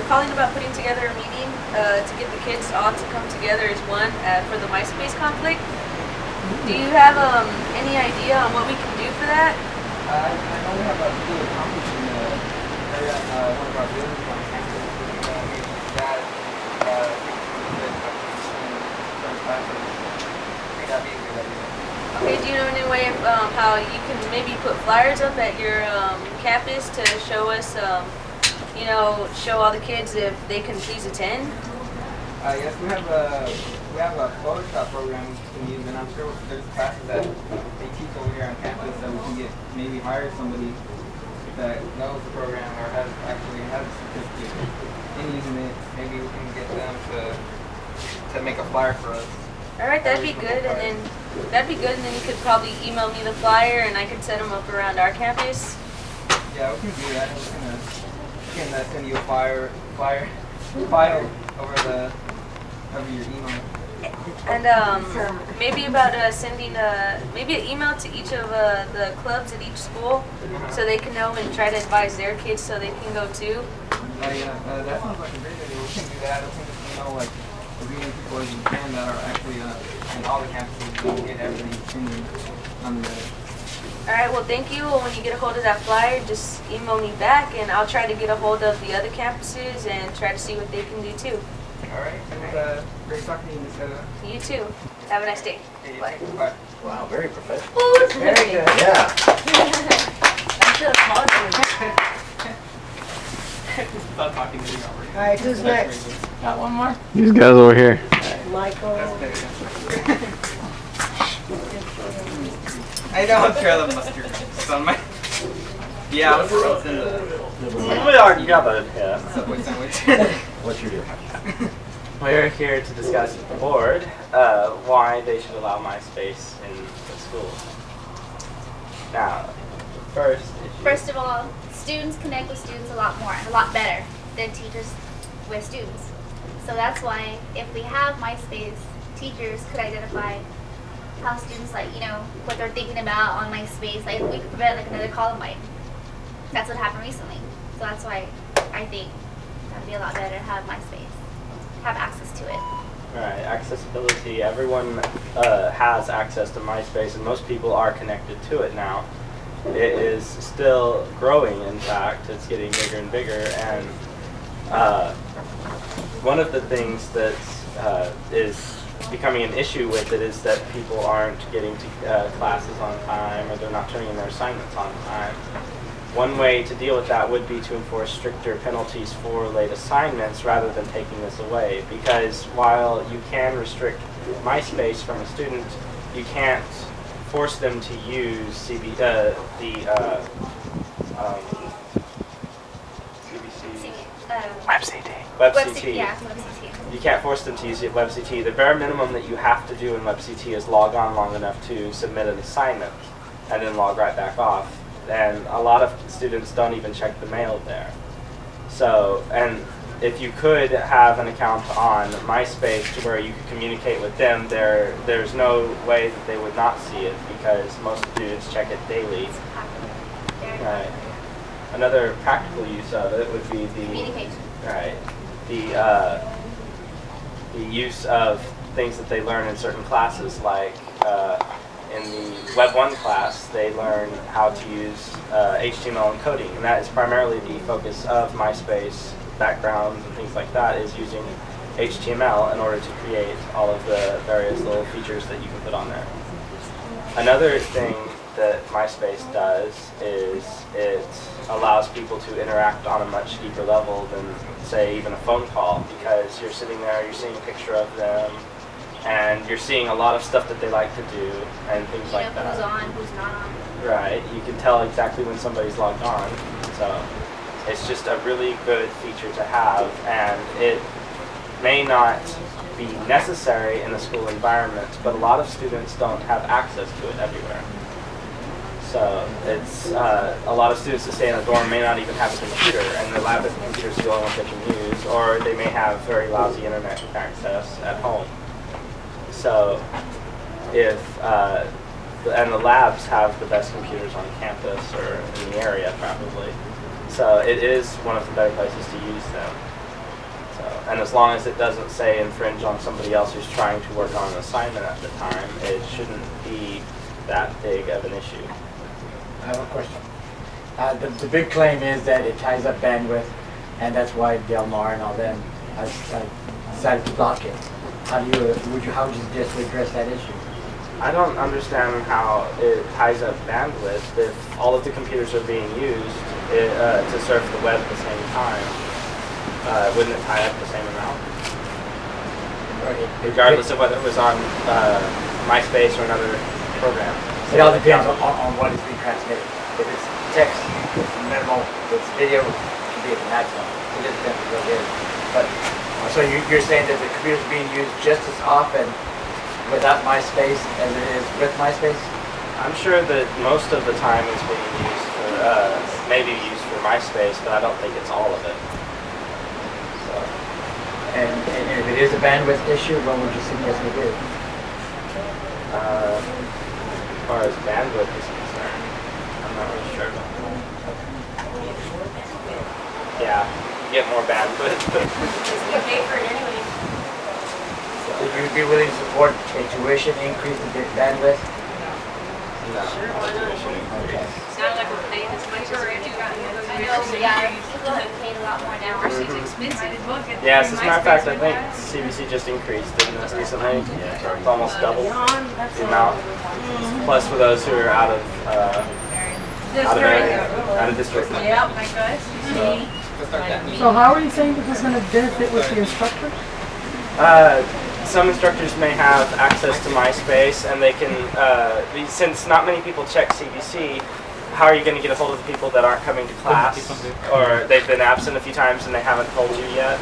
calling about putting together a meeting to get the kids all to come together as one for the MySpace conflict. Do you have any idea on what we can do for that? I know we have a really accomplished in one of our buildings on campus. that that'd be a good idea. Okay, do you know any way of how you can maybe put flyers up at your campus to show us, you know, show all the kids if they can please attend? Yes, we have a Photoshop program we can use, and I'm sure there's classes that they teach over here on campus that we can get maybe hire somebody that knows the program or actually has a certificate in using it. Maybe we can get them to make a flyer for us. All right, that'd be good, and then you could probably email me the flyer, and I could set them up around our campus. Yeah, we can do that. We can send you a file over your email. And maybe about sending maybe an email to each of the clubs at each school, so they can know and try to advise their kids so they can go too. Yeah, that sounds like a great idea. We can do that. We can just as many people as we can that are actually in all the campuses and get everybody's opinion on the matter. All right, well, thank you. When you get a hold of that flyer, just email me back, and I'll try to get a hold of the other campuses and try to see what they can do too. All right. It was great talking to you, Miss Ella. You too. Have a nice day. Bye. Bye. Wow, very professional. Oh, it's Very good. Yeah. I should have called you. Stop talking to me already. All right, who's next? Got one more? These guys over here. Michael. I know, trail of mustard. It's on my. Yeah, I was in the. We already got that. Yeah. Subway sandwich. What's your deal? We're here to discuss with the board why they should allow MySpace in the schools. Now, First of all, students connect with students a lot better than teachers with students. So that's why if we have MySpace, teachers could identify how students what they're thinking about on MySpace. Like we could prevent another Columbine. That's what happened recently. So that's why I think that'd be a lot better to have MySpace, have access to it. Right, accessibility. Everyone has access to MySpace, and most people are connected to it now. It is still growing, in fact. It's getting bigger and bigger, and one of the things that is becoming an issue with it is that people aren't getting to classes on time, or they're not turning in their assignments on time. One way to deal with that would be to enforce stricter penalties for late assignments rather than taking this away, because while you can restrict MySpace from a student, you can't force them to use CBC. WebCT. Yeah, WebCT. You can't force them to use WebCT. The bare minimum that you have to do in WebCT is log on long enough to submit an assignment and then log right back off. And a lot of students don't even check the mail there. So, and if you could have an account on MySpace to where you could communicate with them, there's no way that they would not see it, because most students check it daily. Right. Another practical use of it would be the communication. Right. The use of things that they learn in certain classes, like in the Web 1 class, they learn how to use HTML encoding, and that is primarily the focus of MySpace backgrounds and things like that, is using HTML in order to create all of the various little features that you can put on there. Another thing that MySpace does is it allows people to interact on a much deeper level than, say, even a phone call, because you're sitting there, you're seeing a picture of them, and you're seeing a lot of stuff that they like to do and things like that. Who's on, who's not on. Right, you can tell exactly when somebody's logged on, so it's just a really good feature to have, and it may not be necessary in a school environment, but a lot of students don't have access to it everywhere. So it's a lot of students that stay in a dorm may not even have a computer, and their lab computer is the only one they can use, or they may have very lousy internet access at home. So if and the labs have the best computers on campus or in the area probably, so it is one of the better places to use them. So, and as long as it doesn't say infringe on somebody else who's trying to work on an assignment at the time, it shouldn't be that big of an issue. I have a question. The big claim is that it ties up bandwidth, and that's why Del Mar and all them I decided to block it. How would you suggest to address that issue? I don't understand how it ties up bandwidth if all of the computers are being used to surf the web at the same time. Wouldn't it tie up the same amount? Regardless of whether it was on MySpace or another program. It all depends on what is being transmitted. If it's text, it's minimal. If it's video, it can be at the maximum. It just depends what it is. But so you're saying that the computer's being used just as often without MySpace as it is with MySpace? I'm sure that most of the time is being used for, maybe used for MySpace, but I don't think it's all of it. So. And if it is a bandwidth issue, what would you suggest we do? As far as bandwidth is concerned, I'm not really sure. Yeah, get more bandwidth. You pay for it anyway. Would you be willing to support a tuition increase in bandwidth? No. Okay. It's not like we're paying as much as we do. Yeah, people have paid a lot more now. Yes, as a matter of fact, I think CBC just increased it recently. It's almost double the amount. Plus for those who are out of district. Yeah, my guys. So how are you saying that this is going to benefit with the instructors? Some instructors may have access to MySpace, and they can, since not many people check CBC, how are you going to get a hold of the people that aren't coming to class, or they've been absent a few times and they haven't told you yet?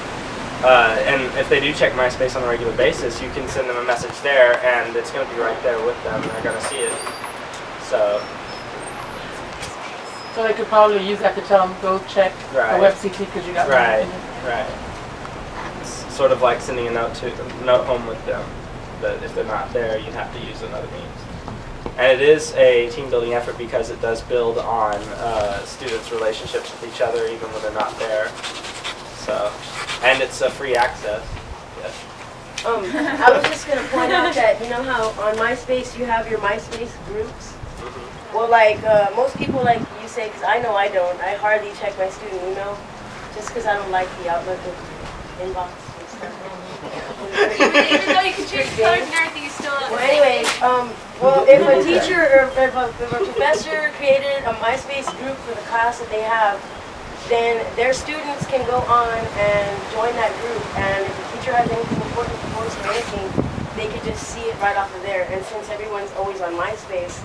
And if they do check MySpace on a regular basis, you can send them a message there, and it's going to be right there with them, and they're going to see it. So they could probably use that to tell them, go check Right. the WebCT because you got right. It's sort of like sending a note home with them, that if they're not there, you'd have to use another means. And it is a team building effort because it does build on students' relationships with each other even when they're not there. So, and it's a free access. Yes. I was just gonna point out that you know how on MySpace you have your MySpace groups. Well, like most people, like you say, because I know I don't. I hardly check my student email, just because I don't like the outlook of inbox and stuff. Even though you can change the colors and everything, you still. Well, anyway, well, if a teacher or if a professor created a MySpace group for the class that they have, then their students can go on and join that group. And if the teacher has anything important to post or anything, they could just see it right off of there. And since everyone's always on MySpace,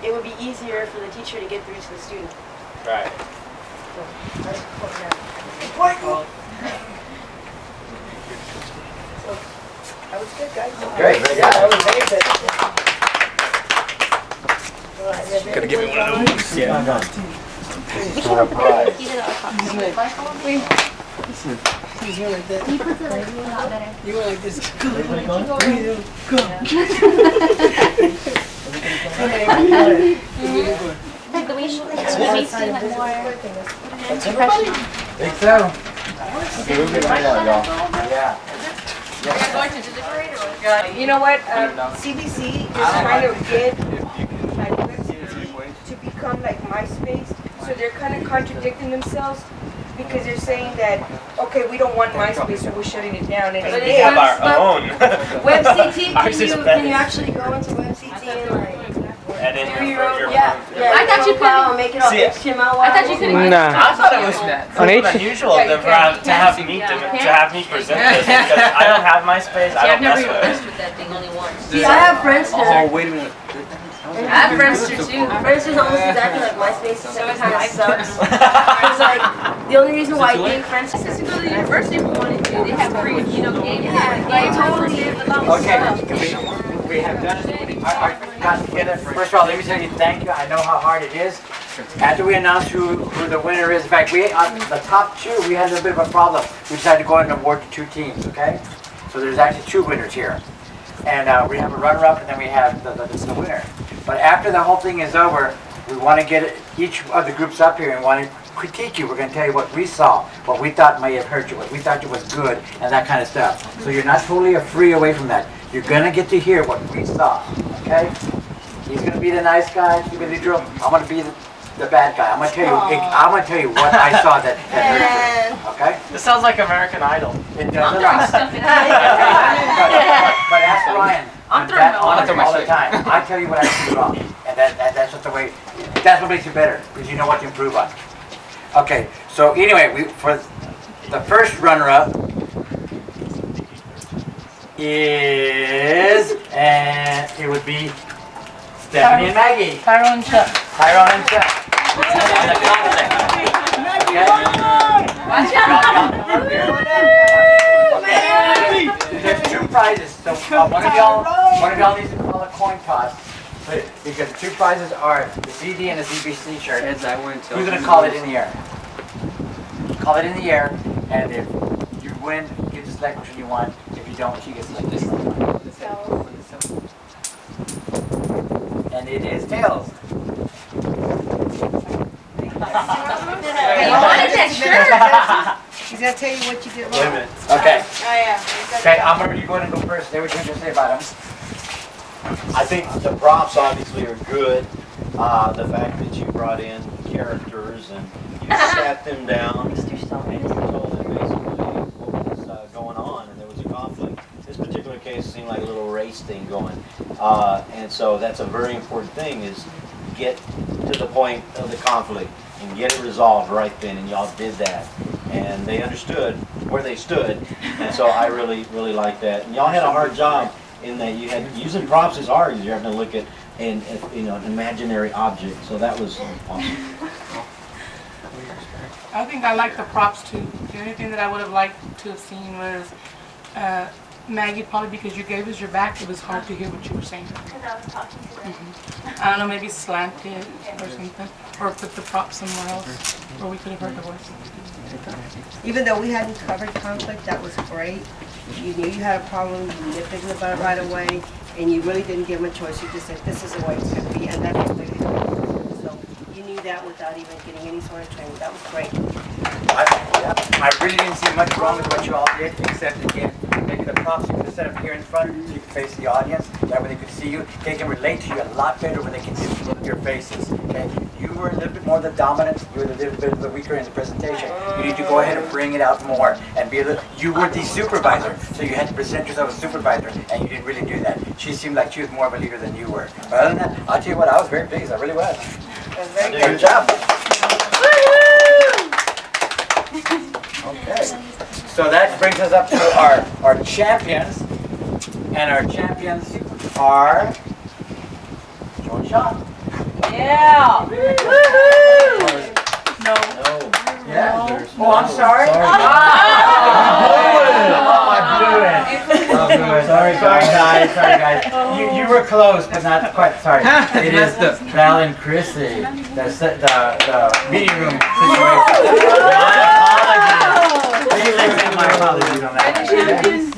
it would be easier for the teacher to get through to the student. Right. That was good, guys. Great. Yeah, that was very good. Gotta give me one of those. Yeah. It's not a prize. He's here like that. He puts it like a lot better. You were like this. Like the way she like seem like more professional. Think so? Okay, we'll be right out, y'all. Yeah. You know what? CBC is trying to get like to become like MySpace, so they're kind of contradicting themselves because they're saying that okay, we don't want MySpace, so we're shutting it down, and We have our own. WebCT, Ours is can you actually go into WebCT and like Edit do your your I thought you could make it all See, HTML. I thought you could. Nah. I thought it was On H? unusual to have me present this because I don't have MySpace. I I've don't never mess even with messed it. with that thing only once. See, I have Friendster. Oh, wait a minute. I have Friendster too. Friendster's almost exactly like MySpace, except it kind of sucks. It's like the only reason why I think Friendster Since we go to the university, if we wanted to, they have free, games. Yeah, totally. Okay, we have done it. Got together. First of all, let me tell you thank you. I know how hard it is. After we announced who the winner is, in fact, we on the top two, we had a little bit of a problem. We decided to go ahead and award to two teams, okay? So there's actually two winners here. And we have a runner-up, and then we have the winner. But after the whole thing is over, we want to get each of the groups up here and want to critique you. We're going to tell you what we saw, what we thought may have hurt you, what we thought was good, and that kind of stuff. So you're not totally free away from that. You're going to get to hear what we saw, okay? He's going to be the nice guy, he's going to be the neutral. I'm going to be the bad guy. I'm gonna tell you what I saw that hurt. Okay? This sounds like American Idol. It does. But ask Ryan. I'm throwing That all the time. I tell you what I see wrong, and that's just the way. That's what makes you better, because you know what to improve on. Okay. So anyway, for the first runner-up is, and it would be Stephanie and Maggie. Tyrone and Chuck. Tyrone and Chuck. Okay. There's 2 prizes. So one of y'all needs to call a coin toss, because the 2 prizes are the CD and the CBC shirt. Who's gonna call it in the air? Call it in the air, and if you win, you get to select which one you want. If you don't, she gets to select this one. And it is tails. He's gonna tell you what you did wrong. Wait a minute. Okay. Oh yeah. Okay, I'm ready to go ahead and go first. Say what you're going to say about them. I think the props obviously are good. The fact that you brought in characters and you sat them down and you told them basically what was going on, and there was a conflict. This particular case seemed like a little race thing going. And so that's a very important thing, is get to the point of the conflict and get it resolved right then, and y'all did that. And they understood where they stood, and so I really, really like that. And y'all had a hard job in that you had, using props is hard, you're having to look at an imaginary object, so that was awesome. I think I like the props too. The only thing that I would have liked to have seen was Maggie, probably because you gave us your back, it was hard to hear what you were saying. Because I was talking to them. I don't know, maybe slanted or something, or put the prop somewhere else where we could have heard the voice. Even though we hadn't covered conflict, that was great. You knew you had a problem, you nipped it in the bud right away, and you really didn't give them a choice. You just said, this is the way it's going to be, and that's what they did. So you knew that without even getting any sort of training. That was great. I really didn't see much wrong with what you all did, except again, maybe the props you could have set up here in front so you could face the audience. That way they could see you. They can relate to you a lot better when they can see your faces. Okay? You were a little bit more the dominant, you were a little bit the weaker in the presentation. You need to go ahead and bring it out more and be a little, you were the supervisor, so you had to present yourself as supervisor, and you didn't really do that. She seemed like she was more of a leader than you were. But other than that, I'll tell you what, I was very pleased, I really was. Good job. Okay, so that brings us up to our champions, and our champions are Joe and Sean. Yeah! No. Yeah? Oh, I'm sorry. Sorry guys. You were close, but not quite. Sorry. It is Val and Chrissy. The meeting room situation. My apologies on that.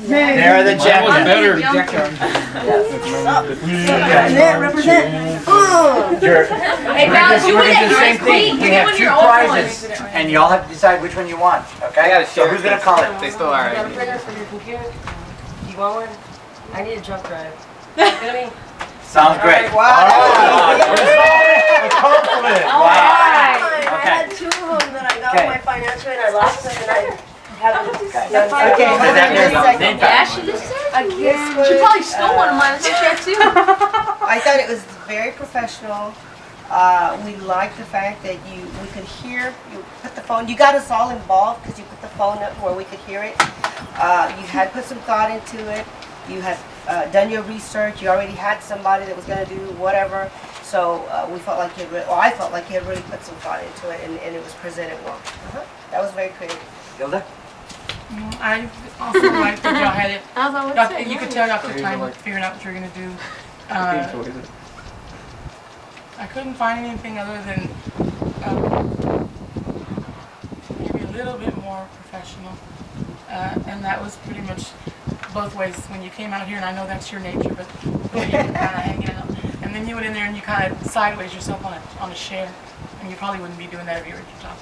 They're the champions. Represent. Hey, Val, we're going to do the same thing. We have 2 prizes, and y'all have to decide which one you want. Okay? So who's going to call it? They still are. You got a printer for your computer? Do you want one? I need a jump drive. Sounds great. Wow. A compliment. Wow. I had 2 of them that I got on my financial and I lost them and I haven't done. Yeah, she just said. She probably stole one of mine. I think she had 2. I thought it was very professional. We liked the fact that we could hear, you put the phone, you got us all involved because you put the phone up where we could hear it. You had put some thought into it. You had done your research. You already had somebody that was going to do whatever. So we felt like I felt like you had really put some thought into it, and it was presented well. That was very creative. Gilda? I also liked that y'all had it. You could tell y'all took time figuring out what you were going to do. I couldn't find anything other than maybe a little bit more professional. And that was pretty much both ways. When you came out here, and I know that's your nature, but when you were kind of hanging out. And then you went in there and you kind of sideways yourself on a chair. And you probably wouldn't be doing that if you were at your job.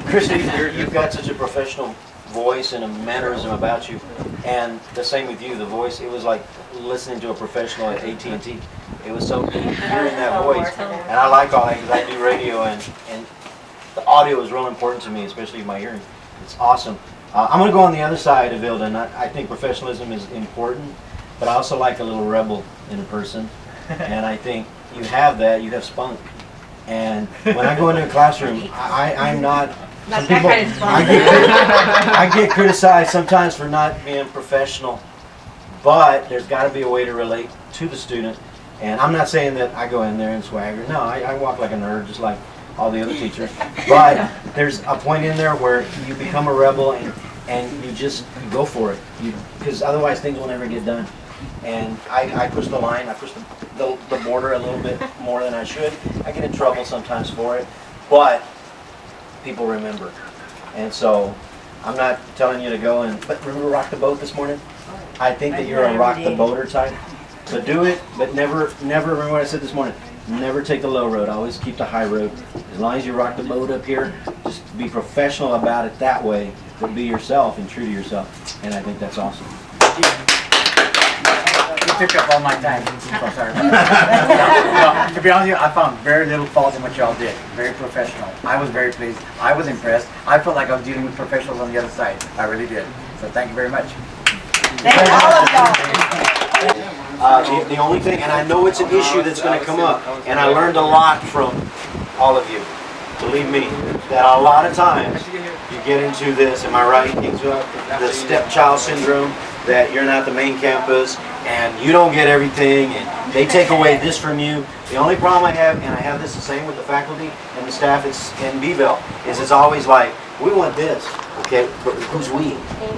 Chrissy, you've got such a professional voice and a mannerism about you. And the same with you, the voice, it was like listening to a professional at AT&T. It was so hearing that voice. And I like all that because I do radio and the audio is real important to me, especially my hearing. It's awesome. I'm going to go on the other side of Ilda, and I think professionalism is important, but I also like a little rebel in a person. And I think you have that, you have spunk. And when I go into a classroom, I'm not... Some people, I get criticized sometimes for not being professional, but there's got to be a way to relate to the student. And I'm not saying that I go in there and swagger. No, I walk like a nerd, just like all the other teachers. But there's a point in there where you become a rebel and you just go for it. Because otherwise things will never get done. And I push the line, I push the border a little bit more than I should. I get in trouble sometimes for it, but people remember. And so I'm not telling you to go but remember rock the boat this morning? I think that you're a rock the boater type. So do it, but never remember what I said this morning. Never take the low road, always keep the high road. As long as you rock the boat up here, just be professional about it that way, but be yourself and true to yourself. And I think that's awesome. You took up all my time. So sorry. No, to be honest with you, I found very little fault in what y'all did. Very professional. I was very pleased. I was impressed. I felt like I was dealing with professionals on the other side. I really did. So thank you very much. Thank all of y'all. The only thing, and I know it's an issue that's going to come up, and I learned a lot from all of you. Believe me, that a lot of times you get into this, am I right, the stepchild syndrome, that you're not the main campus, and you don't get everything, and they take away this from you. The only problem I have, and I have this the same with the faculty and the staff in Beeville, is it's always like, we want this, okay, but who's we?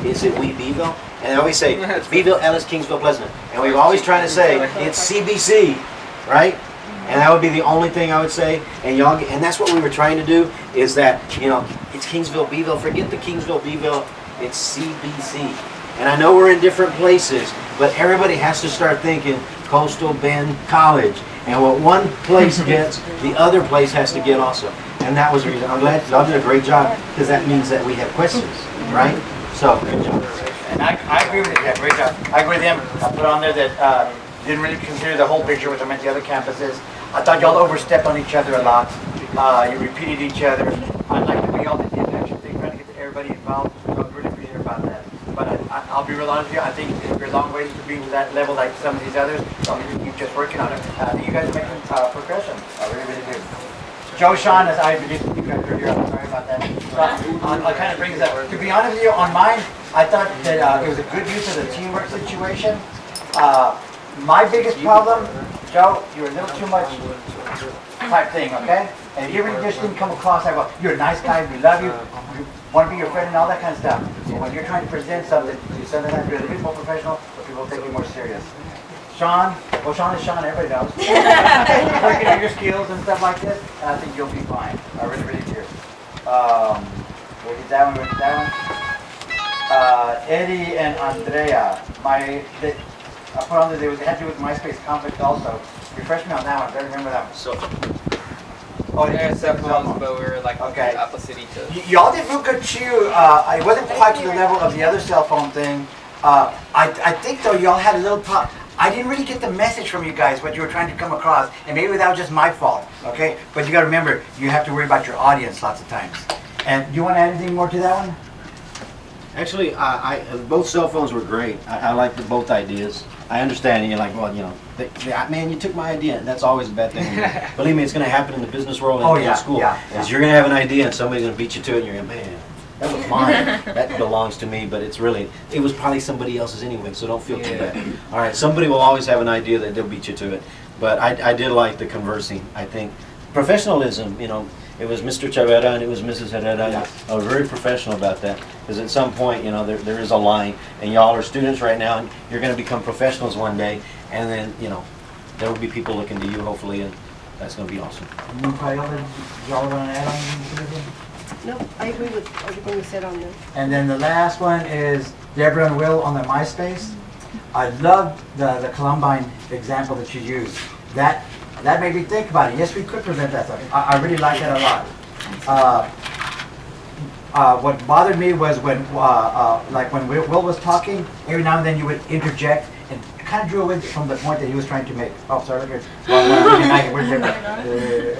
Is it we Beeville? And they always say, it's Beeville, Ellis, Kingsville, Pleasant. And we've always tried to say, it's CBC, right? And that would be the only thing I would say. And y'all, and that's what we were trying to do, is that, it's Kingsville, Beeville. Forget the Kingsville, Beeville. It's CBC. And I know we're in different places, but everybody has to start thinking Coastal Bend College. And what one place gets, the other place has to get also. And that was the reason. I'm glad y'all did a great job, because that means that we have questions, right? So, good job. And I agree with you. Yeah, great job. I agree with him. I put on there that didn't really consider the whole picture, which I meant the other campuses. I thought y'all overstepped on each other a lot. You repeated each other. I like the way y'all did the interaction thing, trying to get everybody involved. So I really appreciate about that. But I'll be real honest with you. I think you're a long way to being to that level like some of these others. So I'm going to keep just working on it. I think you guys are making progression. I really, really do. Joe Sean, as I believe you guys are here, I'm sorry about that. I'll kind of bring this up. To be honest with you, on mine, I thought that it was a good use of the teamwork situation. My biggest problem, Joe, you're a little too much type thing, okay? And you really just didn't come across like, well, you're a nice guy, we love you, we want to be your friend and all that kind of stuff. So when you're trying to present something, you send it out, you're a little bit more professional, but people take you more serious. Sean, well, Sean is Sean, everybody knows. Working on your skills and stuff like this, and I think you'll be fine. I really, really do. We'll get that one, we'll get that one. Eddie and Andrea, I put on there, it had to do with MySpace conflict also. Refresh me on that one, I don't remember that one. So, oh, yeah, cell phones, but we were like okay. Apple City too. Y'all did real good too. It wasn't quite to the level of the other cell phone thing. I think though y'all had a little pop. I didn't really get the message from you guys, what you were trying to come across, and maybe that was just my fault, okay? But you gotta remember, you have to worry about your audience lots of times. And you wanna add anything more to that one? Actually, both cell phones were great. I like both ideas. I understand, and you're like, well, man, you took my idea, and that's always a bad thing. Believe me, it's going to happen in the business world and in school. Is you're going to have an idea, and somebody's going to beat you to it, and you're going, man, that was mine. That belongs to me, but it was probably somebody else's anyway, so don't feel too bad. All right, somebody will always have an idea that they'll beat you to it. But I did like the conversing. I think professionalism, it was Mr. Chavera and it was Mrs. Herrera. I was very professional about that, because at some point, there is a line, and y'all are students right now, and you're going to become professionals one day, and then, there will be people looking to you, hopefully, and that's going to be awesome. Y'all want to add on anything? No, I agree with everything you said on there. And then the last one is Deborah and Will on the MySpace. I loved the Columbine example that you used. That made me think about it. Yes, we could prevent that stuff. I really like that a lot. what bothered me was when, like when Will was talking, every now and then you would interject and kind of drew away from the point that he was trying to make. Oh, sorry, look here.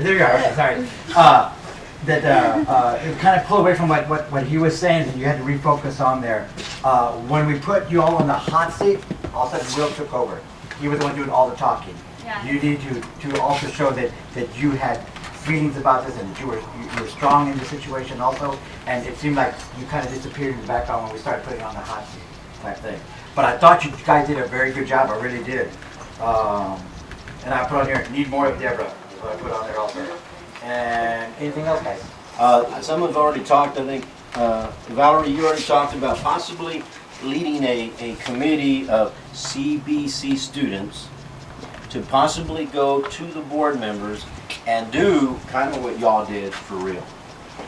There you are. Okay, sorry. It kind of pulled away from what he was saying, and you had to refocus on there. When we put you all on the hot seat, all of a sudden Will took over. He was the one doing all the talking. Yeah. You need to also show that you had feelings about this and that you were strong in the situation also. And it seemed like you kind of disappeared in the background when we started putting on the hot seat type thing. But I thought you guys did a very good job. I really did. And I put on here, need more of Deborah. Is what I put on there also. And anything else, guys? Some have already talked, I think. Valerie, you already talked about possibly leading a committee of CBC students to possibly go to the board members and do kind of what y'all did for real.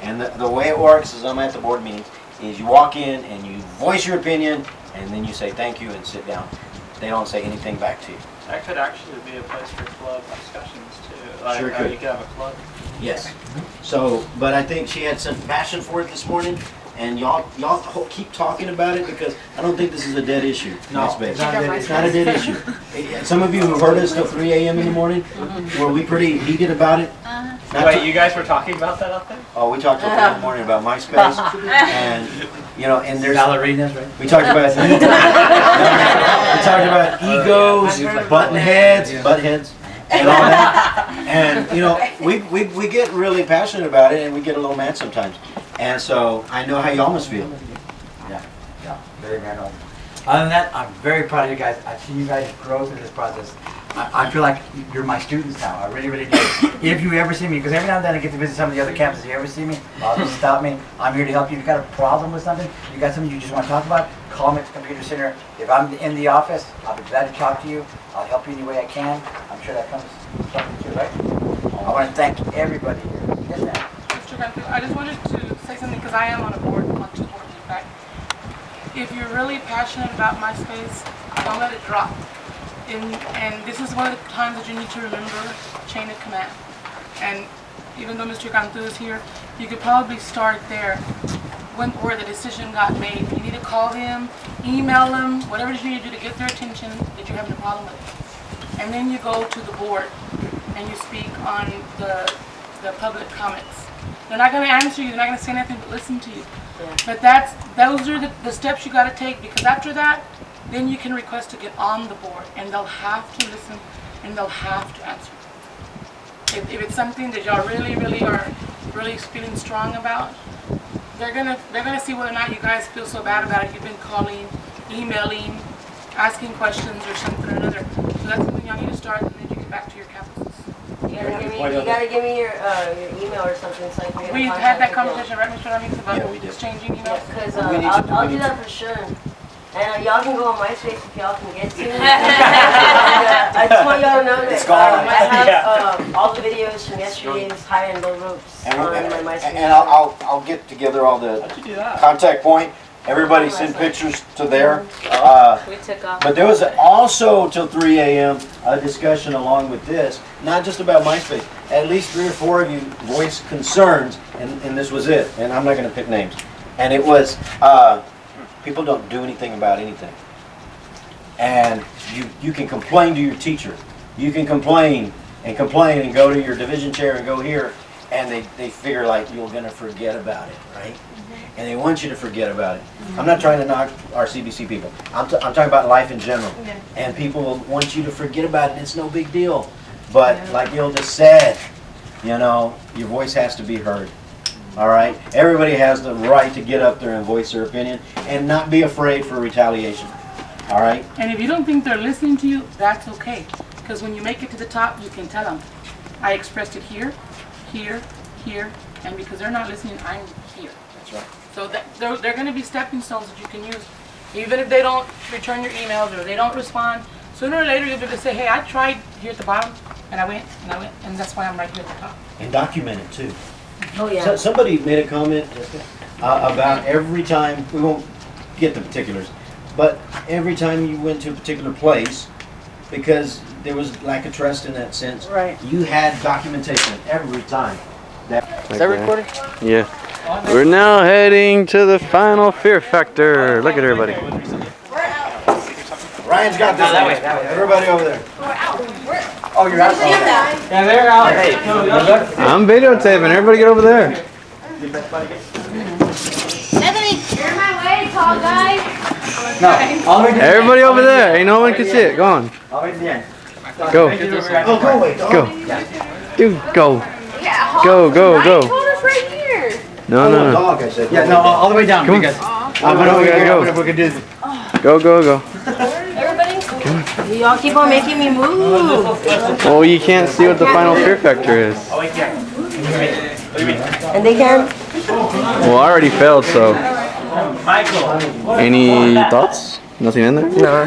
And the way it works is I'm at the board meetings, is you walk in and you voice your opinion and then you say thank you and sit down. They don't say anything back to you. That could actually be a place for club discussions too. Like Sure how could. you could have a club. Yes. So, but I think she had some passion for it this morning, and y'all keep talking about it because I don't think this is a dead issue. No, it's not a dead issue. Some of you who heard us till 3 a.m. in the morning, were we pretty heated about it? Wait, you guys were talking about that out there? Oh, we talked till 3 in the morning about MySpace, and and there's ballerinas, right? We talked about egos, butt heads, and all that. And we get really passionate about it, and we get a little mad sometimes. And so I know how you almost feel. Yeah, very mad. Other than that, I'm very proud of you guys. I've seen you guys grow through this process. I feel like you're my students now. I really, really do. If you ever see me, because every now and then I get to visit some of the other campuses. If you ever see me, just stop me. I'm here to help you. If you've got a problem with something, you got something you just want to talk about, call me at the computer center. If I'm in the office, I'll be glad to talk to you. I'll help you any way I can. I'm sure that comes something too, right? I want to thank everybody here. Yes, ma'am. Mr. Cantu, I just wanted to say something because I am on a board, on 2 boards in fact. If you're really passionate about MySpace, don't let it drop. And this is one of the times that you need to remember chain of command. And even though Mr. Cantu is here, you could probably start there where the decision got made. You need to call them, email them, whatever it is you need to do to get their attention that you're having a problem with. And then you go to the board and you speak on the public comments. They're not going to answer you, they're not going to say anything but listen to you. But those are the steps you got to take, because after that, then you can request to get on the board, and they'll have to listen, and they'll have to answer. If it's something that y'all really are really feeling strong about, they're gonna see whether or not you guys feel so bad about it. You've been calling, emailing, asking questions or something or another. So that's something y'all need to start, and then you get back to your campuses. You gotta give me your email or something so I can get We had that conversation, right, Mr. Ramirez, about exchanging emails? Because I'll do that for sure. And y'all can go on MySpace if y'all can get to me. I just want y'all to know that I have all the videos from yesterday's high and low ropes on my MySpace. And I'll get together all the contact point. Everybody send pictures to there. We took off. But there was also till 3 a.m. a discussion along with this, not just about MySpace. At least 3 or 4 of you voiced concerns, and this was it. And I'm not going to pick names. And it was people don't do anything about anything. And you can complain to your teacher. You can complain and go to your division chair and go here, and they figure like you're going to forget about it, right? And they want you to forget about it. I'm not trying to knock our CBC people. I'm talking about life in general. Yeah. And people want you to forget about it. It's no big deal. But like Gil just said, your voice has to be heard. All right? Everybody has the right to get up there and voice their opinion and not be afraid for retaliation. All right? And if you don't think they're listening to you, that's okay. Because when you make it to the top, you can tell them, I expressed it here, here, here, and because they're not listening, I'm here. That's right. So they're going to be stepping stones that you can use. Even if they don't return your emails or they don't respond, sooner or later you'll be able to say, hey, I tried here at the bottom, and I went, and that's why I'm right here at the top. And document it too. Oh, yeah. So, somebody made a comment about every time, we won't get the particulars, but every time you went to a particular place, because there was lack of trust in that sense, right? You had documentation every time. Is that recording? Yeah. We're now heading to the final Fear Factor. Look at everybody. Ryan's got this one. Everybody over there. Oh, you're out? Yeah, they're out. Hey, I'm videotaping. Everybody get over there. Stephanie, you're in my way, tall guy. No, all the way to the end. Everybody over there. Ain't no one can see it. Go on. All the way to the end. Go. Oh, go away. Go. Dude, go. Yeah, Go, go, go. told us right here. No, no, no. Dog, I said. Yeah, no, all the way down. Come on. Because Come on, we gotta go. we're gonna do this. Go, go, go. Y'all keep on making me move. Oh, you can't see what the final Fear Factor is. And they can. Well, I already failed, so. Any thoughts? Nothing in there? No.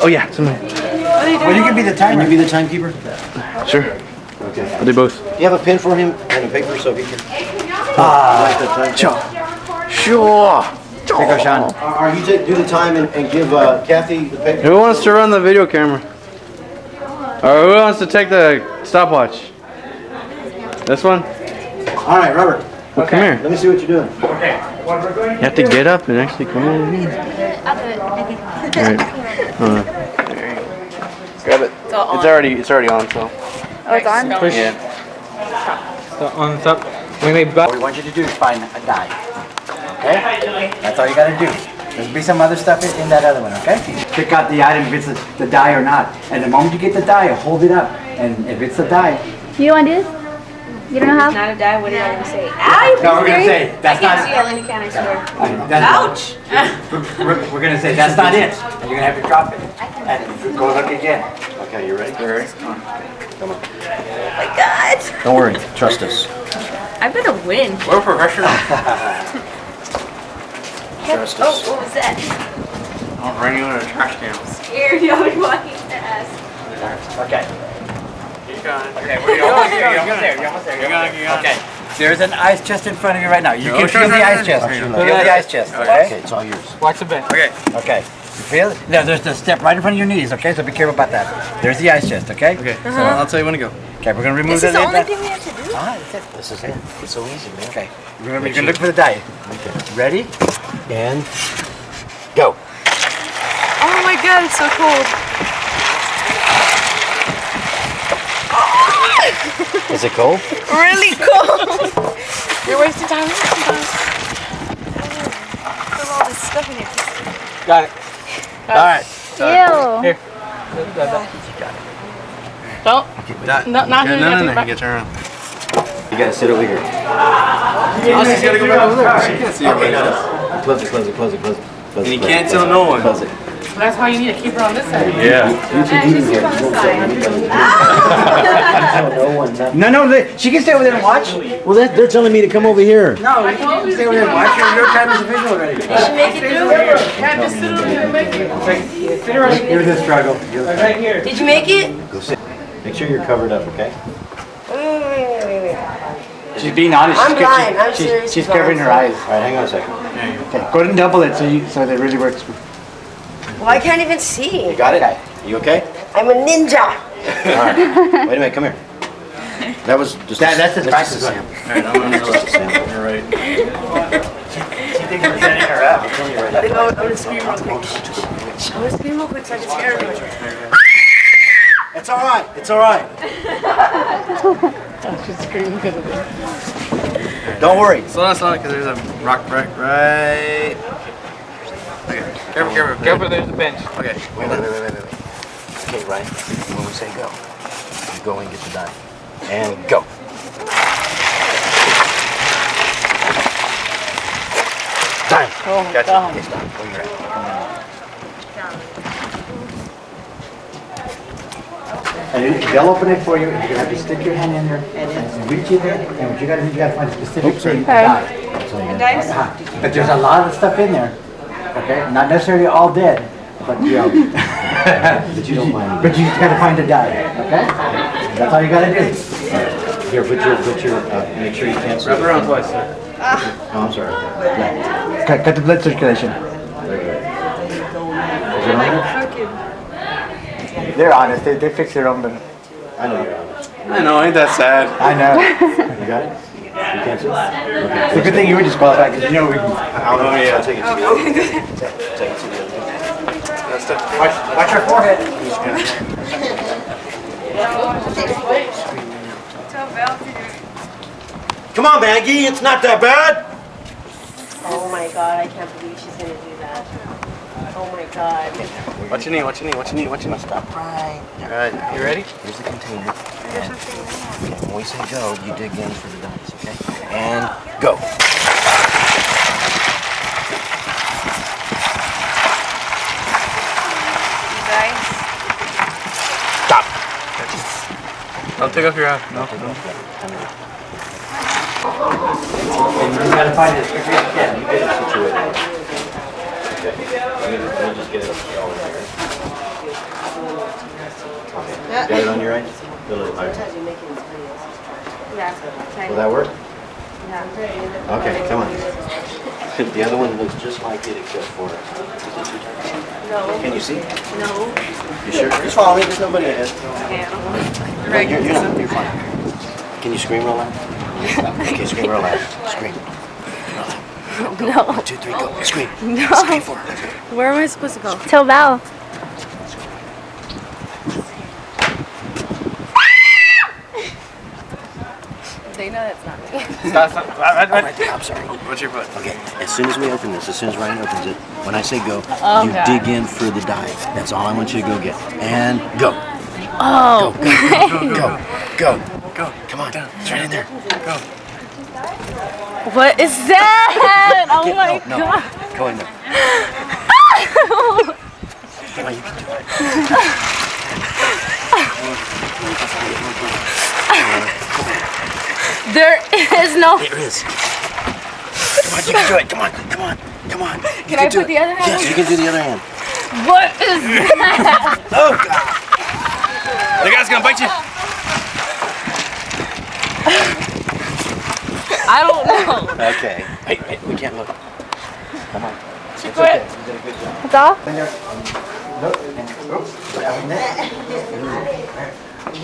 Oh yeah, something. Well, you can be the timer. Can you be the timekeeper? Sure. Okay. I'll do both. Do you have a pen for him and a paper so he can write the time? Sure. Here goes Sean. Are you do the time and give Kathy the paper? Who wants to run the video camera? Or who wants to take the stopwatch? This one? All right, Robert. Well, come here. Let me see what you're doing. Okay. What we're going You have to get up and actually come over here. I'll do it. Alright. Grab it. It's already on, so. Oh, it's on? Push. Yeah. So on top. We may What we want you to do is find a die. Okay? That's all you gotta do. There'll be some other stuff in that other one, okay? Pick out the item if it's the die or not. And the moment you get the die, hold it up. And if it's the die, You want to do this? You don't know how? It's not a die, what are you gonna say? no, we're gonna say that's not. See how Linda can, I swear. Ouch! We're gonna say that's not it. And you're gonna have to drop it. And go look again. Okay, you ready? Ready? Come on. Oh my god! Don't worry. Trust us. I'm gonna win. We're professional. Trust Oh, us. what was that? I'll bring you in a trash can. Scared y'all be walking fast. Okay. Keep going. Okay, you're almost there. You're almost there. Okay. There's an ice chest in front of you right now. You can feel the ice chest. Feel the ice chest. Okay, Okay. it's all yours. watch the bench. Okay. Okay. You feel it? No, there's the step right in front of your knees. Okay, so be careful about that. There's the ice chest. Okay. Okay. So I'll tell you when to go. Okay, we're gonna remove This is the lid. only thing we have to do? Ah, that's it. This is it. It's so easy, man. Okay. Remember, you're gonna look for the die. Okay. Ready? And go. Oh my god, it's so cold. Is it cold? Really cold. You're wasting time. Feel all this stuff in it. Got it. All right. Ew. Here. Don't. No, not here. no, no, no. You get turned around. You gotta sit over here. Austin's gotta go back over there. She can't see everybody else. Close it, close it, close it, close it. Close And it, you close can't it, tell no one. Close it. That's why you need to keep her on this side. Yeah. No, she can stay over there and watch. Well, they're telling me to come over here. No, you can stay over there and watch. Your time is official already. You should make it through. Yeah, just sit over here and make it. Sit right here. Here's the struggle. Right here. Did you make it? Go sit. Make sure you're covered up, okay? Wait. She's being honest. I'm blind. I'm serious. She's covering her eyes. All right, hang on a second. Okay, go ahead and double it so that it really works. Well, I can't even see. You got it? You okay? I'm a ninja. All right. Wait a minute, come here. That was just That's the practice just a one. sample. That's just a sample. You're right. She thinks we're setting her up. I'm telling you right I'm now. gonna scream real quick. I'm gonna scream real quick so I can scare everyone. It's all right. It's all right. She's screaming because of this. Don't worry. Slow down, because there's a rock right. Okay. Careful, there's the bench. Okay. Wait. Okay, Ryan. When we say go, you go and get the die. And go. Time. Oh, Gotcha. God. Okay, stop. Where you at? And they'll open it for you. You're gonna have to stick your hand in there and reach in there. And what you gotta find a specific thing to die. But there's a lot of stuff in there. Okay, not necessarily all dead, but you know. But you don't mind. But you just gotta find a die. Okay, that's all you gotta do. Here, put your, make sure you can't see. Wrap it around twice, sir. Oh, I'm sorry. Cut the blood circulation. Is it on there? They're honest. They fix their own. But I know you're honest. I know, ain't that sad? I know. You got it? You can't see? Okay. It's a good thing you were disqualified because you know we can. Oh, yeah. Take it to the other. Take it to the other. That's the Watch your forehead. Come on, Maggie. It's not that bad. Oh my god, I can't believe she's gonna do that. Oh my god. What you need? What you need? What you need? What you need? Stop right. All right, you ready? Here's the container. And okay, when we say go, you dig in for the dice, okay? And go. Stop. Don't take off your hat. No. You gotta find it as quickly as you can. You get it situated. Okay. Let me just get it all in here. Okay. Got it on your right? A little higher. Will that work? Yeah. Okay, come on. The other one looks just like it except for it. No. Can you see? No. You sure? Just follow me. There's nobody ahead. Yeah. You're fine. Can you scream real loud? Okay, scream real loud. Scream. Go. No. 1, 2, 3, go. Scream. No. Scream for it. Where am I supposed to go? Tell Val. They know that's not me. Right there. I'm sorry. What's your foot? Okay, as soon as we open this, as soon as Ryan opens it, when I say go, you Okay. dig in for the dive. That's all I want you to go get. And go. Oh. Go. Come on. It's right in there. Go. What is that? Oh Get- my no, god. Go in there. Come on, you can do it. There is no. There is. Come on, you can do it. Come on. Can I put the other hand? Yes, you can do the other hand. What is that? Oh, God. The guy's gonna bite you. I don't know. Okay. Hey, we can't look. Come on. She It's quit. okay. You did a good job. That's all?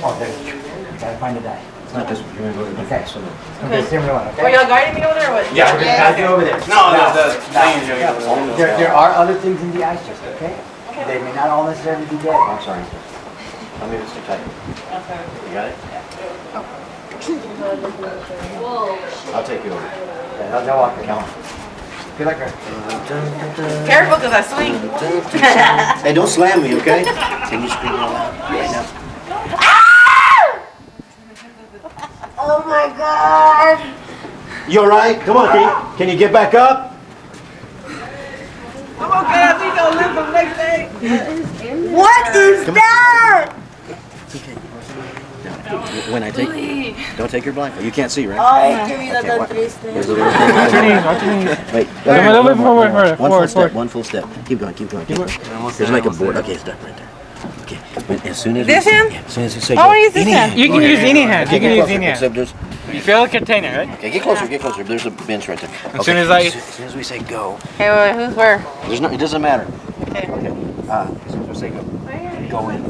Oh, there you go. You gotta find the die. It's not this one. You're gonna go to the Okay. next one. Okay, same one, okay? Are y'all guiding me over there or what? Yeah, we're gonna go over there. No, the thing is gonna go. There are other things in the ice chest, okay? They may not all necessarily be dead. I'm sorry. Maybe it's too tight. You got it? I'll take you over. Yeah, they'll walk it. Come on. Good luck, Greg. Careful because I swing. Hey, don't slam me, okay? Can you scream real loud right now? Oh my god. You alright? Come on, can you get back up? I'm okay. I think I'll live for the next day. What is that? When I take, don't take your blindfold. You can't see, right? Ay, qué vida Okay, tan what- triste. There's a little Watch your knees, watch your knees. Wait. Come a little bit forward, One full forward, step. forward. One full step. Keep going. There's like a board. Okay, stop right there. Okay. As soon as This we, hand? Yeah, as soon as we say I go. wanna use this Any hand. You can use any hand. Okay, You can get use closer, any hand. except there's. You feel the container, right? Okay, get closer. There's a bench right there. As soon as I- As soon as we say go, Okay, wait, who's where? there's no. It doesn't matter. Okay. Okay. As soon as we say go, go in.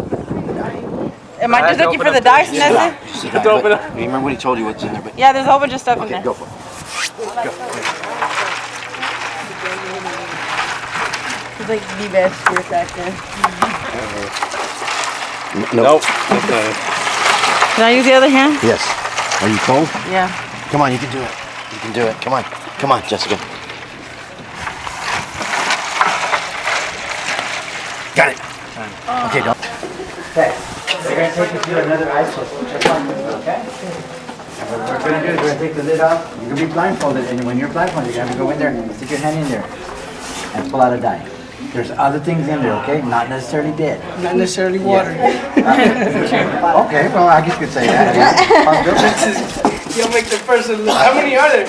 Am I just looking for the dice and that's it? Just sit down. But you remember what he told you what's in there, but Yeah, there's a whole bunch of stuff in okay, there. go for it. It's like the best fear factor. Nope. Can I use the other hand? Yes. Are you cold? Yeah. Come on, you can do it. You can do it. Come on, Jessica. Got it. Okay, go. Okay, we're gonna take you to another ice chest, just like this, okay? And what we're gonna do is we're gonna take the lid off. You're gonna be blindfolded, and when you're blindfolded, you're gonna go in there, stick your hand in there, and pull out a die. There's other things in there, okay? Not necessarily dead. Not necessarily water. Okay, well, I guess you could say that. Yeah. You'll make the person look. How many are there?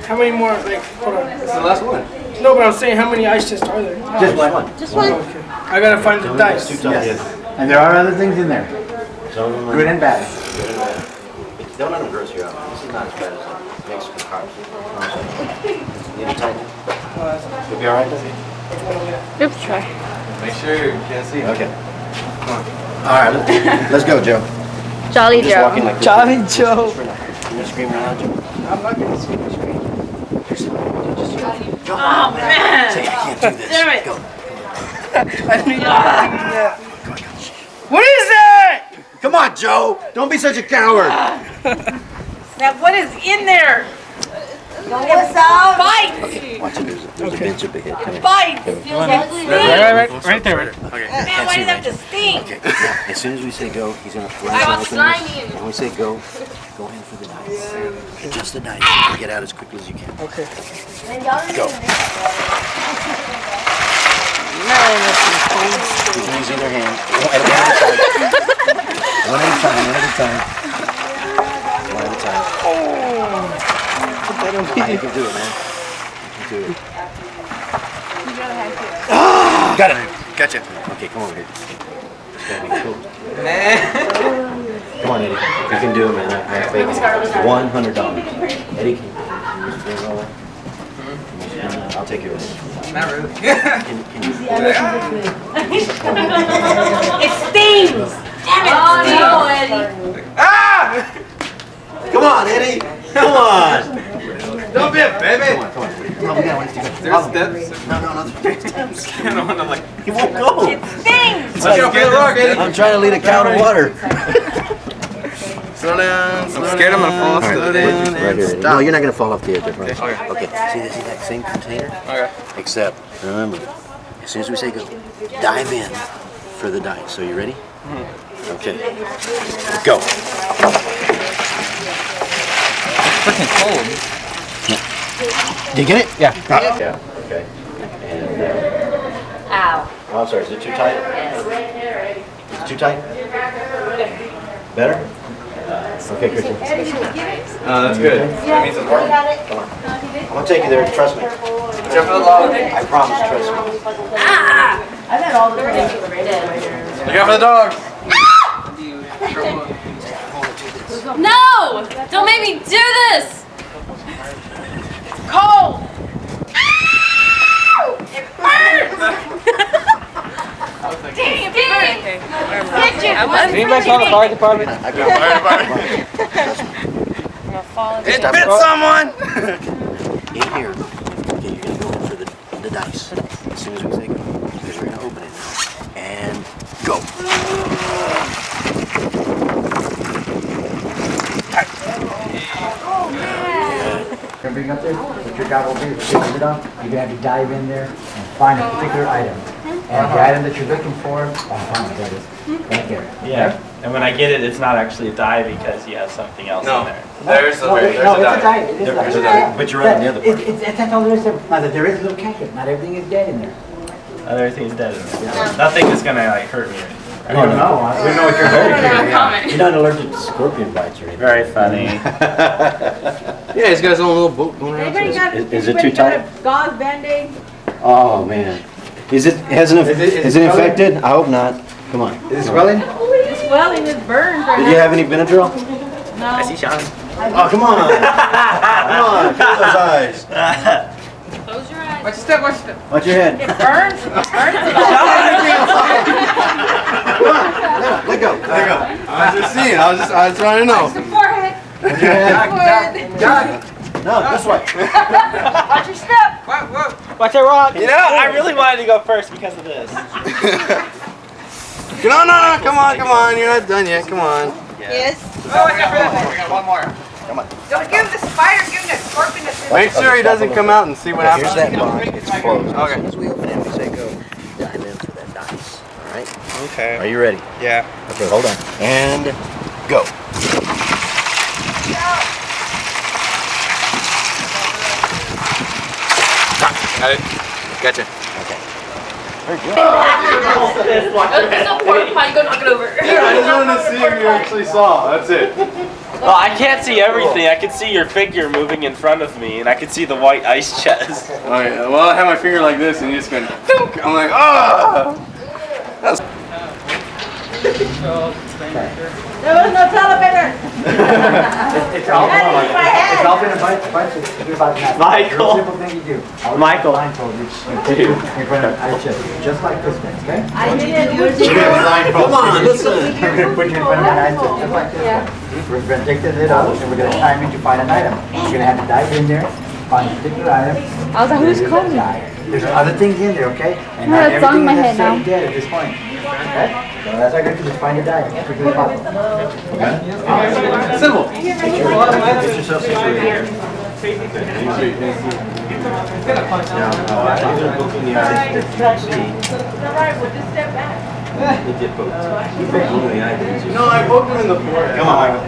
How many more? Like, hold on. This is the last one. No, but I'm saying how many ice chests are there? Just one. Just one. Okay. I gotta find the dice. Yes. And there are other things in there, Some of them are good and bad. good and bad. Don't let them gross you out. This is not as bad as the Mexican cops. You need to tighten it? You'll be alright, Desi? Oops, try. Make sure you can't see. Okay. Alright, let's go, Joe. Jolly Just Joe. walking like this. Jolly Joe. Can you scream loud, Joe? I'm not gonna see you scream. Oh, man. Say, I can't do this. Damn it. Go. I knew you were gonna do that. What is that? Come on, Joe. Don't be such a coward. Now what is in there? What's up? Bites. Okay, watch it. There's a bench up ahead. Come here. Bites. Come here. Right there. Okay. Man, why did that have to stink? Okay. Now, as soon as we say go, he's gonna. I got slimy. When we say go in for the dice. Adjust the dice. Get out as quickly as you can. Okay. Go. You can use either hand. One at a time. One at a time. One at a time. Come on, you can do it, man. You can do it. Got it. Gotcha. Okay, come over here. It's gotta be cool. Come on, Eddie. You can do it, man. I have faith. $100. Eddie, can you bring it all up? I'll take it away. Not really. Can you? It stings! Damn it! Oh, no, Eddie. Ah! Come on, Eddie. Come on. Don't be a baby. Come on. No, we gotta wait till you There's steps. No, there's steps. I don't want to like. He won't go. It stings! I'm trying to lead a cow to water. Slow down. I'm scared I'm gonna fall. Slow down and stop. No, you're not gonna fall off the edge. Right? Okay. Okay. See that same container? Okay. Except, remember, as soon as we say go, dive in for the dice. So you ready? Okay. Go. Freaking cold. Did you get it? Yeah. Yeah. Okay. And, Ow. oh, I'm sorry. Is it too tight? Yes. Is it too tight? Better? Okay, Christian. That's good. That means it's working. Come on. I'm gonna take you there. Trust me. Jump in the lava. I promise. Trust me. Ah! I've had all the things. Look out for the dog. No! Don't make me do this! Cold! It burns! Dang, it burns! Get you! Anybody call the fire department? I got fire department. It bit someone! In here. Okay, you're gonna go in for the dice. As soon as we say go, because we're gonna open it now. And go. Gonna bring up there, what your job will be is to pick it up, you're gonna have to dive in there and find a particular item. And the item that you're looking for, there it is, right there. Yeah, and when I get it, it's not actually a die because he has something else in there. There's a No, there's no, a it's a die. die, it is There's a a die. die, but you're right on the other part. That's all there is there. Now, there is a little catch, not everything is dead in there. Everything's dead in there. Nothing is gonna like hurt me or anything. I don't know, we know what you're allergic to. You're not allergic to scorpion bites or anything. Very funny. Yeah, he's got his own little boat going around. Anybody got, Is it too tight? gauze Band-Aid? Oh man. Is it infected? I hope not. Come on. Is it swelling? It's swelling, it's burned right Did you have any Benadryl? now. I see Sean. Oh, come on. Come on. Close those eyes. Close your eyes. Watch your step, watch your step. Watch your head. It burns, it burns. Come on. Let go. Let go. I was just seeing, I was trying to know. The forehead. Watch your head. No, this way. Watch your step. Whoa. Watch that rock. You know, I really wanted to go first because of this. No, come on, you're not done yet, come on. Yes. Oh, we got one more. Come on. Don't give him the spider, give him the scorpion. Make sure he doesn't come out and see what Okay, happens. here's that box. It's closed. Okay. As soon as we open it, we say go. Dive in for that dice. All right? Okay. Are you ready? Yeah. Okay, hold on. And go. Got it. Gotcha. Okay. Very good. It's so porta potty, go knock it over. Yeah, I just wanted to see if you actually saw. That's it. Well, I can't see everything. I can see your figure moving in front of me, and I can see the white ice chest. Okay, well, I have my finger like this, and you just went, I'm like, ah! That's There was no television. It's all been a bunch of Michael. simple thing you do. Michael. Blindfold you. In front of your chest, just like this one, okay? I didn't use it. Come on, listen. We're gonna put you in front of that eye, just like this. We're gonna take the lid off and we're gonna time you to find an item. You're gonna have to dive in there, find a particular item. I was like, who's calling me? There's other things in there, okay? And No, not it's on everything my is head now. necessarily dead at this point. Okay? So that's all I gotta do is find a dive. As quickly as possible. Okay? Simple. Get yourself situated. No, I poked him in the forehead. Come on, Michael.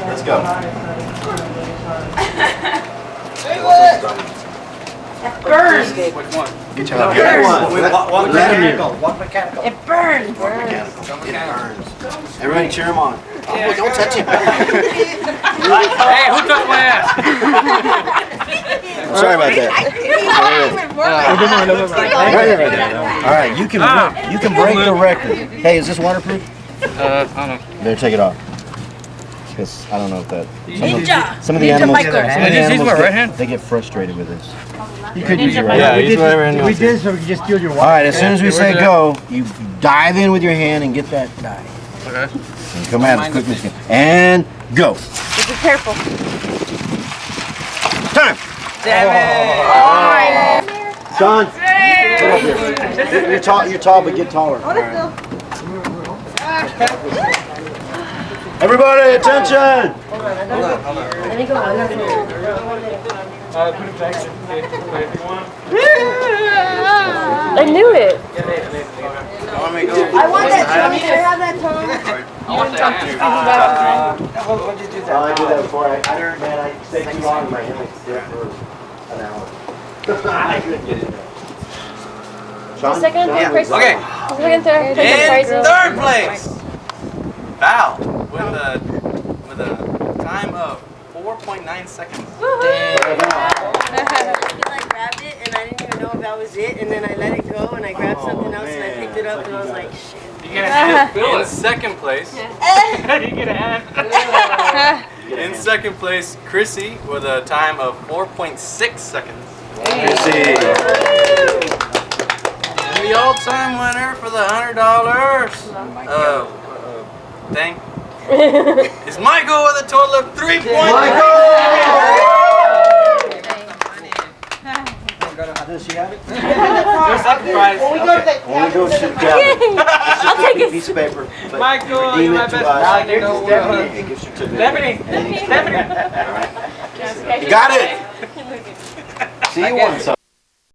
Let's go. Burns. Which one? Get your It burns. It burns. Everybody cheer him on. Oh, don't touch him. Hey, who took my ass? Sorry about that. All right, you can break the record. Hey, is this waterproof? I don't know. Better take it off. Because I don't know if that. Some of the Ninja animals, Michael. they get frustrated with this. You could use your right right hand. hand. Yeah, use whatever hand you want. We did so we could just steal your water. All right, as soon as we say go, you dive in with your hand and get that dive. Okay. And come out as quickly as you can. And go. Just be careful. Time. Sean, come up here. You're tall, but get taller. Everybody, attention! Let me go. Put it back if you want. I knew it. I want that tongue. Can I have that tongue? What'd you do that? I did that before. Man, I stayed too long in my hammock there for an hour. I couldn't get it there. Sean? Second, Sean? price. Okay. Second, third. In Prizes. third place, Val with a time of 4.9 seconds. I grabbed it and I didn't even know if that was it, and then I let it go and I grabbed something else and I picked it up and I was like, shit. You get in second place. You get a hand. In second place, Chrissy with a time of 4.6 seconds. Chrissy. The all-time winner for the $100 thing is Michael with a total of 3 points. Does she have it? When we go to the cabin, I'll take it. piece of paper. But Michael, redeem you're my it to best us. friend. You know Stephanie, it gives certificate. Stephanie. You got it. See you once.